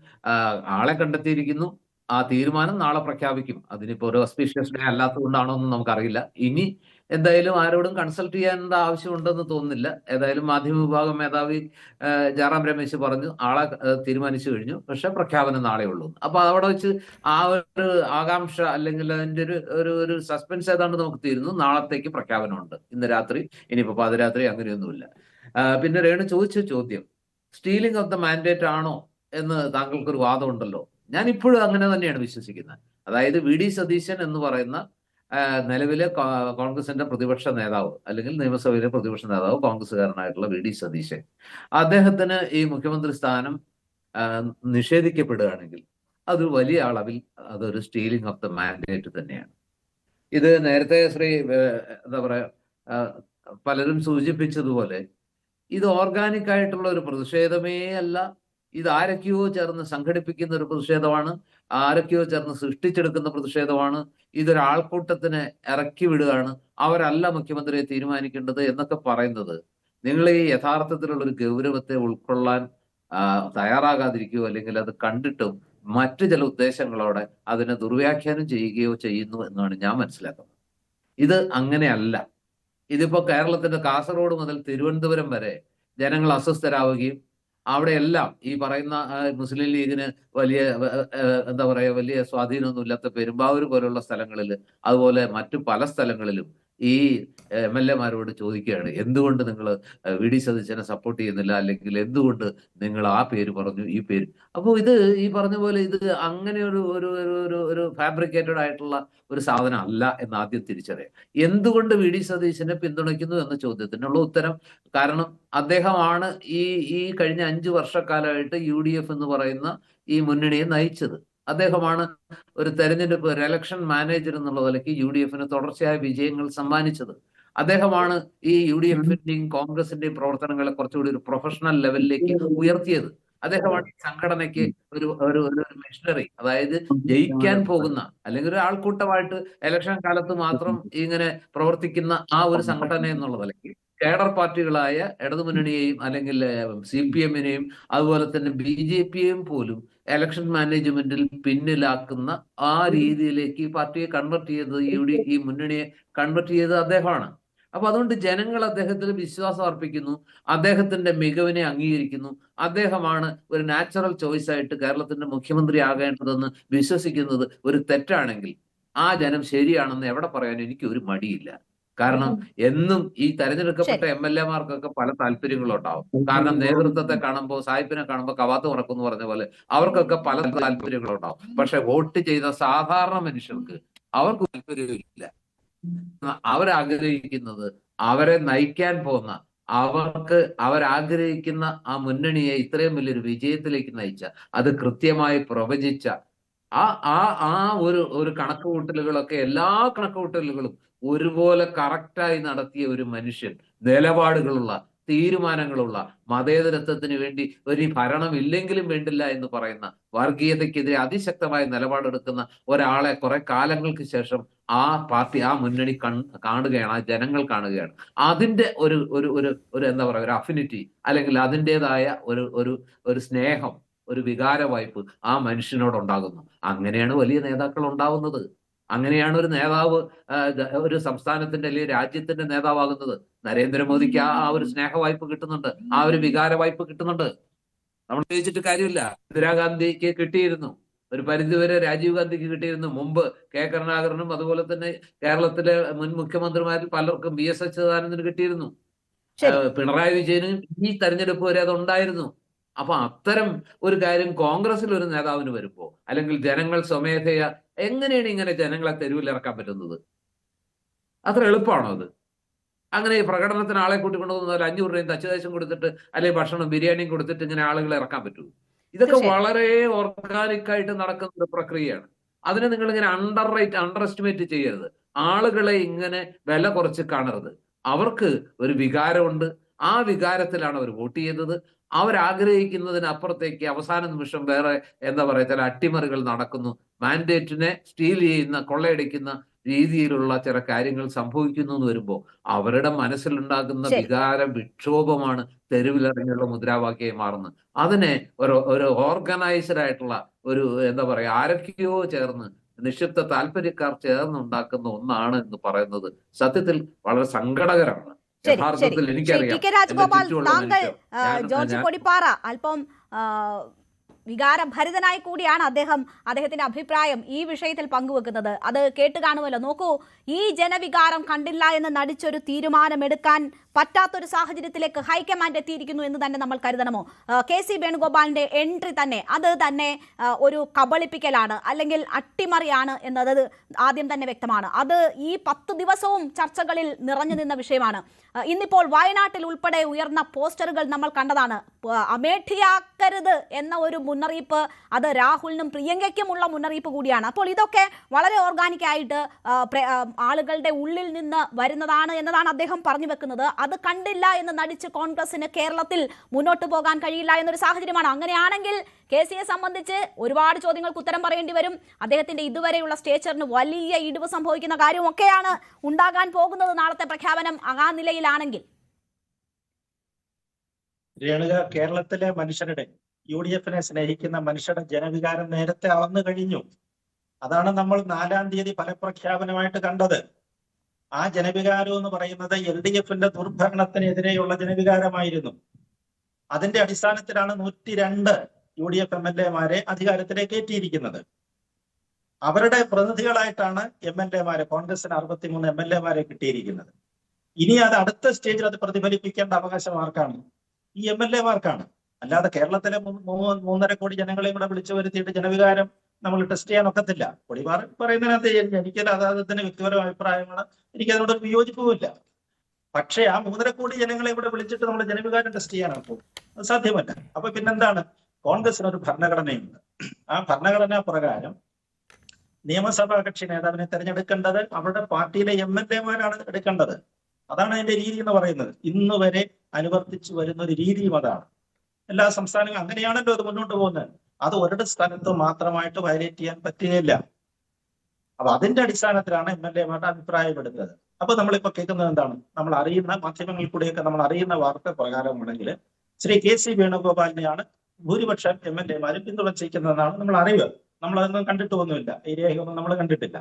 ആളെ കണ്ടെത്തിയിരിക്കുന്നു. ആ തീരുമാനം നാളെ പ്രഖ്യാപിക്കും. അതിനിപ്പോ ഒരു ഓസ്പീഷ്യസ് ഡേ അല്ലാത്തത് കൊണ്ടാണോ എന്ന് നമുക്കറിയില്ല. ഇനി എന്തായാലും ആരോടും കൺസൾട്ട് ചെയ്യേണ്ട ആവശ്യമുണ്ടെന്ന് തോന്നുന്നില്ല. ഏതായാലും മാധ്യമ വിഭാഗം മേധാവി ജയറാം രമേശ് പറഞ്ഞു ആളെ തീരുമാനിച്ചു കഴിഞ്ഞു, പക്ഷെ പ്രഖ്യാപനം നാളെ ഉള്ളൂ. അപ്പൊ അവിടെ വെച്ച് ആ ഒരു ആകാംക്ഷ അല്ലെങ്കിൽ അതിന്റെ ഒരു സസ്പെൻസ് ഏതാണ്ട് നമുക്ക് തീരുന്നു. നാളത്തേക്ക് പ്രഖ്യാപനമുണ്ട്. ഇന്ന് രാത്രി, ഇനിയിപ്പോ പാതിരാത്രി, അങ്ങനെയൊന്നുമില്ല. പിന്നെ രേണു ചോദിച്ച ചോദ്യം സ്റ്റീലിംഗ് ഓഫ് ദ മാൻഡേറ്റ് ആണോ എന്ന് താങ്കൾക്കൊരു വാദമുണ്ടല്ലോ. ഞാൻ ഇപ്പോഴും അങ്ങനെ തന്നെയാണ് വിശ്വസിക്കുന്നത്. അതായത് വി ഡി സതീശൻ എന്ന് പറയുന്ന നിലവിലെ കോൺഗ്രസിന്റെ പ്രതിപക്ഷ നേതാവ് അല്ലെങ്കിൽ നിയമസഭയിലെ പ്രതിപക്ഷ നേതാവ് കോൺഗ്രസ്സുകാരനായിട്ടുള്ള വി ഡി സതീശൻ, അദ്ദേഹത്തിന് ഈ മുഖ്യമന്ത്രി സ്ഥാനം നിഷേധിക്കപ്പെടുകയാണെങ്കിൽ അത് വലിയ അളവിൽ അതൊരു സ്റ്റീലിംഗ് ഓഫ് ദ മാൻഡേറ്റ് തന്നെയാണ്. ഇത് നേരത്തെ എന്താ പറയാ പലരും സൂചിപ്പിച്ചതുപോലെ ഇത് ഓർഗാനിക് ആയിട്ടുള്ള ഒരു പ്രതിഷേധമേ അല്ല. ഇത് ആരൊക്കെയോ ചേർന്ന് സംഘടിപ്പിക്കുന്ന ഒരു പ്രതിഷേധമാണ്, ആരൊക്കെയോ ചേർന്ന് സൃഷ്ടിച്ചെടുക്കുന്ന പ്രതിഷേധമാണ്. ഇതൊരാൾക്കൂട്ടത്തിന് ഇറക്കി വിടുകയാണ്, അവരല്ല മുഖ്യമന്ത്രിയെ തീരുമാനിക്കേണ്ടത് എന്നൊക്കെ പറയുന്നത് നിങ്ങൾ ഈ യഥാർത്ഥത്തിലുള്ള ഒരു ഗൗരവത്തെ ഉൾക്കൊള്ളാൻ തയ്യാറാകാതിരിക്കുകയോ അല്ലെങ്കിൽ അത് കണ്ടിട്ടും മറ്റു ചില ഉദ്ദേശങ്ങളോടെ അതിനെ ദുർവ്യാഖ്യാനം ചെയ്യുകയോ ചെയ്യുന്നു എന്നാണ് ഞാൻ മനസ്സിലാക്കുന്നത്. ഇത് അങ്ങനെയല്ല. ഇതിപ്പോ കേരളത്തിന്റെ കാസർഗോഡ് മുതൽ തിരുവനന്തപുരം വരെ ജനങ്ങൾ അസ്വസ്ഥരാവുകയും അവിടെയെല്ലാം ഈ പറയുന്ന മുസ്ലിം ലീഗിന് വലിയ എന്താ പറയുക വലിയ സ്വാധീനമൊന്നുമില്ലാത്ത പെരുമ്പാവൂർ പോലുള്ള സ്ഥലങ്ങളിൽ അതുപോലെ മറ്റു പല സ്ഥലങ്ങളിലും ഈ MLA-മാരോട് ചോദിക്കുകയാണ്, എന്തുകൊണ്ട് നിങ്ങൾ വി ഡി സതീശനെ സപ്പോർട്ട് ചെയ്യുന്നില്ല, അല്ലെങ്കിൽ എന്തുകൊണ്ട് നിങ്ങൾ ആ പേര് പറഞ്ഞു ഈ പേര്. അപ്പോൾ ഇത് ഈ പറഞ്ഞ പോലെ ഇത് അങ്ങനെ ഒരു ഫാബ്രിക്കേറ്റഡ് ആയിട്ടുള്ള ഒരു സാധനം അല്ല എന്ന് ആദ്യം തിരിച്ചറിയാം. എന്തുകൊണ്ട് വി ഡി സതീശനെ പിന്തുണയ്ക്കുന്നു എന്ന ചോദ്യത്തിനുള്ള ഉത്തരം, കാരണം അദ്ദേഹമാണ് ഈ കഴിഞ്ഞ 5 വർഷക്കാലമായിട്ട് UDF എന്ന് പറയുന്ന ഈ മുന്നണിയെ നയിച്ചത്. അദ്ദേഹമാണ് ഒരു തെരഞ്ഞെടുപ്പ് എലക്ഷൻ മാനേജർ എന്നുള്ള നിലയ്ക്ക് UDF-ന് തുടർച്ചയായ വിജയങ്ങൾ സമ്മാനിച്ചത്. അദ്ദേഹമാണ് ഈ UDF-ന്റെയും കോൺഗ്രസിന്റെയും പ്രവർത്തനങ്ങളെ കുറച്ചുകൂടി ഒരു പ്രൊഫഷണൽ ലെവലിലേക്ക് ഉയർത്തിയത്. അദ്ദേഹമാണ് ഈ സംഘടനയ്ക്ക് ഒരു മിഷണറി, അതായത് ജയിക്കാൻ പോകുന്ന അല്ലെങ്കിൽ ഒരു ആൾക്കൂട്ടമായിട്ട് ഇലക്ഷൻ കാലത്ത് മാത്രം ഇങ്ങനെ പ്രവർത്തിക്കുന്ന ആ ഒരു സംഘടന എന്നുള്ള നിലയ്ക്ക് കേഡർ പാർട്ടികളായ ഇടതുമുന്നണിയെയും അല്ലെങ്കിൽ CPM-നെയും അതുപോലെ തന്നെ BJP-യെയും പോലും ഇലക്ഷൻ മാനേജ്മെന്റിൽ പിന്നിലാക്കുന്ന ആ രീതിയിലേക്ക് ഈ പാർട്ടിയെ കൺവെർട്ട് ചെയ്തത് ഈ മുന്നണിയെ കൺവെർട്ട് ചെയ്തത് അദ്ദേഹമാണ്. അപ്പൊ അതുകൊണ്ട് ജനങ്ങൾ അദ്ദേഹത്തിൽ വിശ്വാസം അർപ്പിക്കുന്നു, അദ്ദേഹത്തിന്റെ മികവിനെ അംഗീകരിക്കുന്നു. അദ്ദേഹമാണ് ഒരു നാച്ചുറൽ ചോയ്സ് ആയിട്ട് കേരളത്തിന്റെ മുഖ്യമന്ത്രി ആകേണ്ടതെന്ന് വിശ്വസിക്കുന്നത് ഒരു തെറ്റാണെങ്കിൽ ആ ജനം ശരിയാണെന്ന് എവിടെ പറയാൻ എനിക്ക് ഒരു മടിയില്ല. കാരണം എന്നും ഈ തെരഞ്ഞെടുക്കപ്പെട്ട MLA-മാർക്കൊക്കെ പല താല്പര്യങ്ങളുണ്ടാവും. കാരണം നേതൃത്വത്തെ കാണുമ്പോൾ സാഹിബിനെ കാണുമ്പോൾ കവാത്ത് ഉറക്കുന്നു പറഞ്ഞ പോലെ അവർക്കൊക്കെ പല താല്പര്യങ്ങളുണ്ടാവും. പക്ഷെ വോട്ട് ചെയ്ത സാധാരണ മനുഷ്യർക്ക് അവർക്ക് താല്പര്യമില്ല. അവരാഗ്രഹിക്കുന്നത് അവരെ നയിക്കാൻ പോകുന്ന അവരാഗ്രഹിക്കുന്ന ആ മുന്നണിയെ ഇത്രയും വലിയൊരു വിജയത്തിലേക്ക് നയിച്ച, അത് കൃത്യമായി പ്രവചിച്ച ആ ഒരു കണക്കുകൂട്ടലുകളൊക്കെ എല്ലാ കണക്കുകൂട്ടലുകളും ഒരുപോലെ കറക്റ്റായി നടത്തിയ ഒരു മനുഷ്യൻ, നിലപാടുകളുള്ള തീരുമാനങ്ങളുള്ള, മതേതരത്വത്തിന് വേണ്ടി ഒരു ഭരണം ഇല്ലെങ്കിലും വേണ്ടില്ല എന്ന് പറയുന്ന, വർഗീയതയ്ക്കെതിരെ അതിശക്തമായ നിലപാടെടുക്കുന്ന ഒരാളെ കുറെ കാലങ്ങൾക്ക് ശേഷം ആ പാർട്ടി ആ മുന്നണി കാണുകയാണ്, ആ ജനങ്ങൾ കാണുകയാണ്. അതിന്റെ ഒരു എന്താ പറയുക ഒരു അഫിനിറ്റി അല്ലെങ്കിൽ അതിൻ്റെതായ ഒരു സ്നേഹം, ഒരു വികാര വായ്പ് ആ മനുഷ്യനോടുണ്ടാകുന്നു. അങ്ങനെയാണ് വലിയ നേതാക്കൾ ഉണ്ടാവുന്നത്. അങ്ങനെയാണ് ഒരു നേതാവ് ഒരു സംസ്ഥാനത്തിന്റെ അല്ലെങ്കിൽ രാജ്യത്തിന്റെ നേതാവാകുന്നത്. നരേന്ദ്രമോദിക്ക് ആ ഒരു സ്നേഹ വായ്പ കിട്ടുന്നുണ്ട്, ആ ഒരു വികാര വായ്പ കിട്ടുന്നുണ്ട്. നമ്മൾ ചോദിച്ചിട്ട് കാര്യമില്ല. ഇന്ദിരാഗാന്ധിക്ക് കിട്ടിയിരുന്നു, ഒരു പരിധിവരെ രാജീവ് ഗാന്ധിക്ക് കിട്ടിയിരുന്നു, മുമ്പ് K. കരുണാകരനും അതുപോലെ തന്നെ കേരളത്തിലെ മുൻ മുഖ്യമന്ത്രിമാരിൽ പലർക്കും VS അച്യുതാനന്ദന് കിട്ടിയിരുന്നു, പിണറായി വിജയനും ഈ തെരഞ്ഞെടുപ്പ് വരെ അതുണ്ടായിരുന്നു. അപ്പൊ അത്തരം ഒരു കാര്യം കോൺഗ്രസിൽ ഒരു നേതാവിന് വരുമ്പോ അല്ലെങ്കിൽ ജനങ്ങൾ സ്വമേധയ എങ്ങനെയാണ് ഇങ്ങനെ ജനങ്ങളെ തെരുവിൽ ഇറക്കാൻ പറ്റുന്നത്? അത്ര എളുപ്പമാണോ അത്? അങ്ങനെ ഈ പ്രകടനത്തിന് ആളെ കൂട്ടിക്കൊണ്ടുവന്നാൽ 500 രൂപയും തച്ചുദേശം കൊടുത്തിട്ട് അല്ലെങ്കിൽ ഭക്ഷണം ബിരിയാണിയും കൊടുത്തിട്ട് ഇങ്ങനെ ആളുകളെ ഇറക്കാൻ പറ്റുമോ? ഇതൊക്കെ വളരെ ഓർഗാനിക് ആയിട്ട് നടക്കുന്ന ഒരു പ്രക്രിയയാണ്. അതിനെ നിങ്ങൾ ഇങ്ങനെ അണ്ടർ എസ്റ്റിമേറ്റ് ചെയ്യരുത്. ആളുകളെ ഇങ്ങനെ വില കുറച്ച് കാണരുത്. അവർക്ക് ഒരു വികാരമുണ്ട്, ആ വികാരത്തിലാണ് അവർ വോട്ട് ചെയ്തത്. അവരാഗ്രഹിക്കുന്നതിനപ്പുറത്തേക്ക് അവസാന നിമിഷം വേറെ എന്താ പറയുക ചില അട്ടിമറികൾ നടക്കുന്നു, മാൻഡേറ്റിനെ സ്റ്റീൽ ചെയ്യുന്ന, കൊള്ളയടിക്കുന്ന രീതിയിലുള്ള ചില കാര്യങ്ങൾ സംഭവിക്കുന്നു എന്ന് വരുമ്പോൾ അവരുടെ മനസ്സിലുണ്ടാകുന്ന വികാര വിക്ഷോഭമാണ് തെരുവിലിറങ്ങിയുള്ള മുദ്രാവാക്യമായി മാറുന്നത്. അതിനെ ഒരു ഓർഗനൈസ്ഡ് ആയിട്ടുള്ള ഒരു എന്താ പറയുക ആരൊക്കെയോ ചേർന്ന് നിക്ഷിപ്ത താല്പര്യക്കാർ ചേർന്ന് ഉണ്ടാക്കുന്ന ഒന്നാണ് എന്ന് പറയുന്നത് സത്യത്തിൽ വളരെ സങ്കടകരമാണ്.
രാജഗോപാൽ, താങ്കൾ ജോർജ് കൊടിപ്പാറ അല്പം വികാരഭരിതനായി കൂടിയാണ് അദ്ദേഹത്തിന്റെ അഭിപ്രായം ഈ വിഷയത്തിൽ പങ്കുവെക്കുന്നത്. അത് കേട്ട് കാണുമല്ലോ. നോക്കൂ, ഈ ജനവികാരം കണ്ടില്ല എന്ന് നടിച്ചൊരു തീരുമാനമെടുക്കാൻ പറ്റാത്തൊരു സാഹചര്യത്തിലേക്ക് ഹൈക്കമാൻഡ് എത്തിയിരിക്കുന്നു എന്ന് തന്നെ നമ്മൾ കരുതണമോ? KC വേണുഗോപാലിന്റെ എൻട്രി തന്നെ അത് തന്നെ ഒരു കബളിപ്പിക്കലാണ്, അല്ലെങ്കിൽ അട്ടിമറിയാണ് എന്നത് ആദ്യം തന്നെ വ്യക്തമാണ്. അത് ഈ 10 ദിവസവും ചർച്ചകളിൽ നിറഞ്ഞു നിന്ന വിഷയമാണ്. ഇന്നിപ്പോൾ വയനാട്ടിൽ ഉൾപ്പെടെ ഉയർന്ന പോസ്റ്ററുകൾ നമ്മൾ കണ്ടതാണ്. അമേഠിയാക്കരുത് എന്ന ഒരു മുന്നറിയിപ്പ്, അത് രാഹുലിനും പ്രിയങ്കയ്ക്കുമുള്ള മുന്നറിയിപ്പ് കൂടിയാണ്. അപ്പോൾ ഇതൊക്കെ വളരെ ഓർഗാനിക് ആയിട്ട് ആളുകളുടെ ഉള്ളിൽ നിന്ന് വരുന്നതാണ് എന്നതാണ് അദ്ദേഹം പറഞ്ഞു വെക്കുന്നത്. അത് കണ്ടില്ല എന്ന് നടിച്ച് കോൺഗ്രസിന് കേരളത്തിൽ മുന്നോട്ട് പോകാൻ കഴിയില്ല എന്നൊരു സാഹചര്യമാണ്. അങ്ങനെയാണെങ്കിൽ KCയെ സംബന്ധിച്ച് ഒരുപാട് ചോദ്യങ്ങൾക്ക് ഉത്തരം പറയേണ്ടി വരും. അദ്ദേഹത്തിന്റെ ഇതുവരെയുള്ള സ്റ്റേച്ചറിന് വലിയ ഇടിവ് സംഭവിക്കുന്ന കാര്യമൊക്കെയാണ് ഉണ്ടാകാൻ പോകുന്നത് നാളത്തെ പ്രഖ്യാപനം ആ നിലയിലാണെങ്കിൽ.
രേണുക, കേരളത്തിലെ മനുഷ്യരുടെ UDFനെ സ്നേഹിക്കുന്ന മനുഷ്യരുടെ ജനവികാരം നേരത്തെ അളന്നു കഴിഞ്ഞു. അതാണ് നമ്മൾ 4-ാം തീയതി ഫലപ്രഖ്യാപനമായിട്ട് കണ്ടത്. ആ ജനവികാരം എന്ന് പറയുന്നത് LDFന്റെ ദുർഭരണത്തിനെതിരെയുള്ള ജനവികാരമായിരുന്നു. അതിന്റെ അടിസ്ഥാനത്തിലാണ് 102 UDF MLA-മാരെ അധികാരത്തിലേക്ക് എത്തിയിരിക്കുന്നത്. അവരുടെ പ്രതിനിധികളായിട്ടാണ് MLA-മാരെ, കോൺഗ്രസിന് 63 MLA-മാരെ കിട്ടിയിരിക്കുന്നത്. ഇനി അത് അടുത്ത സ്റ്റേജിൽ അത് പ്രതിഫലിപ്പിക്കേണ്ട അവകാശം ആർക്കാണ്? ഈ MLA-മാർക്കാണ്. അല്ലാതെ കേരളത്തിലെ 3.5 കോടി ജനങ്ങളെയും കൂടെ വിളിച്ചു വരുത്തിയിട്ട് ജനവികാരം നമ്മൾ ടെസ്റ്റ് ചെയ്യാൻ ഒക്കത്തില്ല. പൊടിപാറ പറയുന്നതിനകത്ത് എനിക്ക് അദ്ദേഹത്തിന്റെ വ്യക്തിപരമായ അഭിപ്രായമാണ്, എനിക്കതിനോട് വിയോജിപ്പുമില്ല. പക്ഷേ ആ 3.5 കോടി ജനങ്ങളെ ഇവിടെ വിളിച്ചിട്ട് നമ്മൾ ജനവികാരം ടെസ്റ്റ് ചെയ്യാനാണ് അത് സാധ്യമല്ല. അപ്പൊ പിന്നെന്താണ്? കോൺഗ്രസിന് ഒരു ഭരണഘടനയുണ്ട്. ആ ഭരണഘടനാ പ്രകാരം നിയമസഭാ കക്ഷി നേതാവിനെ തെരഞ്ഞെടുക്കേണ്ടത് അവരുടെ പാർട്ടിയിലെ MLA-മാരാണ് എടുക്കേണ്ടത്. അതാണ് അതിന്റെ രീതി എന്ന് പറയുന്നത്. ഇന്ന് വരെ അനുവർത്തിച്ചു വരുന്ന ഒരു രീതിയും അതാണ്. എല്ലാ സംസ്ഥാനങ്ങളും അങ്ങനെയാണല്ലോ അത് മുന്നോട്ട് പോകുന്നത്. അത് ഒരിട സ്ഥലത്ത് മാത്രമായിട്ട് വയലേറ്റ് ചെയ്യാൻ പറ്റുകയില്ല. അപ്പൊ അതിന്റെ അടിസ്ഥാനത്തിലാണ് MLA-മാരുടെ അഭിപ്രായം എടുത്തത്. അപ്പൊ നമ്മളിപ്പോ കേൾക്കുന്നത് എന്താണ്? നമ്മൾ അറിയുന്ന മാധ്യമങ്ങളിൽ കൂടെയൊക്കെ നമ്മൾ അറിയുന്ന വാർത്ത പ്രകാരമാണെങ്കിൽ ശ്രീ KC വേണുഗോപാലിനെയാണ് ഭൂരിപക്ഷം MLA-മാരും പിന്തുണച്ചിരിക്കുന്നതെന്നാണ് നമ്മൾ അറിവ്. നമ്മളതൊന്നും കണ്ടിട്ടൊന്നുമില്ല, ഈ രേഖയൊന്നും നമ്മൾ കണ്ടിട്ടില്ല.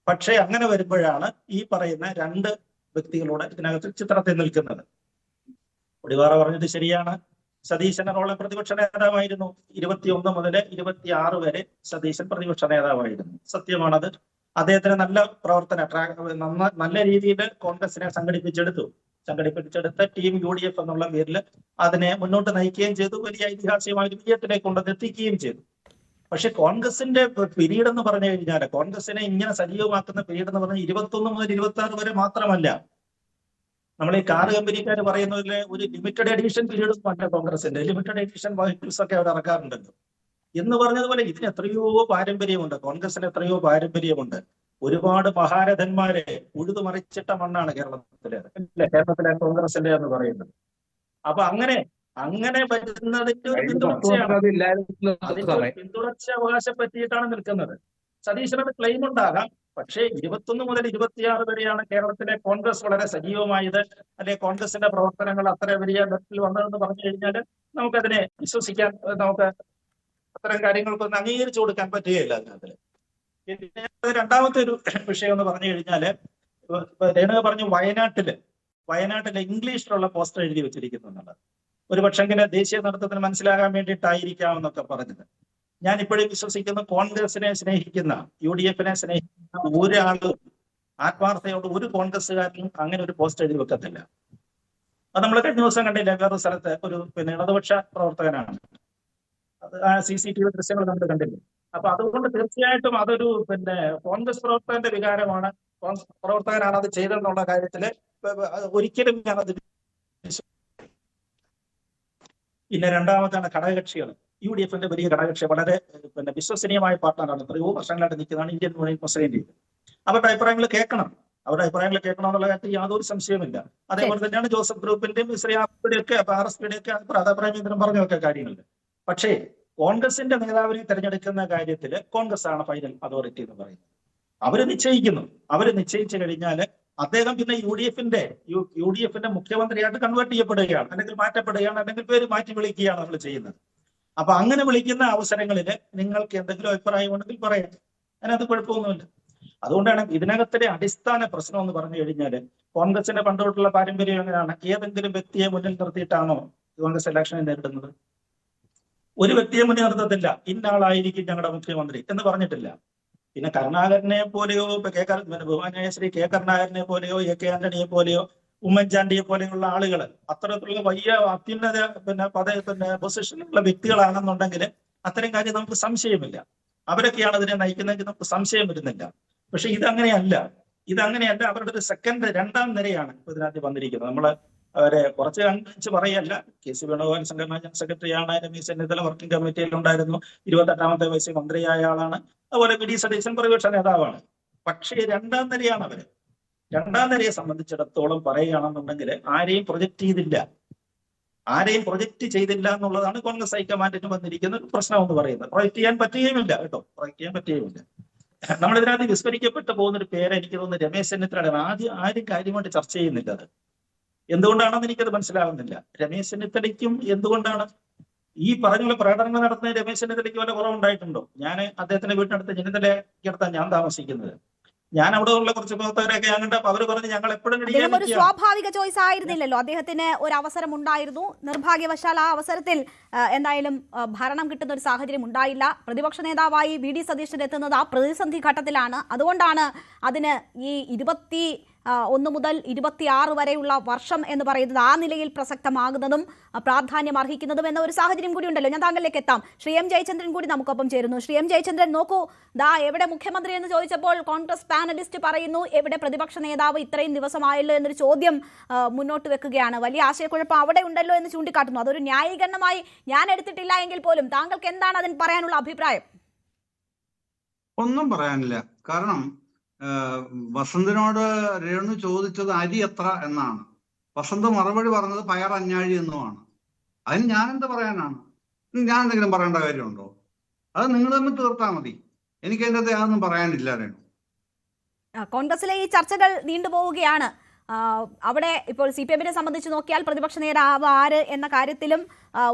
പക്ഷേ അങ്ങനെ വരുമ്പോഴാണ് ഈ പറയുന്ന 2 വ്യക്തികളോട് ഇതിനകത്ത് ചിത്രത്തിൽ നിൽക്കുന്നത്. ഒടിവാറ പറഞ്ഞത് ശരിയാണ്. സതീശൻ റോള് പ്രതിപക്ഷ നേതാവായിരുന്നു. 21 മുതൽ 26 വരെ സതീശൻ പ്രതിപക്ഷ നേതാവായിരുന്നു. സത്യമാണത്. അദ്ദേഹത്തിന് നല്ല നല്ല രീതിയിൽ കോൺഗ്രസിനെ സംഘടിപ്പിച്ചെടുത്ത് ടീം UDF എന്നുള്ള പേരിൽ അതിനെ മുന്നോട്ട് നയിക്കുകയും ചെയ്തു. വലിയ ഐതിഹാസികമായ വിജയത്തിലേക്ക് കൊണ്ടെത്തിക്കുകയും ചെയ്തു. പക്ഷെ കോൺഗ്രസിന്റെ പീരീഡ് എന്ന് പറഞ്ഞു കഴിഞ്ഞാൽ, കോൺഗ്രസിനെ ഇങ്ങനെ സജീവമാക്കുന്ന പീരീഡ് എന്ന് പറഞ്ഞാൽ 21 മുതൽ 26 വരെ മാത്രമല്ല. നമ്മൾ ഈ കാർ കമ്പനിക്കാർ പറയുന്നതിലെ ഒരു ലിമിറ്റഡ് എഡിഷൻ പീരീഡ് അല്ല കോൺഗ്രസിന്റെ. ലിമിറ്റഡ് എഡിഷൻ വെഹിക്കിൾസ് ഒക്കെ അവർ ഇറക്കാറുണ്ടല്ലോ എന്ന് പറഞ്ഞതുപോലെ ഇതിന് എത്രയോ പാരമ്പര്യമുണ്ട്. കോൺഗ്രസിന് എത്രയോ പാരമ്പര്യമുണ്ട്. ഒരുപാട് മഹാരഥന്മാരെ ഉഴുതുമറിച്ചിട്ട മണ്ണാണ് കേരളത്തിലെ കോൺഗ്രസിന്റെ എന്ന് പറയുന്നത്. അപ്പൊ അങ്ങനെ വരുന്നതിന്റെ ഒരു പിന്തുടർച്ചയാണ്. അതിന്റെ പിന്തുടർച്ച അവകാശം പറ്റിയിട്ടാണ് നിൽക്കുന്നത്. സതീശനത് ക്ലെയിം ഉണ്ടാകാം. പക്ഷേ 21 മുതൽ 26 വരെയാണ് കേരളത്തിലെ കോൺഗ്രസ് വളരെ സജീവമായത്, അല്ലെ കോൺഗ്രസിന്റെ പ്രവർത്തനങ്ങൾ അത്ര വലിയ ലെവലിൽ വന്നതെന്ന് പറഞ്ഞു കഴിഞ്ഞാൽ നമുക്കതിനെ വിശ്വസിക്കാൻ, നമുക്ക് അത്തരം കാര്യങ്ങൾക്കൊന്നും അംഗീകരിച്ചു കൊടുക്കാൻ പറ്റുകയില്ല അതിനകത്ത്. പിന്നെ രണ്ടാമത്തെ ഒരു വിഷയം എന്ന് പറഞ്ഞു കഴിഞ്ഞാല്, രേണുക പറഞ്ഞു വയനാട്ടില് ഇംഗ്ലീഷിലുള്ള പോസ്റ്റർ എഴുതി വെച്ചിരിക്കുന്നു എന്നുള്ളത്. ഒരു പക്ഷെങ്കിലും ദേശീയ നേതൃത്വത്തിന് മനസ്സിലാകാൻ വേണ്ടിയിട്ടായിരിക്കാം എന്നൊക്കെ പറഞ്ഞത്. ഞാൻ ഇപ്പോഴും വിശ്വസിക്കുന്നു, കോൺഗ്രസിനെ സ്നേഹിക്കുന്ന UDFനെ സ്നേഹിക്കുന്ന ഒരാളും ആത്മാർത്ഥയോട് ഒരു കോൺഗ്രസ്സുകാരനും അങ്ങനെ ഒരു പോസ്റ്റ് എഴുതി വെക്കത്തില്ല. അത് നമ്മൾ കഴിഞ്ഞ ദിവസം കണ്ടില്ല, വേറൊരു സ്ഥലത്ത് ഒരു ഇടതുപക്ഷ പ്രവർത്തകനാണ്, അത് ആ CCTV ദൃശ്യങ്ങൾ നമ്മൾ കണ്ടില്ല. അപ്പൊ അതുകൊണ്ട് തീർച്ചയായിട്ടും അതൊരു കോൺഗ്രസ് പ്രവർത്തകന്റെ വികാരമാണ്, പ്രവർത്തകനാണ് അത് ചെയ്തെന്നുള്ള കാര്യത്തില് ഒരിക്കലും ഞാനത്. പിന്നെ രണ്ടാമതാണ് ഘടകകക്ഷികൾ. UDFന്റെ വലിയ ഘടകകക്ഷി, വളരെ വിശ്വസനീയമായ പാർട്ട്ണറാണ്, എത്രയോ വർഷങ്ങളായിട്ട് നിൽക്കുന്നതാണ് ഇന്ത്യൻ മുസ്ലിം ലീഗ്. അവരുടെ അഭിപ്രായങ്ങൾ കേൾക്കണം എന്നുള്ള കാര്യത്തിൽ യാതൊരു സംശയമില്ല. അതേപോലെ തന്നെയാണ് ജോസഫ് ഗ്രൂപ്പിന്റെയും ഇസ്രായേലിന്റെയൊക്കെ RSPയുടെയൊക്കെ അഭിപ്രായം പറഞ്ഞൊക്കെ കാര്യങ്ങളുണ്ട്. പക്ഷേ കോൺഗ്രസിന്റെ നേതാവിനെ തെരഞ്ഞെടുക്കുന്ന കാര്യത്തിൽ കോൺഗ്രസ് ആണ് ഫൈനൽ അതോറിറ്റി എന്ന് പറയുന്നത്. അവര് നിശ്ചയിച്ചു കഴിഞ്ഞാൽ അദ്ദേഹം പിന്നെ UDFന്റെ മുഖ്യമന്ത്രിയായിട്ട് കൺവേർട്ട് ചെയ്യപ്പെടുകയാണ്, അല്ലെങ്കിൽ മാറ്റപ്പെടുകയാണ്, അല്ലെങ്കിൽ പേര് മാറ്റി വിളിക്കുകയാണ് നമ്മൾ ചെയ്യുന്നത്. അപ്പൊ അങ്ങനെ വിളിക്കുന്ന അവസരങ്ങളിൽ നിങ്ങൾക്ക് എന്തെങ്കിലും അഭിപ്രായം ഉണ്ടെങ്കിൽ പറയാം, അതിനകത്ത് കുഴപ്പമൊന്നുമില്ല. അതുകൊണ്ടാണ് ഇതിനകത്തിലെ അടിസ്ഥാന പ്രശ്നം എന്ന് പറഞ്ഞു കഴിഞ്ഞാൽ, കോൺഗ്രസിന്റെ പണ്ടോട്ടുള്ള പാരമ്പര്യം എങ്ങനെയാണ്, ഏതെങ്കിലും വ്യക്തിയെ മുന്നിൽ നിർത്തിയിട്ടാണോ കോൺഗ്രസ് ഇലക്ഷനെ നേരിടുന്നത്? ഒരു വ്യക്തിയെ മുന്നിൽ നിർത്തത്തില്ല, ഇന്ന ആളായിരിക്കും ഞങ്ങളുടെ മുഖ്യമന്ത്രി എന്ന് പറഞ്ഞിട്ടില്ല. പിന്നെ കരുണാകരനെ പോലെയോ ബഹുമാന്യായ ശ്രീ കെ കരുണാകരനെ പോലെയോ എ കെ ആന്റണിയെ പോലെയോ ഉമ്മൻചാണ്ടിയെ പോലെയുള്ള ആളുകൾ അത്തരത്തിലുള്ള വലിയ അത്യുന്നത പൊസിഷനിലുള്ള വ്യക്തികളാണെന്നുണ്ടെങ്കിൽ അത്തരം കാര്യം നമുക്ക് സംശയമില്ല. അവരൊക്കെയാണ് അതിനെ നയിക്കുന്നതെങ്കിൽ നമുക്ക് സംശയം വരുന്നില്ല. പക്ഷെ ഇതങ്ങനെയല്ല. അവരുടെ ഒരു രണ്ടാം നിരയാണ് ഇപ്പൊ ഇതിനകത്ത് വന്നിരിക്കുന്നത്. നമ്മള് അവരെ കുറച്ച് കണ്ടിച്ച് പറയല്ല. കെ സി വേണുഗോപാൽ സംഘടനാ ജനറൽ സെക്രട്ടറിയാണ്, രമേശ് ചെന്നിത്തല വർക്കിംഗ് കമ്മിറ്റിയിൽ ഉണ്ടായിരുന്നു, 28ാമത്തെ വയസ്സിൽ മന്ത്രിയായ ആളാണ്, അതുപോലെ വി ഡി സതീശൻ പ്രതിപക്ഷ നേതാവാണ്. പക്ഷേ രണ്ടാം നിരയാണ് അവര്. രണ്ടാം നിരയെ സംബന്ധിച്ചിടത്തോളം പറയുകയാണെന്നുണ്ടെങ്കിൽ ആരെയും പ്രൊജക്ട് ചെയ്തില്ല എന്നുള്ളതാണ് കോൺഗ്രസ് ഹൈക്കമാൻഡിന് വന്നിരിക്കുന്ന ഒരു പ്രശ്നം എന്ന് പറയുന്നത്. പ്രൊജക്ട് ചെയ്യാൻ പറ്റുകയുമില്ല. നമ്മളിതിനകത്ത് വിസ്മരിക്കപ്പെട്ടു പോകുന്ന ഒരു പേര് എനിക്ക് തോന്നുന്നു രമേശ് ചെന്നിത്തലയാണ്. ആരും കാര്യമായിട്ട് ചർച്ച ചെയ്യുന്നില്ല. അത് എന്തുകൊണ്ടാണെന്ന് എനിക്കത് മനസ്സിലാവുന്നില്ല. രമേശ് ചെന്നിത്തലയ്ക്കും എന്തുകൊണ്ടാണ് ഈ പറഞ്ഞ പ്രകടനങ്ങൾ നടത്തുന്ന രമേശ് ചെന്നിത്തലയ്ക്ക് വല്ല കുറവുണ്ടായിട്ടുണ്ടോ? ഞാൻ അദ്ദേഹത്തിന്റെ വീട്ടിനടുത്ത് ചെന്നിത്തലയ്ക്കടുത്താണ് ഞാൻ താമസിക്കുന്നത്. ഞാൻ അവിടെ ഉള്ള കുറച്ച് പ്രവർത്തകരൊക്കെ ഞങ്ങളുടെ അവര് പറഞ്ഞ് ഞങ്ങൾ എപ്പോഴും
ഒരു സ്വാഭാവിക ചോയ്സ് ആയിരുന്നില്ലല്ലോ. അദ്ദേഹത്തിന് ഒരു അവസരം ഉണ്ടായിരുന്നു. നിർഭാഗ്യവശാൽ ആ അവസരത്തിൽ എന്തായാലും ഭരണം കിട്ടുന്ന ഒരു സാഹചര്യം ഉണ്ടായില്ല. പ്രതിപക്ഷ നേതാവായി വി ഡി സതീശൻ എത്തുന്നത് ആ പ്രതിസന്ധി ഘട്ടത്തിലാണ്. അതുകൊണ്ടാണ് അതിന് ഈ 21 മുതൽ 26 വരെയുള്ള വർഷം എന്ന് പറയുന്നത് ആ നിലയിൽ പ്രസക്തമാകുന്നതും പ്രാധാന്യം അർഹിക്കുന്നതും എന്ന ഒരു സാഹചര്യം കൂടി ഉണ്ടല്ലോ. ഞാൻ താങ്കളിലേക്ക് എത്താം. ശ്രീ എം ജയചന്ദ്രൻ കൂടി നമുക്കൊപ്പം ചേരുന്നു. ശ്രീ എം ജയചന്ദ്രൻ, നോക്കൂ, എവിടെ മുഖ്യമന്ത്രി എന്ന് ചോദിച്ചപ്പോൾ കോൺഗ്രസ് പാനലിസ്റ്റ് പറയുന്നു എവിടെ പ്രതിപക്ഷ നേതാവ്, ഇത്രയും ദിവസമായല്ലോ എന്നൊരു ചോദ്യം മുന്നോട്ട് വെക്കുകയാണ്. വലിയ ആശയക്കുഴപ്പം അവിടെ ഉണ്ടല്ലോ എന്ന് ചൂണ്ടിക്കാട്ടുന്നു. അതൊരു ന്യായീകരണമായി ഞാൻ എടുത്തിട്ടില്ല എങ്കിൽ പോലും താങ്കൾക്ക് എന്താണ് അതിന് പറയാനുള്ള അഭിപ്രായം?
ഒന്നും പറയാനില്ല. കാരണം വസന്തിനോട് രേണു ചോദിച്ചത് അരി എത്ര എന്നാണ്. വസന്ത് മറുപടി പറഞ്ഞത് പയർ അഞ്ഞാഴി എന്നുമാണ്. അതിന് ഞാൻ എന്ത് പറയാനാണ്? ഞാൻ എന്തെങ്കിലും പറയേണ്ട കാര്യമുണ്ടോ? അത് നിങ്ങൾ തമ്മിൽ തീർത്താൽ മതി. എനിക്ക് അതിൻ്റെ അകത്ത് യാതൊന്നും പറയാനില്ല രേണു.
കോൺഗ്രസിലെ ഈ ചർച്ചകൾ നീണ്ടുപോവുകയാണ്. അവിടെ ഇപ്പോൾ CPM-നെ സംബന്ധിച്ച് നോക്കിയാൽ പ്രതിപക്ഷ നേതാവ് ആര് എന്ന കാര്യത്തിലും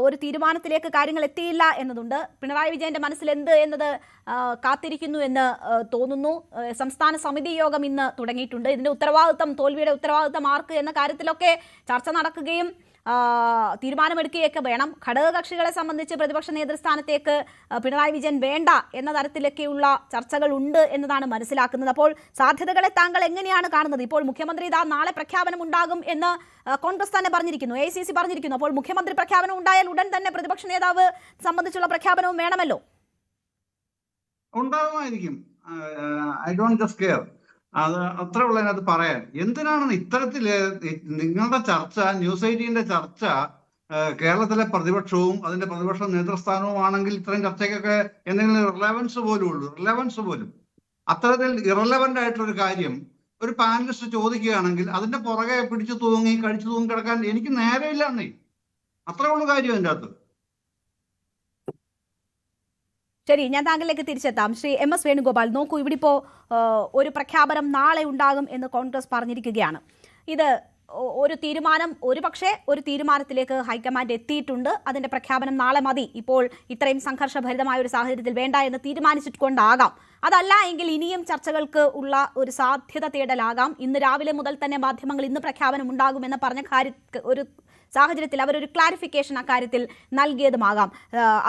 ഒരു തീരുമാനത്തിലേക്ക് കാര്യങ്ങൾ എത്തിയില്ല എന്നതുണ്ട്. പിണറായി വിജയന്റെ മനസ്സിൽ എന്ത് എന്നത് കാത്തിരിക്കുന്നു എന്ന് തോന്നുന്നു. സംസ്ഥാന സമിതി യോഗം ഇന്ന് തുടങ്ങിയിട്ടുണ്ട്. ഇതിന്റെ ഉത്തരവാദിത്തം, തോൽവിയുടെ ഉത്തരവാദിത്തം ആർക്ക് എന്ന കാര്യത്തിലൊക്കെ ചർച്ച നടക്കുകയും തീരുമാനമെടുക്കുകയൊക്കെ വേണം. ഘടകകക്ഷികളെ സംബന്ധിച്ച് പ്രതിപക്ഷ നേതൃസ്ഥാനത്തേക്ക് പിണറായി വിജയൻ വേണ്ട എന്ന തരത്തിലൊക്കെയുള്ള ചർച്ചകൾ ഉണ്ട് എന്നതാണ് മനസ്സിലാക്കുന്നത്. അപ്പോൾ സാധ്യതകളെ താങ്കൾ എങ്ങനെയാണ് കാണുന്നത്? ഇപ്പോൾ മുഖ്യമന്ത്രി നാളെ പ്രഖ്യാപനം ഉണ്ടാകും എന്ന് കോൺഗ്രസ് തന്നെ പറഞ്ഞിരിക്കുന്നു, AICC പറഞ്ഞിരിക്കുന്നു. അപ്പോൾ മുഖ്യമന്ത്രി പ്രഖ്യാപനം ഉണ്ടായാൽ ഉടൻ തന്നെ പ്രതിപക്ഷ നേതാവ് സംബന്ധിച്ചുള്ള പ്രഖ്യാപനവും വേണമല്ലോ.
ഉണ്ടാകുമായിരിക്കും. I don't just care. അത് അത്ര ഉള്ള അതിനകത്ത് പറയാൻ. എന്തിനാണ് ഇത്തരത്തില് നിങ്ങളുടെ ചർച്ച, ന്യൂസ് 18-ന്റെ ചർച്ച കേരളത്തിലെ പ്രതിപക്ഷവും അതിന്റെ പ്രതിപക്ഷ നേതൃസ്ഥാനവും ആണെങ്കിൽ ഇത്തരം ചർച്ചയ്ക്കൊക്കെ എന്തെങ്കിലും റിലവൻസ് പോലും അത്തരത്തിൽ ഇറലവന്റ് ആയിട്ടുള്ളൊരു കാര്യം ഒരു പാനലിസ്റ്റ് ചോദിക്കുകയാണെങ്കിൽ അതിന്റെ പുറകെ പിടിച്ചു തൂങ്ങി കിടക്കാൻ എനിക്ക് നേരമില്ല എന്നേ. അത്രേ ഉള്ളു കാര്യം അതിൻ്റെ അകത്ത്.
ശരി, ഞാൻ താങ്കളിലേക്ക് തിരിച്ചെത്താം. ശ്രീ MS വേണുഗോപാൽ, നോക്കൂ, ഇവിടെ ഇപ്പോൾ ഒരു പ്രഖ്യാപനം നാളെ ഉണ്ടാകും എന്ന് കോൺഗ്രസ് പറഞ്ഞിരിക്കുകയാണ്. ഇത് ഒരു തീരുമാനം, ഒരു തീരുമാനത്തിലേക്ക് ഹൈക്കമാൻഡ് എത്തിയിട്ടുണ്ട്. അതിന്റെ പ്രഖ്യാപനം നാളെ മതി, ഇപ്പോൾ ഇത്രയും സംഘർഷഭരിതമായ ഒരു സാഹചര്യത്തിൽ വേണ്ട എന്ന് തീരുമാനിച്ചിട്ടുകൊണ്ടാകാം. അതല്ല എങ്കിൽ ഇനിയും ചർച്ചകൾക്ക് ഉള്ള ഒരു സാധ്യത തേടലാകാം. ഇന്ന് രാവിലെ മുതൽ തന്നെ മാധ്യമങ്ങൾ ഇന്ന് പ്രഖ്യാപനം ഉണ്ടാകുമെന്ന് പറഞ്ഞ ഒരു സാഹചര്യത്തിൽ അവരൊരു ക്ലാരിഫിക്കേഷൻ അക്കാര്യത്തിൽ നൽകിയതുമാകാം.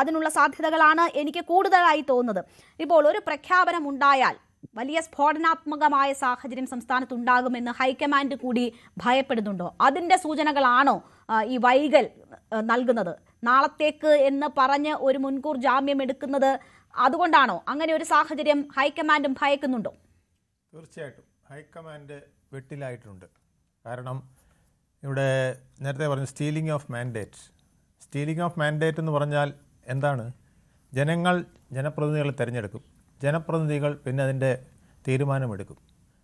അതിനുള്ള സാധ്യതകളാണ് എനിക്ക് കൂടുതലായി തോന്നുന്നത്. ഇപ്പോൾ ഒരു പ്രഖ്യാപനം ഉണ്ടായാൽ വലിയ സ്ഫോടനാത്മകമായ സാഹചര്യം സംസ്ഥാനത്ത് ഉണ്ടാകുമെന്ന് ഹൈക്കമാൻഡ് കൂടി ഭയപ്പെടുന്നുണ്ടോ? അതിന്റെ സൂചനകളാണോ ഈ വൈകൽ നൽകുന്നത്? നാളത്തേക്ക് എന്ന് പറഞ്ഞ് ഒരു മുൻകൂർ ജാമ്യം എടുക്കുന്നത് അതുകൊണ്ടാണോ? അങ്ങനെ ഒരു സാഹചര്യം ഹൈക്കമാൻഡും ഭയക്കുന്നുണ്ടോ?
തീർച്ചയായിട്ടും ഹൈക്കമാൻഡ് വെട്ടിലായിട്ടുണ്ട്. കാരണം ഇവിടെ നേരത്തെ പറഞ്ഞു സ്റ്റീലിംഗ് ഓഫ് മാൻഡേറ്റ് എന്ന് പറഞ്ഞാൽ എന്താണ്? ജനപ്രതിനിധികളെ തിരഞ്ഞെടുക്കും, ജനപ്രതിനിധികൾ പിന്നെ അതിൻ്റെ തീരുമാനമെടുക്കും.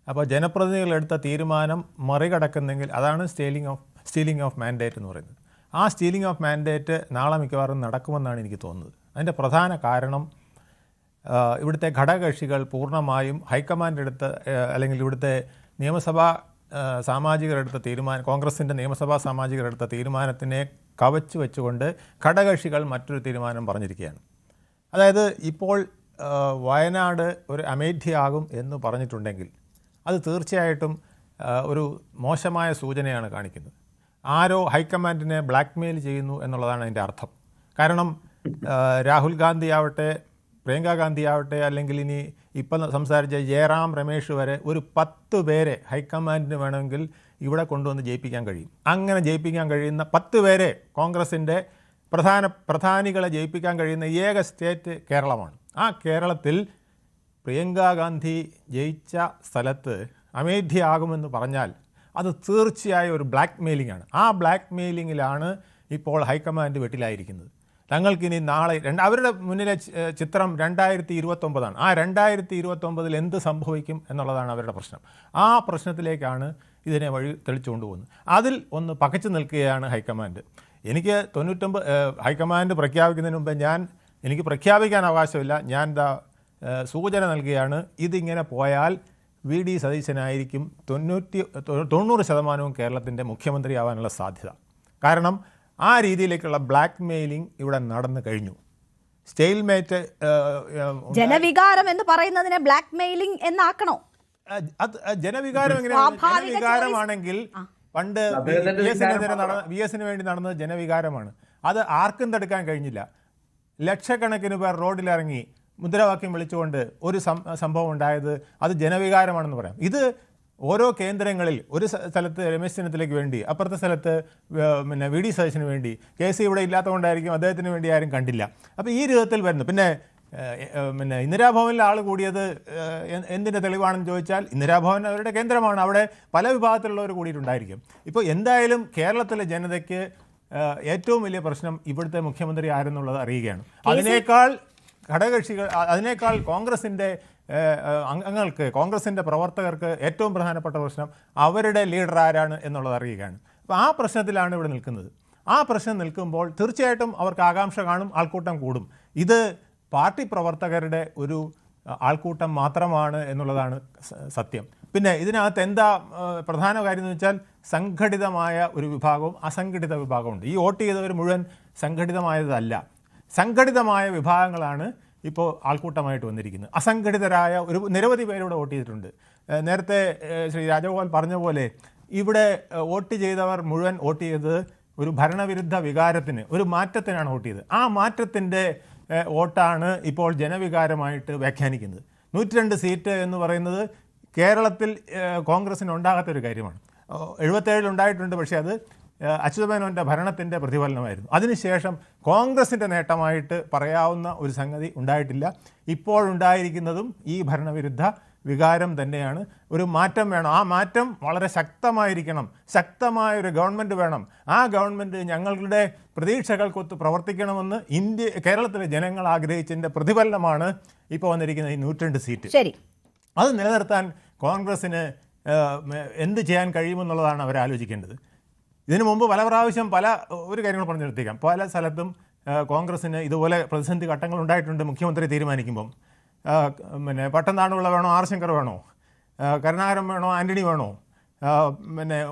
അപ്പോൾ ജനപ്രതിനിധികൾ എടുത്ത തീരുമാനം മറികടക്കുന്നെങ്കിൽ അതാണ് സ്റ്റീലിംഗ് ഓഫ് മാൻഡേറ്റ് എന്ന് പറയുന്നത്. ആ സ്റ്റീലിംഗ് ഓഫ് മാൻഡേറ്റ് നാളെ മിക്കവാറും നടക്കുമെന്നാണ് എനിക്ക് തോന്നുന്നത്. അതിൻ്റെ പ്രധാന കാരണം ഇവിടുത്തെ ഘടകകക്ഷികൾ പൂർണ്ണമായും ഹൈക്കമാൻഡ് എടുത്ത അല്ലെങ്കിൽ ഇവിടുത്തെ നിയമസഭാ സാമാജികരെടുത്ത തീരുമാനം, കോൺഗ്രസിൻ്റെ നിയമസഭാ സാമാജികരെടുത്ത തീരുമാനത്തിനെ കവച്ചു വെച്ചുകൊണ്ട് ഘടകകക്ഷികൾ മറ്റൊരു തീരുമാനം പറഞ്ഞിരിക്കുകയാണ്. അതായത് ഇപ്പോൾ വയനാട് ഒരു അമേഠിയാകും എന്ന് പറഞ്ഞിട്ടുണ്ടെങ്കിൽ അത് തീർച്ചയായിട്ടും ഒരു മോശമായ സൂചനയാണ് കാണിക്കുന്നത്. ആരോ ഹൈക്കമാൻഡിനെ ബ്ലാക്ക് മെയിൽ ചെയ്യുന്നു എന്നുള്ളതാണ് അതിൻ്റെ അർത്ഥം. കാരണം രാഹുൽ ഗാന്ധി ആവട്ടെ, പ്രിയങ്ക ഗാന്ധി ആവട്ടെ, അല്ലെങ്കിൽ ഇനി ഇപ്പം സംസാരിച്ച ജയറാം രമേശ് വരെ ഒരു 10 പേരെ ഹൈക്കമാൻഡിന് വേണമെങ്കിൽ ഇവിടെ കൊണ്ടുവന്ന് ജയിപ്പിക്കാൻ കഴിയും. അങ്ങനെ ജയിപ്പിക്കാൻ കഴിയുന്ന 10 പേരെ കോൺഗ്രസിൻ്റെ പ്രധാനികളെ ജയിപ്പിക്കാൻ കഴിയുന്ന ഏക സ്റ്റേറ്റ് കേരളമാണ്. ആ കേരളത്തിൽ പ്രിയങ്ക ഗാന്ധി ജയിച്ച സ്ഥലത്ത് അമേഠി ആകുമെന്ന് പറഞ്ഞാൽ അത് തീർച്ചയായും ഒരു ബ്ലാക്ക് മെയിലിംഗ് ആണ്. ആ ബ്ലാക്ക് മെയിലിങ്ങിലാണ് ഇപ്പോൾ ഹൈക്കമാൻഡ് വെട്ടിലായിരിക്കുന്നത്. തങ്ങൾക്കിനി നാളെ അവരുടെ മുന്നിലെ ചിത്രം 2029 ആ 2029 എന്ത് സംഭവിക്കും എന്നുള്ളതാണ് അവരുടെ പ്രശ്നം. ആ പ്രശ്നത്തിലേക്കാണ് ഇതിനെ വഴി തെളിച്ചുകൊണ്ട് പോകുന്നത്. അതിൽ ഒന്ന് പകച്ചു നിൽക്കുകയാണ് ഹൈക്കമാൻഡ്. എനിക്ക് 99 ഹൈക്കമാൻഡ് പ്രഖ്യാപിക്കുന്നതിന് മുമ്പ് എനിക്ക് പ്രഖ്യാപിക്കാൻ അവകാശമില്ല. ഞാൻ സൂചന നൽകുകയാണ്, ഇതിങ്ങനെ പോയാൽ VD സതീശനായിരിക്കും 90% കേരളത്തിൻ്റെ മുഖ്യമന്ത്രിയാവാനുള്ള സാധ്യത. കാരണം ആ രീതിയിലേക്കുള്ള ബ്ലാക്ക് മെയിലിംഗ് ഇവിടെ നടന്നു കഴിഞ്ഞു. സ്റ്റെയിൽമേറ്റ്
ജനവികാരം എന്ന് പറയുന്നതിനെ ബ്ലാക്ക് മെയിലിംഗ് എന്നാക്കണോ?
ജനവികാരം ജനവികാരമാണെങ്കിൽ പണ്ട് VS വേണ്ടി നടന്നത് ജനവികാരമാണ്. അത് ആർക്കും തടുക്കാൻ കഴിഞ്ഞില്ല. ലക്ഷക്കണക്കിന് പേർ റോഡിലിറങ്ങി മുദ്രാവാക്യം വിളിച്ചുകൊണ്ട് ഒരു സംഭവം ഉണ്ടായത് അത് ജനവികാരമാണെന്ന് പറയാം. ഇത് ഓരോ കേന്ദ്രങ്ങളിൽ ഒരു സ്ഥലത്ത് രമേശ് ചെന്നിത്തലയ്ക്ക് വേണ്ടി, അപ്പുറത്തെ സ്ഥലത്ത് VD സതീശന് വേണ്ടി, KC ഇവിടെ ഇല്ലാത്തതുകൊണ്ടായിരിക്കും അദ്ദേഹത്തിന് വേണ്ടി ആരും കണ്ടില്ല. അപ്പോൾ ഈ രൂപത്തിൽ വരുന്നു. പിന്നെ ഇന്ദിരാഭവനിൽ ആൾ കൂടിയത് എന്തിൻ്റെ തെളിവാണെന്ന് ചോദിച്ചാൽ ഇന്ദിരാഭവൻ അവരുടെ കേന്ദ്രമാണ്. അവിടെ പല വിഭാഗത്തിലുള്ളവർ കൂടിയിട്ടുണ്ടായിരിക്കും. ഇപ്പോൾ എന്തായാലും കേരളത്തിലെ ജനതയ്ക്ക് ഏറ്റവും വലിയ പ്രശ്നം ഇവിടുത്തെ മുഖ്യമന്ത്രി ആരെന്നുള്ളത് അറിയുകയാണ്. അതിനേക്കാൾ കോൺഗ്രസിൻ്റെ അംഗങ്ങൾക്ക്, കോൺഗ്രസിൻ്റെ പ്രവർത്തകർക്ക് ഏറ്റവും പ്രധാനപ്പെട്ട പ്രശ്നം അവരുടെ ലീഡർ ആരാണ് എന്നുള്ളത് അറിയുകയാണ്. അപ്പോൾ ആ പ്രശ്നത്തിലാണ് ഇവിടെ നിൽക്കുന്നത്. ആ പ്രശ്നം നിൽക്കുമ്പോൾ തീർച്ചയായിട്ടും അവർക്ക് ആകാംക്ഷ കാണും, ആൾക്കൂട്ടം കൂടും. ഇത് പാർട്ടി പ്രവർത്തകരുടെ ഒരു ആൾക്കൂട്ടം മാത്രമാണ് എന്നുള്ളതാണ് സത്യം. പിന്നെ ഇതിനകത്ത് എന്താ പ്രധാന കാര്യം എന്ന് വെച്ചാൽ സംഘടിതമായ ഒരു വിഭാഗവും അസംഘടിത വിഭാഗമുണ്ട്. ഈ വോട്ട് ചെയ്തവർ മുഴുവൻ സംഘടിതമായതല്ല. സംഘടിതമായ വിഭാഗങ്ങളാണ് ഇപ്പോൾ ആൾക്കൂട്ടമായിട്ട് വന്നിരിക്കുന്നത്. അസംഘടിതരായ നിരവധി പേരിവിടെ വോട്ട് ചെയ്തിട്ടുണ്ട്. നേരത്തെ ശ്രീ രാജഗോപാൽ പറഞ്ഞ പോലെ ഇവിടെ വോട്ട് ചെയ്തവർ മുഴുവൻ വോട്ട് ചെയ്തത് ഒരു ഭരണവിരുദ്ധ വികാരത്തിന്, ഒരു മാറ്റത്തിനാണ് വോട്ട് ചെയ്തത്. ആ മാറ്റത്തിൻ്റെ വോട്ടാണ് ഇപ്പോൾ ജനവികാരമായിട്ട് വ്യാഖ്യാനിക്കുന്നത്. 102 സീറ്റ് എന്ന് പറയുന്നത് കേരളത്തിൽ കോൺഗ്രസിന് ഉണ്ടാകാത്തൊരു കാര്യമാണ്. 77 ഉണ്ടായിട്ടുണ്ട്, പക്ഷേ അത് അച്യുതമേനോൻ്റെ ഭരണത്തിൻ്റെ പ്രതിഫലനമായിരുന്നു. അതിനുശേഷം കോൺഗ്രസിൻ്റെ നേട്ടമായിട്ട് പറയാവുന്ന ഒരു സംഗതി ഉണ്ടായിട്ടില്ല. ഇപ്പോഴുണ്ടായിരിക്കുന്നതും ഈ ഭരണവിരുദ്ധ വികാരം തന്നെയാണ്. ഒരു മാറ്റം വേണം. ആ മാറ്റം വളരെ ശക്തമായിരിക്കണം. ശക്തമായൊരു ഗവൺമെൻറ് വേണം. ആ ഗവൺമെൻറ് ഞങ്ങളുടെ പ്രതീക്ഷകൾക്കൊത്ത് പ്രവർത്തിക്കണമെന്ന് കേരളത്തിലെ ജനങ്ങൾ ആഗ്രഹിച്ചതിൻ്റെ പ്രതിഫലനമാണ് ഇപ്പോൾ വന്നിരിക്കുന്ന ഈ 102 സീറ്റ്.
ശരി,
അത് നിലനിർത്താൻ കോൺഗ്രസ്സിന് എന്ത് ചെയ്യാൻ കഴിയുമെന്നുള്ളതാണ് അവർ ആലോചിക്കേണ്ടത്. ഇതിനു മുമ്പ് പല പ്രാവശ്യം ഒരു കാര്യങ്ങൾ പറഞ്ഞു നിർത്തിക്കാം. പല സ്ഥലത്തും കോൺഗ്രസ്സിന് ഇതുപോലെ പ്രതിസന്ധി ഘട്ടങ്ങൾ ഉണ്ടായിട്ടുണ്ട്. മുഖ്യമന്ത്രി തീരുമാനിക്കുമ്പം പട്ടംതാണുള്ള വേണോ, ആർ ശങ്കർ വേണോ, കരുണാകരൻ വേണോ, ആൻ്റണി വേണോ,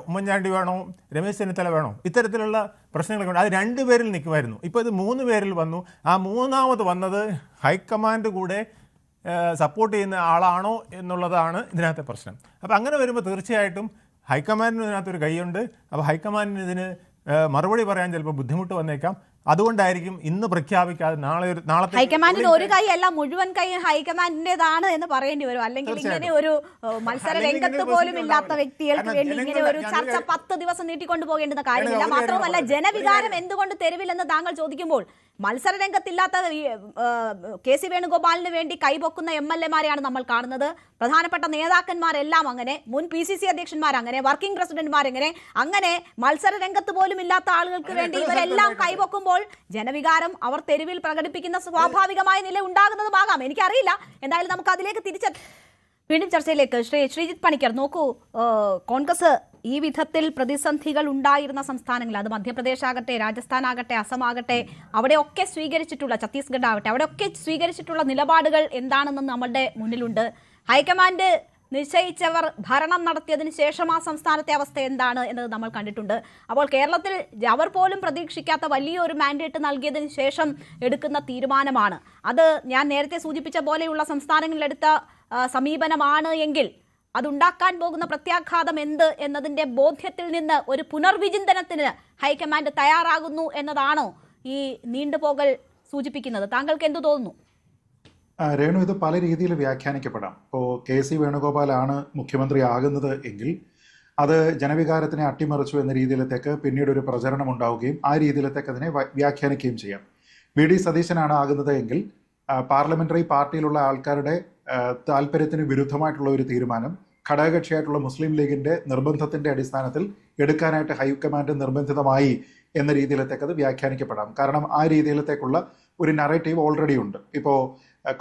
ഉമ്മൻചാണ്ടി വേണോ, രമേശ് ചെന്നിത്തല വേണോ, ഇത്തരത്തിലുള്ള പ്രശ്നങ്ങളൊക്കെ ഉണ്ട്. അത് 2 പേരിൽ നിൽക്കുമായിരുന്നു. ഇപ്പോൾ ഇത് 3 പേരിൽ വന്നു. ആ മൂന്നാമത് വന്നത് ഹൈക്കമാൻഡ് കൂടെ സപ്പോർട്ട് ചെയ്യുന്ന ആളാണോ എന്നുള്ളതാണ് ഇതിനകത്തെ പ്രശ്നം. അപ്പോൾ അങ്ങനെ വരുമ്പോൾ തീർച്ചയായിട്ടും ഹൈക്കമാൻഡിന് ഇതിനകത്തൊരു കൈയുണ്ട്. അപ്പോൾ ഹൈക്കമാൻഡിന് ഇതിന് മറുപടി പറയാൻ ചിലപ്പോൾ ബുദ്ധിമുട്ട് വന്നേക്കാം. അതുകൊണ്ടായിരിക്കും ഇന്ന് പ്രഖ്യാപിക്കാതെ നാളത്തെ
ഹൈക്കമാൻഡിന് ഒരു കൈ അല്ല, മുഴുവൻ കൈ ഹൈക്കമാൻഡിന്റേതാണ് എന്ന് പറയേണ്ടി വരും. അല്ലെങ്കിൽ ഇങ്ങനെ ഒരു മത്സര രംഗത്ത് പോലും ഇല്ലാത്ത വ്യക്തികൾക്ക് വേണ്ടി ഇങ്ങനെ ഒരു ചർച്ച 10 ദിവസം നീട്ടിക്കൊണ്ടു പോകേണ്ടുന്ന കാര്യമില്ല. മാത്രമല്ല, ജനവികാരം എന്തുകൊണ്ട് തെരുവിലെന്ന് താങ്കൾ ചോദിക്കുമ്പോൾ മത്സര രംഗത്തില്ലാത്ത KC വേണുഗോപാലിന് വേണ്ടി കൈപൊക്കുന്ന MLA-മാരെയാണ് നമ്മൾ കാണുന്നത്. പ്രധാനപ്പെട്ട നേതാക്കന്മാരെല്ലാം അങ്ങനെ, മുൻ PCC അധ്യക്ഷന്മാർ അങ്ങനെ, വർക്കിംഗ് പ്രസിഡന്റ്മാരെങ്ങനെ, അങ്ങനെ മത്സര രംഗത്ത് പോലും ഇല്ലാത്ത ആളുകൾക്ക് വേണ്ടി ഇവരെല്ലാം കൈപൊക്കുമ്പോൾ ജനവികാരം അവർ തെരുവിൽ പ്രകടിപ്പിക്കുന്ന സ്വാഭാവികമായ നില ഉണ്ടാകുന്നതുമാകാം. എനിക്കറിയില്ല. എന്തായാലും നമുക്ക് അതിലേക്ക് വീണ്ടും ചർച്ചയിലേക്ക്. ശ്രീജിത്ത് പണിക്കർ, നോക്കൂ, കോൺഗ്രസ് ഈ വിധത്തിൽ പ്രതിസന്ധികൾ ഉണ്ടായിരുന്ന സംസ്ഥാനങ്ങൾ, അത് മധ്യപ്രദേശ് ആകട്ടെ, രാജസ്ഥാൻ ആകട്ടെ, അസം ആകട്ടെ, അവിടെയൊക്കെ സ്വീകരിച്ചിട്ടുള്ള, ഛത്തീസ്ഗഡ് ആവട്ടെ, അവിടെയൊക്കെ സ്വീകരിച്ചിട്ടുള്ള നിലപാടുകൾ എന്താണെന്ന് നമ്മളുടെ മുന്നിലുണ്ട്. ഹൈക്കമാൻഡ് നിശ്ചയിച്ചവർ ഭരണം നടത്തിയതിന് ശേഷം ആ സംസ്ഥാനത്തെ അവസ്ഥ എന്താണ് എന്നത് നമ്മൾ കണ്ടിട്ടുണ്ട്. അപ്പോൾ കേരളത്തിൽ അവർ പോലും പ്രതീക്ഷിക്കാത്ത വലിയൊരു മാൻഡേറ്റ് നൽകിയതിന് ശേഷം എടുക്കുന്ന തീരുമാനമാണ് അത്. ഞാൻ നേരത്തെ സൂചിപ്പിച്ച പോലെയുള്ള സംസ്ഥാനങ്ങളിലെടുത്ത സമീപനമാണ് എങ്കിൽ അതുണ്ടാക്കാൻ പോകുന്ന പ്രത്യാഘാതം എന്ത് എന്നതിൻ്റെ ബോധ്യത്തിൽ നിന്ന് ഒരു പുനർവിചിന്തനത്തിന് ഹൈക്കമാൻഡ് തയ്യാറാകുന്നു എന്നതാണോ ഈ നീണ്ടുപോകൽ സൂചിപ്പിക്കുന്നത്. താങ്കൾക്ക് എന്തു തോന്നുന്നു?
രേണു, ഇത് പല രീതിയിൽ വ്യാഖ്യാനിക്കപ്പെടാം. ഇപ്പോൾ കെ.സി. വേണുഗോപാലാണ് മുഖ്യമന്ത്രി ആകുന്നത് എങ്കിൽ അത് ജനവികാരത്തിനെ അട്ടിമറിച്ചു എന്ന രീതിയിലത്തേക്ക് പിന്നീട് ഒരു പ്രചരണം ഉണ്ടാവുകയും ആ രീതിയിലത്തേക്ക് അതിനെ വ്യാഖ്യാനിക്കുകയും ചെയ്യാം. വി.ഡി. സതീശനാണ് ആകുന്നത് എങ്കിൽ പാർലമെന്ററി പാർട്ടിയിലുള്ള ആൾക്കാരുടെ താല്പര്യത്തിന് വിരുദ്ധമായിട്ടുള്ള ഒരു തീരുമാനം ഘടകകക്ഷിയായിട്ടുള്ള മുസ്ലിം ലീഗിന്റെ നിർബന്ധത്തിന്റെ അടിസ്ഥാനത്തിൽ എടുക്കാനായിട്ട് ഹൈക്കമാൻഡ് നിർബന്ധിതമായി എന്ന രീതിയിലത്തേക്ക് അത് വ്യാഖ്യാനിക്കപ്പെടാം. കാരണം ആ രീതിയിലത്തേക്കുള്ള ഒരു നറേറ്റീവ് ഓൾറെഡി ഉണ്ട്. ഇപ്പോൾ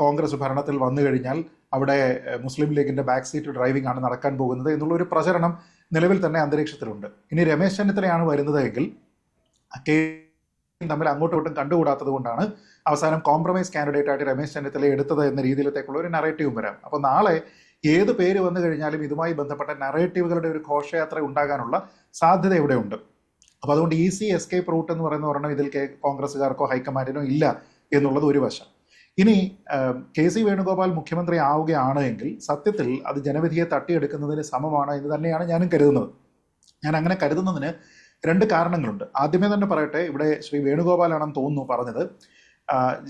കോൺഗ്രസ് ഭരണത്തിൽ വന്നു കഴിഞ്ഞാൽ അവിടെ മുസ്ലിം ലീഗിന്റെ ബാക്ക് സീറ്റ് ഡ്രൈവിംഗ് ആണ് നടക്കാൻ പോകുന്നത് എന്നുള്ള ഒരു പ്രചരണം നിലവിൽ തന്നെ അന്തരീക്ഷത്തിലുണ്ട്. ഇനി രമേശ് ചെന്നിത്തലയാണ് വരുന്നത് എങ്കിൽ തമ്മിൽ അങ്ങോട്ടും ഇങ്ങോട്ടും കണ്ടുകൂടാത്തത് കൊണ്ടാണ് അവസാനം കോംപ്രമൈസ് കാൻഡിഡേറ്റ് ആയിട്ട് രമേശ് ചെന്നിത്തല എടുത്തത് എന്ന രീതിയിലത്തേക്കുള്ള ഒരു നറേറ്റീവും വരാം. അപ്പോൾ നാളെ ഏത് പേര് വന്നു കഴിഞ്ഞാലും ഇതുമായി ബന്ധപ്പെട്ട നറേറ്റീവുകളുടെ ഒരു ഘോഷയാത്ര ഉണ്ടാകാനുള്ള സാധ്യത ഇവിടെ ഉണ്ട്. അപ്പോൾ അതുകൊണ്ട് ഈസി എസ്കേപ്പ് റൂട്ട് എന്ന് പറയുന്ന ഒരെണ്ണം ഇതിൽ കോൺഗ്രസ്സുകാർക്കോ ഹൈക്കമാൻഡിനോ ഇല്ല എന്നുള്ളത് ഒരു വശം. ഇനി കെ.സി. വേണുഗോപാൽ മുഖ്യമന്ത്രി ആവുകയാണ് എങ്കിൽ സത്യത്തിൽ അത് ജനവിധിയെ തട്ടിയെടുക്കുന്നതിന് സമമാണ് എന്ന് തന്നെയാണ് ഞാനും കരുതുന്നത്. ഞാൻ അങ്ങനെ കരുതുന്നതിന് രണ്ട് കാരണങ്ങളുണ്ട്. ആദ്യമേ തന്നെ പറയട്ടെ, ഇവിടെ ശ്രീ വേണുഗോപാലാണെന്ന് തോന്നുന്നു പറഞ്ഞത്,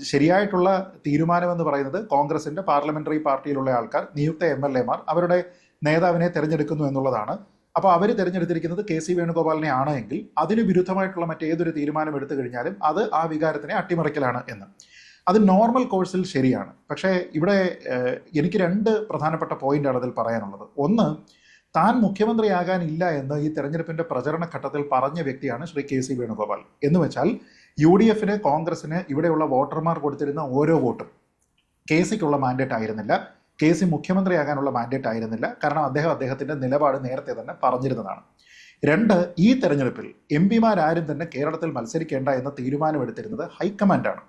ശരിയായിട്ടുള്ള തീരുമാനമെന്ന് പറയുന്നത് കോൺഗ്രസിന്റെ പാർലമെന്ററി പാർട്ടിയിലുള്ള ആൾക്കാർ, നിയുക്ത MLA-മാർ അവരുടെ നേതാവിനെ തെരഞ്ഞെടുക്കുന്നു എന്നുള്ളതാണ്. അപ്പോൾ അവർ തിരഞ്ഞെടുത്തിരിക്കുന്നത് കെ.സി. വേണുഗോപാലിനെ ആണ് എങ്കിൽ അതിന് വിരുദ്ധമായിട്ടുള്ള മറ്റേതൊരു തീരുമാനം എടുത്തു കഴിഞ്ഞാലും അത് ആ വികാരത്തിനെ അട്ടിമറിക്കലാണ് എന്ന്. അത് നോർമൽ കോഴ്സിൽ ശരിയാണ്. പക്ഷേ ഇവിടെ എനിക്ക് രണ്ട് പ്രധാനപ്പെട്ട പോയിന്റാണ് അതിൽ പറയാനുള്ളത്. ഒന്ന്, താൻ മുഖ്യമന്ത്രിയാകാനില്ല എന്ന് ഈ തെരഞ്ഞെടുപ്പിന്റെ പ്രചരണ ഘട്ടത്തിൽ പറഞ്ഞ വ്യക്തിയാണ് ശ്രീ കെ.സി. വേണുഗോപാൽ. എന്ന് വെച്ചാൽ UDF-ന് കോൺഗ്രസിന് ഇവിടെയുള്ള വോട്ടർമാർ കൊടുത്തിരുന്ന ഓരോ വോട്ടും കെ.സിക്കുള്ള മാൻഡേറ്റ് ആയിരുന്നില്ല, കെ.സി. മുഖ്യമന്ത്രിയാകാനുള്ള മാൻഡേറ്റ് ആയിരുന്നില്ല. കാരണം അദ്ദേഹത്തിന്റെ നിലപാട് നേരത്തെ തന്നെ പറഞ്ഞിരുന്നതാണ്. രണ്ട്, ഈ തെരഞ്ഞെടുപ്പിൽ MP-മാരാരും തന്നെ കേരളത്തിൽ മത്സരിക്കേണ്ട എന്ന തീരുമാനമെടുത്തിരുന്നത് ഹൈക്കമാൻഡാണ്.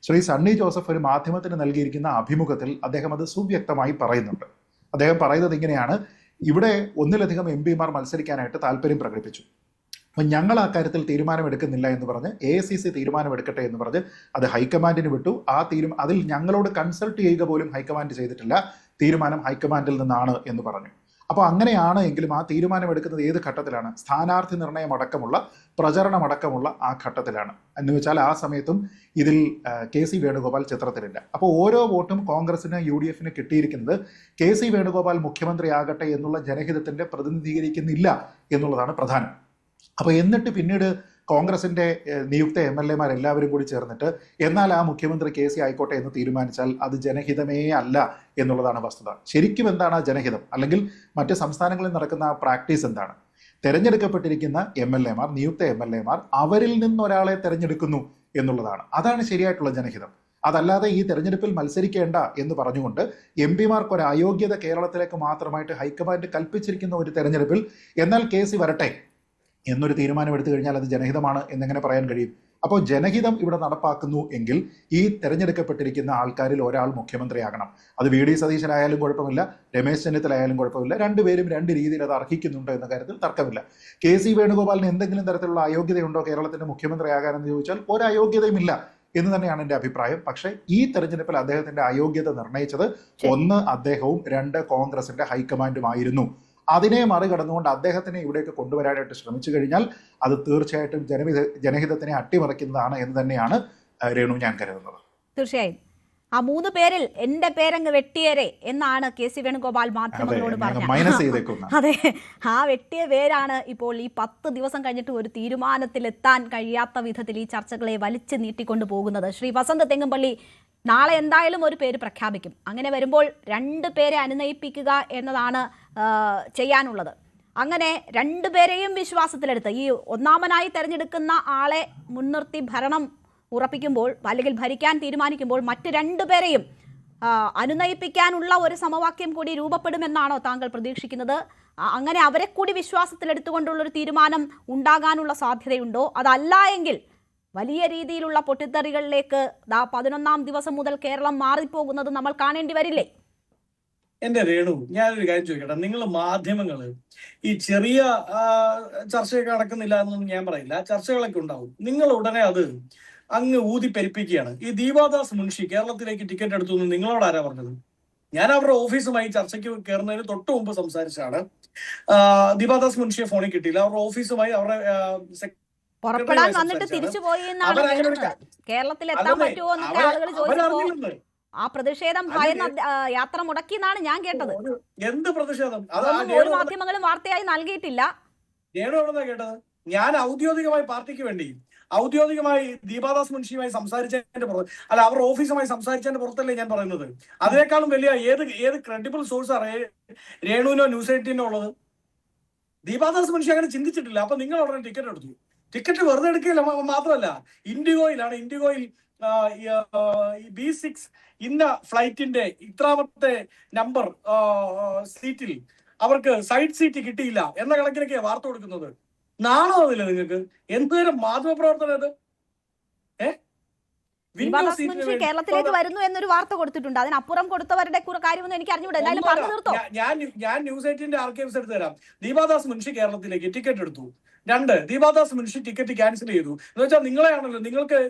ശ്രീ സണ്ണി ജോസഫ് ഒരു മാധ്യമത്തിന് നൽകിയിരിക്കുന്ന അഭിമുഖത്തിൽ അദ്ദേഹം അത് സുവ്യക്തമായി പറയുന്നുണ്ട്. അദ്ദേഹം പറയുന്നത് ഇങ്ങനെയാണ്: ഇവിടെ ഒന്നിലധികം MP-മാർ മത്സരിക്കാനായിട്ട് താല്പര്യം പ്രകടിപ്പിച്ചു. അപ്പം ഞങ്ങൾ ആ കാര്യത്തിൽ തീരുമാനമെടുക്കുന്നില്ല എന്ന് പറഞ്ഞ് AICC തീരുമാനമെടുക്കട്ടെ എന്ന് പറഞ്ഞ് അത് ഹൈക്കമാൻഡിന് വിട്ടു. അതിൽ ഞങ്ങളോട് കൺസൾട്ട് ചെയ്യുക പോലും ഹൈക്കമാൻഡ് ചെയ്തിട്ടില്ല, തീരുമാനം ഹൈക്കമാൻഡിൽ നിന്നാണ് എന്ന് പറഞ്ഞു. അപ്പോൾ അങ്ങനെയാണ് എങ്കിലും ആ തീരുമാനമെടുക്കുന്നത് ഏത് ഘട്ടത്തിലാണ്? സ്ഥാനാർത്ഥി നിർണയം അടക്കമുള്ള പ്രചരണമടക്കമുള്ള ആ ഘട്ടത്തിലാണ്. എന്ന് വെച്ചാൽ ആ സമയത്തും ഇതിൽ കെ.സി. വേണുഗോപാൽ ചിത്രത്തിലില്ല. അപ്പോൾ ഓരോ വോട്ടും കോൺഗ്രസിന് UDF-ന് കിട്ടിയിരിക്കുന്നത് കെ.സി. വേണുഗോപാൽ മുഖ്യമന്ത്രിയാകട്ടെ എന്നുള്ള ജനഹിതത്തിന്റെ പ്രതിനിധീകരിക്കുന്നില്ല എന്നുള്ളതാണ് പ്രധാനം. അപ്പോൾ എന്നിട്ട് പിന്നീട് കോൺഗ്രസിന്റെ നിയുക്ത MLA-മാർ എല്ലാവരും കൂടി ചേർന്നിട്ട് എന്നാൽ ആ മുഖ്യമന്ത്രി കെ.സി. ആയിക്കോട്ടെ എന്ന് തീരുമാനിച്ചാൽ അത് ജനഹിതമേ അല്ല എന്നുള്ളതാണ് വസ്തുത. ശരിക്കും എന്താണ് ആ ജനഹിതം? അല്ലെങ്കിൽ മറ്റ് സംസ്ഥാനങ്ങളിൽ നടക്കുന്ന ആ പ്രാക്ടീസ് എന്താണ്? തെരഞ്ഞെടുക്കപ്പെട്ടിരിക്കുന്ന MLA-മാർ, നിയുക്ത MLA-മാർ അവരിൽ നിന്നൊരാളെ തെരഞ്ഞെടുക്കുന്നു എന്നുള്ളതാണ്. അതാണ് ശരിയായിട്ടുള്ള ജനഹിതം. അതല്ലാതെ ഈ തെരഞ്ഞെടുപ്പിൽ മത്സരിക്കേണ്ട എന്ന് പറഞ്ഞുകൊണ്ട് MP-മാർക്ക് ഒരു അയോഗ്യത കേരളത്തിലേക്ക് മാത്രമായിട്ട് ഹൈക്കമാൻഡ് കൽപ്പിച്ചിരിക്കുന്ന ഒരു തെരഞ്ഞെടുപ്പിൽ എന്നാൽ കെ.സി. വരട്ടെ എന്നൊരു തീരുമാനം എടുത്തു കഴിഞ്ഞാൽ അത് ജനഹിതമാണ് എന്നെങ്ങനെ പറയാൻ കഴിയും? അപ്പോൾ ജനഹിതം ഇവിടെ നടപ്പാക്കുന്നു എങ്കിൽ ഈ തെരഞ്ഞെടുക്കപ്പെട്ടിരിക്കുന്ന ആൾക്കാരിൽ ഒരാൾ മുഖ്യമന്ത്രിയാകണം. അത് വി.ഡി. സതീശനായാലും കുഴപ്പമില്ല, രമേശ് ചെന്നിത്തല ആയാലും കുഴപ്പമില്ല. രണ്ടുപേരും രണ്ട് രീതിയിൽ അത് അർഹിക്കുന്നുണ്ടോ എന്ന കാര്യത്തിൽ തർക്കമില്ല. കെ.സി. വേണുഗോപാലിന് എന്തെങ്കിലും തരത്തിലുള്ള അയോഗ്യതയുണ്ടോ കേരളത്തിന്റെ മുഖ്യമന്ത്രിയാകാനെന്ന് ചോദിച്ചാൽ ഒരു അയോഗ്യതയും ഇല്ല എന്ന് തന്നെയാണ് എൻ്റെ അഭിപ്രായം. പക്ഷേ ഈ തെരഞ്ഞെടുപ്പിൽ അദ്ദേഹത്തിന്റെ അയോഗ്യത നിർണയിച്ചത് ഒന്ന് അദ്ദേഹവും രണ്ട് കോൺഗ്രസിന്റെ ഹൈക്കമാൻഡുമായിരുന്നു. അതിനെ മറികടന്നുകൊണ്ട് അദ്ദേഹത്തിനെ ഇവിടേക്ക് കൊണ്ടുവരാനായിട്ട് ശ്രമിച്ചു കഴിഞ്ഞാൽ അത് തീർച്ചയായിട്ടും ജനഹിതത്തിനെ അട്ടിമറിക്കുന്നതാണ് എന്ന് തന്നെയാണ് രേണു ഞാൻ കരുതുന്നത്.
തീർച്ചയായും ആ മൂന്ന് പേരിൽ എന്റെ പേരങ്ങ് വെട്ടിയേരെ എന്നാണ് കെ.സി. വേണുഗോപാൽ മാധ്യമങ്ങളോട് പറഞ്ഞത്. അതെ, ആ വെട്ടിയ പേരാണ് ഇപ്പോൾ ഈ 10 ദിവസം കഴിഞ്ഞിട്ട് ഒരു തീരുമാനത്തിലെത്താൻ കഴിയാത്ത വിധത്തിൽ ഈ ചർച്ചകളെ വലിച്ചു നീട്ടിക്കൊണ്ടു പോകുന്നത്. ശ്രീ വസന്ത് തെങ്ങുംപള്ളി, നാളെ എന്തായാലും ഒരു പേര് പ്രഖ്യാപിക്കും. അങ്ങനെ വരുമ്പോൾ 2 പേരെ അനുനയിപ്പിക്കുക എന്നതാണ് ചെയ്യാനുള്ളത്. അങ്ങനെ 2 പേരെയും വിശ്വാസത്തിലെടുത്ത് ഈ ഒന്നാമനായി തെരഞ്ഞെടുക്കുന്ന ആളെ മുൻനിർത്തി ഭരണം ഉറപ്പിക്കുമ്പോൾ അല്ലെങ്കിൽ ഭരിക്കാൻ തീരുമാനിക്കുമ്പോൾ മറ്റ് 2 പേരെയും അനുനയിപ്പിക്കാനുള്ള ഒരു സമവാക്യം കൂടി രൂപപ്പെടുമെന്നാണോ താങ്കൾ പ്രതീക്ഷിക്കുന്നത്? അങ്ങനെ അവരെ കൂടി വിശ്വാസത്തിലെടുത്തുകൊണ്ടുള്ളൊരു തീരുമാനം ഉണ്ടാകാനുള്ള സാധ്യതയുണ്ടോ? അതല്ല എങ്കിൽ വലിയ രീതിയിലുള്ള പൊട്ടിത്തെറികളിലേക്ക് 11ാം ദിവസം മുതൽ കേരളം മാറിപ്പോകുന്നത് നമ്മൾ കാണേണ്ടി വരില്ലേ?
എന്റെ രേണു, ഞാനൊരു കാര്യം ചോദിക്കട്ടെ. നിങ്ങൾ മാധ്യമങ്ങള് ഈ ചെറിയ ചർച്ചയൊക്കെ നടക്കുന്നില്ല എന്നൊന്നും ഞാൻ പറയില്ല, ചർച്ചകളൊക്കെ ഉണ്ടാവും. നിങ്ങൾ ഉടനെ അത് അങ്ങ് ഊതിപ്പെരിപ്പിക്കുകയാണ്. ഈ ദീപാദാസ് മുൻഷി കേരളത്തിലേക്ക് ടിക്കറ്റ് എടുത്തു എന്ന് നിങ്ങളോട് ആരാ പറഞ്ഞത്? ഞാൻ അവരുടെ ഓഫീസുമായി ചർച്ചയ്ക്ക് കയറുന്നതിന് തൊട്ട് മുമ്പ് സംസാരിച്ചാണ്. ദീപാദാസ് മുൻഷിയെ ഫോണിൽ കിട്ടിയില്ല. അവരുടെ ഓഫീസുമായി അവരുടെ
പുറപ്പെടാൻ വന്നിട്ട് തിരിച്ചു പോയി എന്നാണ് കേൾക്കുന്നത്. കേരളത്തിൽ എത്താൻ പറ്റുമോ എന്നൊക്കെ ആളുകൾ ചോദിച്ചപ്പോ ആ പ്രതിഷേധം ഭയന്ന് യാത്ര മുടക്കി എന്നാണ് ഞാൻ കേട്ടത്.
എന്ത് പ്രതിഷേധം?
ഒരു മാധ്യമങ്ങളും വാർത്തയായി നൽകിയിട്ടില്ല.
കേട്ടത് ഞാൻ ഔദ്യോഗികമായി പാർട്ടിക്ക് വേണ്ടി ഔദ്യോഗികമായി ദീപാദാസ് മുൻഷിയുമായി സംസാരിച്ചതിന്റെ പുറത്ത്, അല്ല അവരുടെ ഓഫീസുമായി സംസാരിച്ചതിന്റെ പുറത്തല്ലേ ഞാൻ പറയുന്നത്. അതിനേക്കാളും വലിയ ഏത് ക്രെഡിബിൾ സോഴ്സാണ് രേണുവിനോ ന്യൂസ് 18 ഉള്ളത്? ദീപാദാസ് മുൻഷി അങ്ങനെ ചിന്തിച്ചിട്ടില്ല. അപ്പൊ നിങ്ങൾ ഉടനെ ടിക്കറ്റ് എടുത്തു. ടിക്കറ്റ് വെറുതെ എടുക്കില്ല മാത്രമല്ല, ഇൻഡിഗോയിൽ B6 ഇന്ന ഫ്ലൈറ്റിന്റെ ഇത്രാമത്തെ നമ്പർ സീറ്റിൽ അവർക്ക് സൈഡ് സീറ്റ് കിട്ടിയില്ല എന്ന കണക്കിനൊക്കെ വാർത്ത കൊടുക്കുന്നത്. നാണോ അതില്ല നിങ്ങൾക്ക്? എന്തുതരം മാധ്യമപ്രവർത്തനം ഇത്?
കേരളത്തിലേക്ക് വരുന്നു എന്നൊരു വാർത്ത കൊടുത്തിട്ടുണ്ട്. അതിനപ്പുറം കൊടുത്തവരുടെ കാര്യമൊന്നും എനിക്ക് അറിഞ്ഞൂടെ. എന്തായാലും പറഞ്ഞു തീർത്തോ?
ഞാൻ ന്യൂസ് 18 ആർക്കൈവ്സ് എടുത്തു തരാം. ദീപാദാസ് മുൻഷി കേരളത്തിലേക്ക് ടിക്കറ്റ് എടുത്തു. 2, ദീപാദാസ് മുൻഷി ടിക്കറ്റ് ക്യാൻസൽ ചെയ്തു. എന്ന് വെച്ചാൽ നിങ്ങളെയാണല്ലോ, നിങ്ങൾ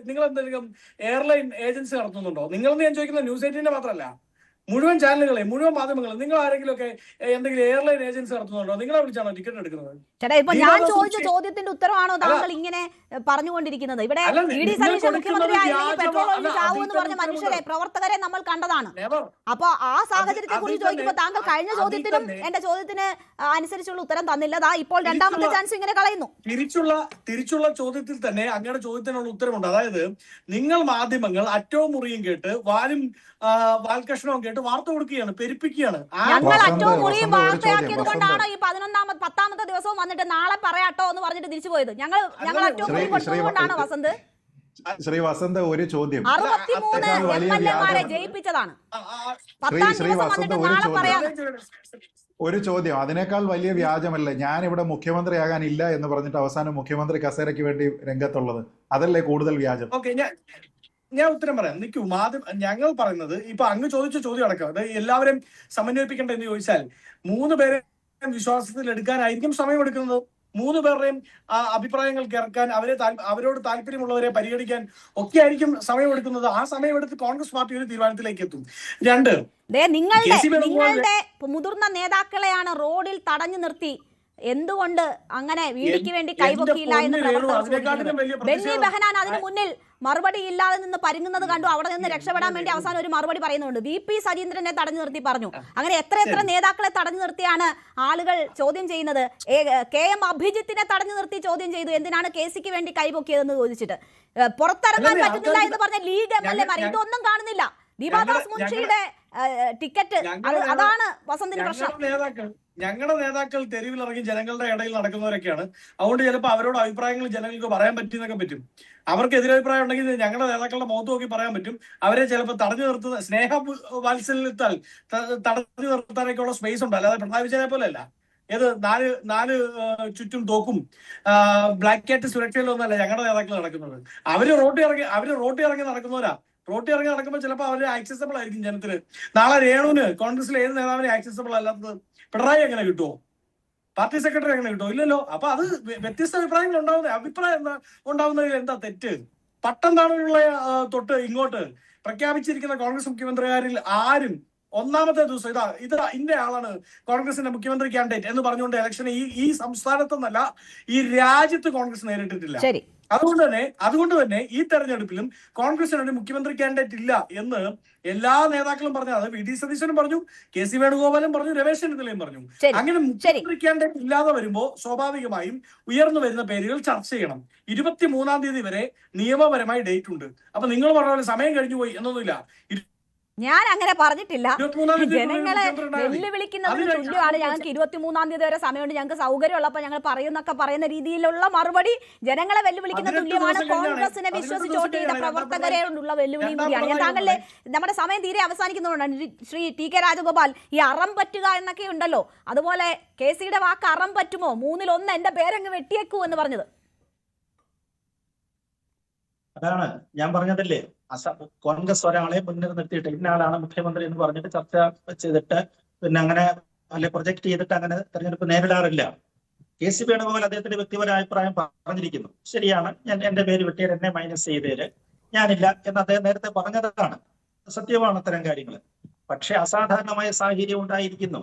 എന്തെങ്കിലും എയർലൈൻ ഏജൻസി നടത്തുന്നുണ്ടോ? നിങ്ങളെന്ന് ഞാൻ ചോദിക്കുന്നത് ന്യൂസ് 18 മാത്രമല്ല, മുഴുവൻ ചാനലുകളെ, മുഴുവൻ മാധ്യമങ്ങളും. നിങ്ങൾ ആരെങ്കിലും ഒക്കെ എന്തെങ്കിലും എയർലൈൻ ഏജൻസി നടത്തുന്നുണ്ടോ? നിങ്ങളെ വിളിച്ചാണോ ടിക്കറ്റ് എടുക്കുന്നത്?
ചേട്ടാ, ഇപ്പൊ ഞാൻ ചോദിച്ച ചോദ്യത്തിന്റെ ഉത്തരവാണോ താങ്കൾ ഇങ്ങനെ പറഞ്ഞുകൊണ്ടിരിക്കുന്നത്? ഇവിടെ ഇ.ഡി. സതീശൻ മുഖ്യമന്ത്രിയായിരുന്നെങ്കിൽ പെട്രോൾ ഒഴിച്ച് ചാവൂന്ന് പറഞ്ഞ മനുഷ്യരെ, പ്രവർത്തകരെ നമ്മൾ കണ്ടതാണ്. അപ്പൊ ആ സാഹചര്യത്തെ കുറിച്ച് ചോദിക്കുമ്പോൾ താങ്കൾ കഴിഞ്ഞ ചോദ്യത്തിനും എന്റെ ചോദ്യത്തിന് അനുസരിച്ചുള്ള ഉത്തരം തന്നില്ല. ഇപ്പോൾ രണ്ടാമത്തെ ചാൻസ് ഇങ്ങനെ കളയുന്നു.
തിരിച്ചുള്ള ചോദ്യത്തിൽ തന്നെ അങ്ങനെ ചോദ്യത്തിനുള്ള ഉത്തരമുണ്ട്. അതായത് നിങ്ങൾ മാധ്യമങ്ങൾ അറ്റവും മുറിയും കേട്ട് വാൽകഷ്ണവും കേട്ട് വാർത്ത കൊടുക്കുകയാണ്, പെരുപ്പിക്കുകയാണ്.
ഞങ്ങൾ അറ്റവും മുറിയും വാർത്തയാക്കിയത് കൊണ്ടാണ് ഈ 10ാമത്തെ ദിവസവും വന്നിട്ട് നാളെ പറയാട്ടോ എന്ന് പറഞ്ഞിട്ട് തിരിച്ചു പോയത്. ഞങ്ങൾ അറ്റവും മുറിയും കൊടുത്തതുകൊണ്ടാണ് വസന്ത്.
ശ്രീ വസന്ത്, ഒരു ചോദ്യം.
63 MLA-മാരെ ജയിപ്പിച്ചതാണ്. 10ാം ദിവസം വന്നിട്ട് നാളെ പറയാം.
ഒരു ചോദ്യം, അതിനേക്കാൾ വലിയ വ്യാജമല്ലേ ഞാൻ ഇവിടെ മുഖ്യമന്ത്രിയാകാനില്ല എന്ന് പറഞ്ഞിട്ട് അവസാനം മുഖ്യമന്ത്രി കസേരയ്ക്ക് വേണ്ടി രംഗത്തുള്ളത്? അതല്ലേ കൂടുതൽ വ്യാജം?
ഞാൻ ഉത്തരം പറയാം, നിൽക്കൂ. ഞങ്ങൾ പറയുന്നത് ഇപ്പൊ അങ്ങ് ചോദിച്ച ചോദ്യം അടക്കം, അത് എല്ലാവരും സമന്വയിപ്പിക്കണ്ട എന്ന് ചോദിച്ചാൽ 3 പേരെ വിശ്വാസത്തിൽ എടുക്കാനായിരിക്കും സമയമെടുക്കുന്നത്. 3 പേരുടെയും അഭിപ്രായങ്ങൾ കേൾക്കാൻ, അവരോട് താല്പര്യമുള്ളവരെ പരിഗണിക്കാൻ ഒക്കെ ആയിരിക്കും സമയമെടുക്കുന്നത്. ആ സമയമെടുത്ത് കോൺഗ്രസ് പാർട്ടി ഒരു തീരുമാനത്തിലേക്ക് എത്തും. 2,
നിങ്ങളുടെ മുതിർന്ന നേതാക്കളെയാണ് റോഡിൽ തടഞ്ഞു നിർത്തി എന്തുകൊണ്ട് അങ്ങനെ വീടിക്ക് വേണ്ടി കൈപൊക്കിയില്ല എന്ന് ബെന്നി ബെഹനാൻ അതിന് മുന്നിൽ മറുപടി ഇല്ലാതെ നിന്ന് പരുങ്ങുന്നത് കണ്ടു. അവിടെ നിന്ന് രക്ഷപ്പെടാൻ വേണ്ടി അവസാനം ഒരു മറുപടി പറയുന്നുണ്ട്. VP സജീന്ദ്രനെ തടഞ്ഞു നിർത്തി പറഞ്ഞു. അങ്ങനെ എത്ര നേതാക്കളെ തടഞ്ഞു നിർത്തിയാണ് ആളുകൾ ചോദ്യം ചെയ്യുന്നത്. KM അഭിജിത്തിനെ തടഞ്ഞു നിർത്തി ചോദ്യം ചെയ്തു. എന്തിനാണ് KC-ക്ക് വേണ്ടി കൈപൊക്കിയതെന്ന് ചോദിച്ചിട്ട്. പുറത്തിറങ്ങാൻ പറ്റുന്നില്ല എന്ന് പറഞ്ഞ ലീഗ് MLA-മാർ ഇതൊന്നും കാണുന്നില്ല. ദീപാദാസ് മുൻഷിയുടെ ടിക്കറ്റ്, അതാണ് വസന്തിന് പ്രശ്നം.
ഞങ്ങളുടെ നേതാക്കൾ തെരുവിലിറങ്ങി ജനങ്ങളുടെ ഇടയിൽ നടക്കുന്നവരൊക്കെയാണ്. അതുകൊണ്ട് ചിലപ്പോൾ അവരോട് അഭിപ്രായങ്ങൾ ജനങ്ങൾക്ക് പറയാൻ പറ്റുന്നൊക്കെ പറ്റും. അവർക്ക് എതിരഭിപ്രായം ഉണ്ടെങ്കിൽ ഞങ്ങളുടെ നേതാക്കളുടെ മുഖത്ത് നോക്കി പറയാൻ പറ്റും. അവരെ ചിലപ്പോൾ തടഞ്ഞു നിർത്തുന്ന സ്നേഹ വാത്സല്യത്താൽ തടഞ്ഞു നിർത്താനൊക്കെ ഉള്ള സ്പേസ് ഉണ്ട്. അല്ലാതെ പിണറായി വിജയനെ പോലെ അല്ല. നാല് ചുറ്റും തോക്കും ബ്ലാക്ക് ക്യാറ്റ് സുരക്ഷയിലൊന്നല്ല ഞങ്ങളുടെ നേതാക്കൾ നടക്കുന്നത്. അവര് റോട്ടി ഇറങ്ങി നടക്കുന്നവരാ. റോട്ടി ഇറങ്ങി നടക്കുമ്പോൾ ചിലപ്പോൾ അവര് ആക്സസബിൾ ആയിരിക്കും ജനത്തിന്. നാളെ രേണുവിന് കോൺഗ്രസിലെ ഏത് നേതാവിനെ ആക്സസബിൾ അല്ലാത്തത് പിണറായി എങ്ങനെ കിട്ടുമോ? പാർട്ടി സെക്രട്ടറി എങ്ങനെ കിട്ടുമോ? ഇല്ലല്ലോ. അപ്പൊ അത് വ്യത്യസ്ത അഭിപ്രായങ്ങൾ ഉണ്ടാവുന്നതിൽ എന്താ തെറ്റ്? പട്ടം താണുള്ള തൊട്ട് ഇങ്ങോട്ട് പ്രഖ്യാപിച്ചിരിക്കുന്ന കോൺഗ്രസ് മുഖ്യമന്ത്രിമാരിൽ ആരും ഒന്നാമത്തെ ദിവസം ഇന്ന ആളാണ് കോൺഗ്രസിന്റെ മുഖ്യമന്ത്രി കാൻഡിഡേറ്റ് എന്ന് പറഞ്ഞുകൊണ്ട് ഇലക്ഷന് ഈ സംസ്ഥാനത്തൊന്നല്ല ഈ രാജ്യത്ത് കോൺഗ്രസ് നേരിട്ടിട്ടില്ല. അതുകൊണ്ട് തന്നെ ഈ തെരഞ്ഞെടുപ്പിലും കോൺഗ്രസിന് ഒരു മുഖ്യമന്ത്രി കാൻഡിഡേറ്റ് ഇല്ല എന്ന് എല്ലാ നേതാക്കളും പറഞ്ഞു. അത് VD സതീശനും പറഞ്ഞു, KC വേണുഗോപാലും പറഞ്ഞു, രമേശ് ചെന്നിത്തലയും പറഞ്ഞു. അങ്ങനെ മുഖ്യമന്ത്രി കാൻഡിഡേറ്റ് ഇല്ലാതെ വരുമ്പോൾ സ്വാഭാവികമായും ഉയർന്നു വരുന്ന പേരുകൾ ചർച്ച ചെയ്യണം. 23-ാം തീയതി വരെ നിയമപരമായി ഡേറ്റ് ഉണ്ട്. അപ്പൊ നിങ്ങൾ പറഞ്ഞ പോലെ സമയം കഴിഞ്ഞു പോയി എന്നൊന്നുമില്ല.
ഞാൻ അങ്ങനെ പറഞ്ഞിട്ടില്ല. ജനങ്ങളെ വെല്ലുവിളിക്കുന്നതിന് തുല്യമാണ്. ഞങ്ങൾക്ക് 23-ാം തീയതി വരെ സമയമുണ്ട്, ഞങ്ങൾക്ക് സൗകര്യമുള്ളപ്പോൾ ഞങ്ങൾ പറയുന്ന രീതിയിലുള്ള മറുപടി ജനങ്ങളെ വെല്ലുവിളിക്കുന്ന തുല്യമാണ്. കോൺഗ്രസിനെ വിശ്വസിച്ച് വോട്ട് ചെയ്ത പ്രവർത്തകരോടുള്ള വെല്ലുവിളിയും കൂടിയാണ്. ഞാൻ താങ്കളുടെ നമ്മുടെ സമയം തീരെ അവസാനിക്കുന്നതുകൊണ്ടാണ് ശ്രീ TK രാജഗോപാൽ ഈ അറം പറ്റുക എന്നൊക്കെ ഉണ്ടല്ലോ, അതുപോലെ KC-യുടെ വാക്ക് അറം പറ്റുമോ? 3-1 എന്റെ പേരങ്ങ് വെട്ടിയേക്കൂ എന്ന് പറഞ്ഞത്.
അതാണ് ഞാൻ പറഞ്ഞതല്ലേ, കോൺഗ്രസ് ഒരാളെ മുന്നിൽ നിർത്തിയിട്ട് ഇന്ന ആളാണ് മുഖ്യമന്ത്രി എന്ന് പറഞ്ഞിട്ട് ചർച്ച ചെയ്തിട്ട് പിന്നെ അങ്ങനെ അല്ലെ പ്രൊജക്ട് ചെയ്തിട്ട് അങ്ങനെ തെരഞ്ഞെടുപ്പ് നേരിടാറില്ല. KC വേണുഗോപാൽ അദ്ദേഹത്തിന്റെ വ്യക്തിപരമായ അഭിപ്രായം പറഞ്ഞിരിക്കുന്നു. ശരിയാണ്, ഞാൻ എന്റെ പേര് വെട്ടിയാൽ എന്നെ മൈനസ് ചെയ്തേര് ഞാനില്ല എന്ന് അദ്ദേഹം നേരത്തെ പറഞ്ഞതാണ്. സത്യമാണ് അത്തരം കാര്യങ്ങൾ. പക്ഷെ അസാധാരണമായ സാഹചര്യം ഉണ്ടായിരിക്കുന്നു.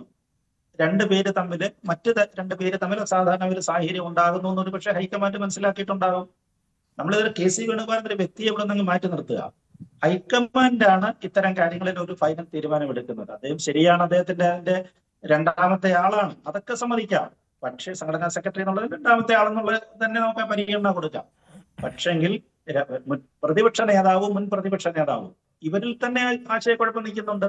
മറ്റ് 2 പേര് തമ്മിൽ അസാധാരണ ഒരു സാഹചര്യം ഉണ്ടാകുന്നു എന്നൊരു പക്ഷേ ഹൈക്കമാൻഡ് മനസ്സിലാക്കിയിട്ടുണ്ടാകും. നമ്മളിതൊരു KC വേണുഗോപാൽ ഒരു വ്യക്തിയെ ഇവിടെ നിന്ന് മാറ്റി നിർത്തുക. ഹൈക്കമാൻഡാണ് ഇത്തരം കാര്യങ്ങളിൽ ഒരു ഫൈനൽ തീരുമാനം എടുക്കുന്നത്. അദ്ദേഹം ശരിയാണ്, അദ്ദേഹത്തിന്റെ അതിന്റെ രണ്ടാമത്തെ ആളാണ്, അതൊക്കെ സമ്മതിക്കാം. പക്ഷേ സംഘടനാ സെക്രട്ടറി എന്നുള്ളത് രണ്ടാമത്തെ ആളെന്നുള്ളത് തന്നെ നമുക്ക് പരിഗണന കൊടുക്കാം. പക്ഷെങ്കിൽ പ്രതിപക്ഷ നേതാവും മുൻ പ്രതിപക്ഷ നേതാവും ഇവരിൽ തന്നെ ആശയക്കുഴപ്പം നിൽക്കുന്നുണ്ട്.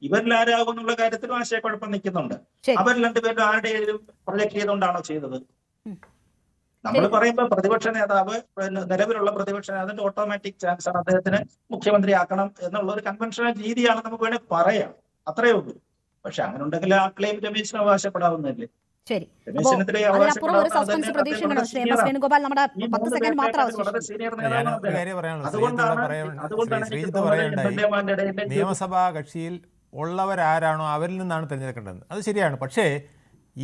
ഇവരിൽ ആരാകും എന്നുള്ള കാര്യത്തിലും ആശയക്കുഴപ്പം നിൽക്കുന്നുണ്ട്. അവർ രണ്ടുപേരും ആരുടെയും പ്രൊജക്ട് ചെയ്തുകൊണ്ടാണോ ചെയ്തത്? നമ്മൾ പറയുമ്പോൾ പ്രതിപക്ഷ നേതാവ്, നിലവിലുള്ള പ്രതിപക്ഷ നേതാവിന്റെ ഓട്ടോമാറ്റിക് ചാൻസ് ആണ് അദ്ദേഹത്തിന് മുഖ്യമന്ത്രിയാക്കണം എന്നുള്ള ഒരു കൺവെൻഷണൽ രീതിയാണ് നമുക്ക് വേണമെങ്കിൽ പറയാം. അത്രയേ ഉള്ളൂ. പക്ഷെ അങ്ങനെ ഉണ്ടെങ്കിൽ ആ ക്ലെയിം രമേശിന് അവകാശപ്പെടാവുന്നതല്ലേ?
ശരി, അതിനപ്പുറം ഒരു സസ്പെൻസ് പ്രതീക്ഷയുണ്ടോ ശ്രീ എം എസ് വേണുഗോപാൽ? നമ്മുടെ 10 സെക്കൻഡ് മാത്രം
നിയമസഭാ കക്ഷിയിൽ ഉള്ളവരാരാണോ അവരിൽ നിന്നാണ് തിരഞ്ഞെടുക്കേണ്ടത്. അത് ശരിയാണ്. പക്ഷേ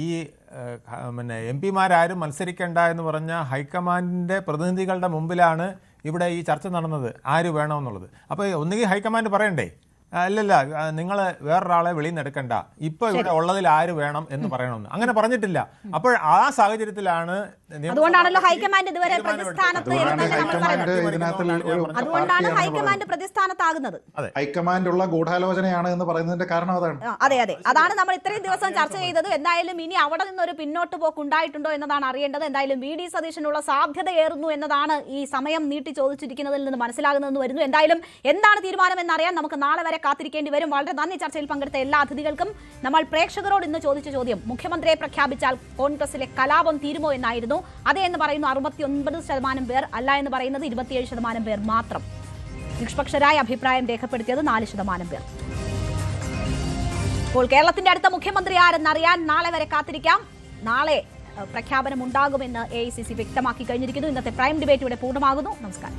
ഈ MP-മാരും മത്സരിക്കേണ്ട എന്ന് പറഞ്ഞ ഹൈക്കമാൻഡിൻ്റെ പ്രതിനിധികളുടെ മുമ്പിലാണ് ഇവിടെ ഈ ചർച്ച നടന്നത്, ആര് വേണമെന്നുള്ളത്. അപ്പോൾ ഒന്നുകിൽ ഹൈക്കമാൻഡ് പറയണ്ടേ, അല്ലല്ല നിങ്ങൾ വേറൊരാളെ വെളിയിൽ നിന്ന് എടുക്കണ്ട, ഇപ്പോൾ ഇവിടെ ഉള്ളതിൽ ആര് വേണം എന്ന് പറയണമെന്ന്. അങ്ങനെ പറഞ്ഞിട്ടില്ല. അപ്പോൾ ആ സാഹചര്യത്തിലാണ്
അതുകൊണ്ടാണല്ലോ ഹൈക്കമാൻഡ് ഇതുവരെ പ്രതിസ്ഥാനത്ത് അതുകൊണ്ടാണ് ഹൈക്കമാൻഡ് പ്രതിസ്ഥാനത്താകുന്നത്.
ഹൈക്കമാൻഡുള്ള ഗൂഢാലോചനയാണ് എന്ന് പറയുന്നതിന്റെ കാരണം അതാണ്.
അതെ, അതാണ് നമ്മൾ ഇത്രയും ദിവസം ചർച്ച ചെയ്തത്. എന്തായാലും ഇനി അവിടെ നിന്നൊരു പിന്നോട്ട് പോക്ക് ഉണ്ടായിട്ടുണ്ടോ എന്നതാണ് അറിയേണ്ടത്. എന്തായാലും VD സതീശനുള്ള സാധ്യതയേറുന്നു എന്നതാണ് ഈ സമയം നീട്ടി ചോദിച്ചിരിക്കുന്നതിൽ നിന്ന് മനസ്സിലാകുന്നതെന്ന് വരുന്നു. എന്തായാലും എന്താണ് തീരുമാനം എന്നറിയാൻ നമുക്ക് നാളെ വരെ കാത്തിരിക്കേണ്ടി വരും. വളരെ നന്ദി ചർച്ചയിൽ പങ്കെടുത്ത എല്ലാ അതിഥികൾക്കും. നമ്മൾ പ്രേക്ഷകരോട് ഇന്ന് ചോദിച്ച ചോദ്യം, മുഖ്യമന്ത്രിയെ പ്രഖ്യാപിച്ചാൽ കോൺഗ്രസിലെ കലാപം തീരുമോ എന്നായിരുന്നു. അതെ എന്ന് പറയുന്നു 69% പേർ, അല്ല എന്ന് പറയുന്നത് 27% പേർ മാത്രം. നിഷ്പക്ഷരായ അഭിപ്രായം രേഖപ്പെടുത്തിയത് 4% പേർ. ഇപ്പോൾ കേരളത്തിന്റെ അടുത്ത മുഖ്യമന്ത്രി ആരെന്നറിയാൻ നാളെ വരെ കാത്തിരിക്കാം. നാളെ പ്രഖ്യാപനം ഉണ്ടാകുമെന്ന് AICC വ്യക്തമാക്കി കഴിഞ്ഞിരിക്കുന്നു. ഇന്നത്തെ പ്രൈം ഡിബേറ്റ് ഇവിടെ പൂർണ്ണമാകുന്നു. നമസ്കാരം.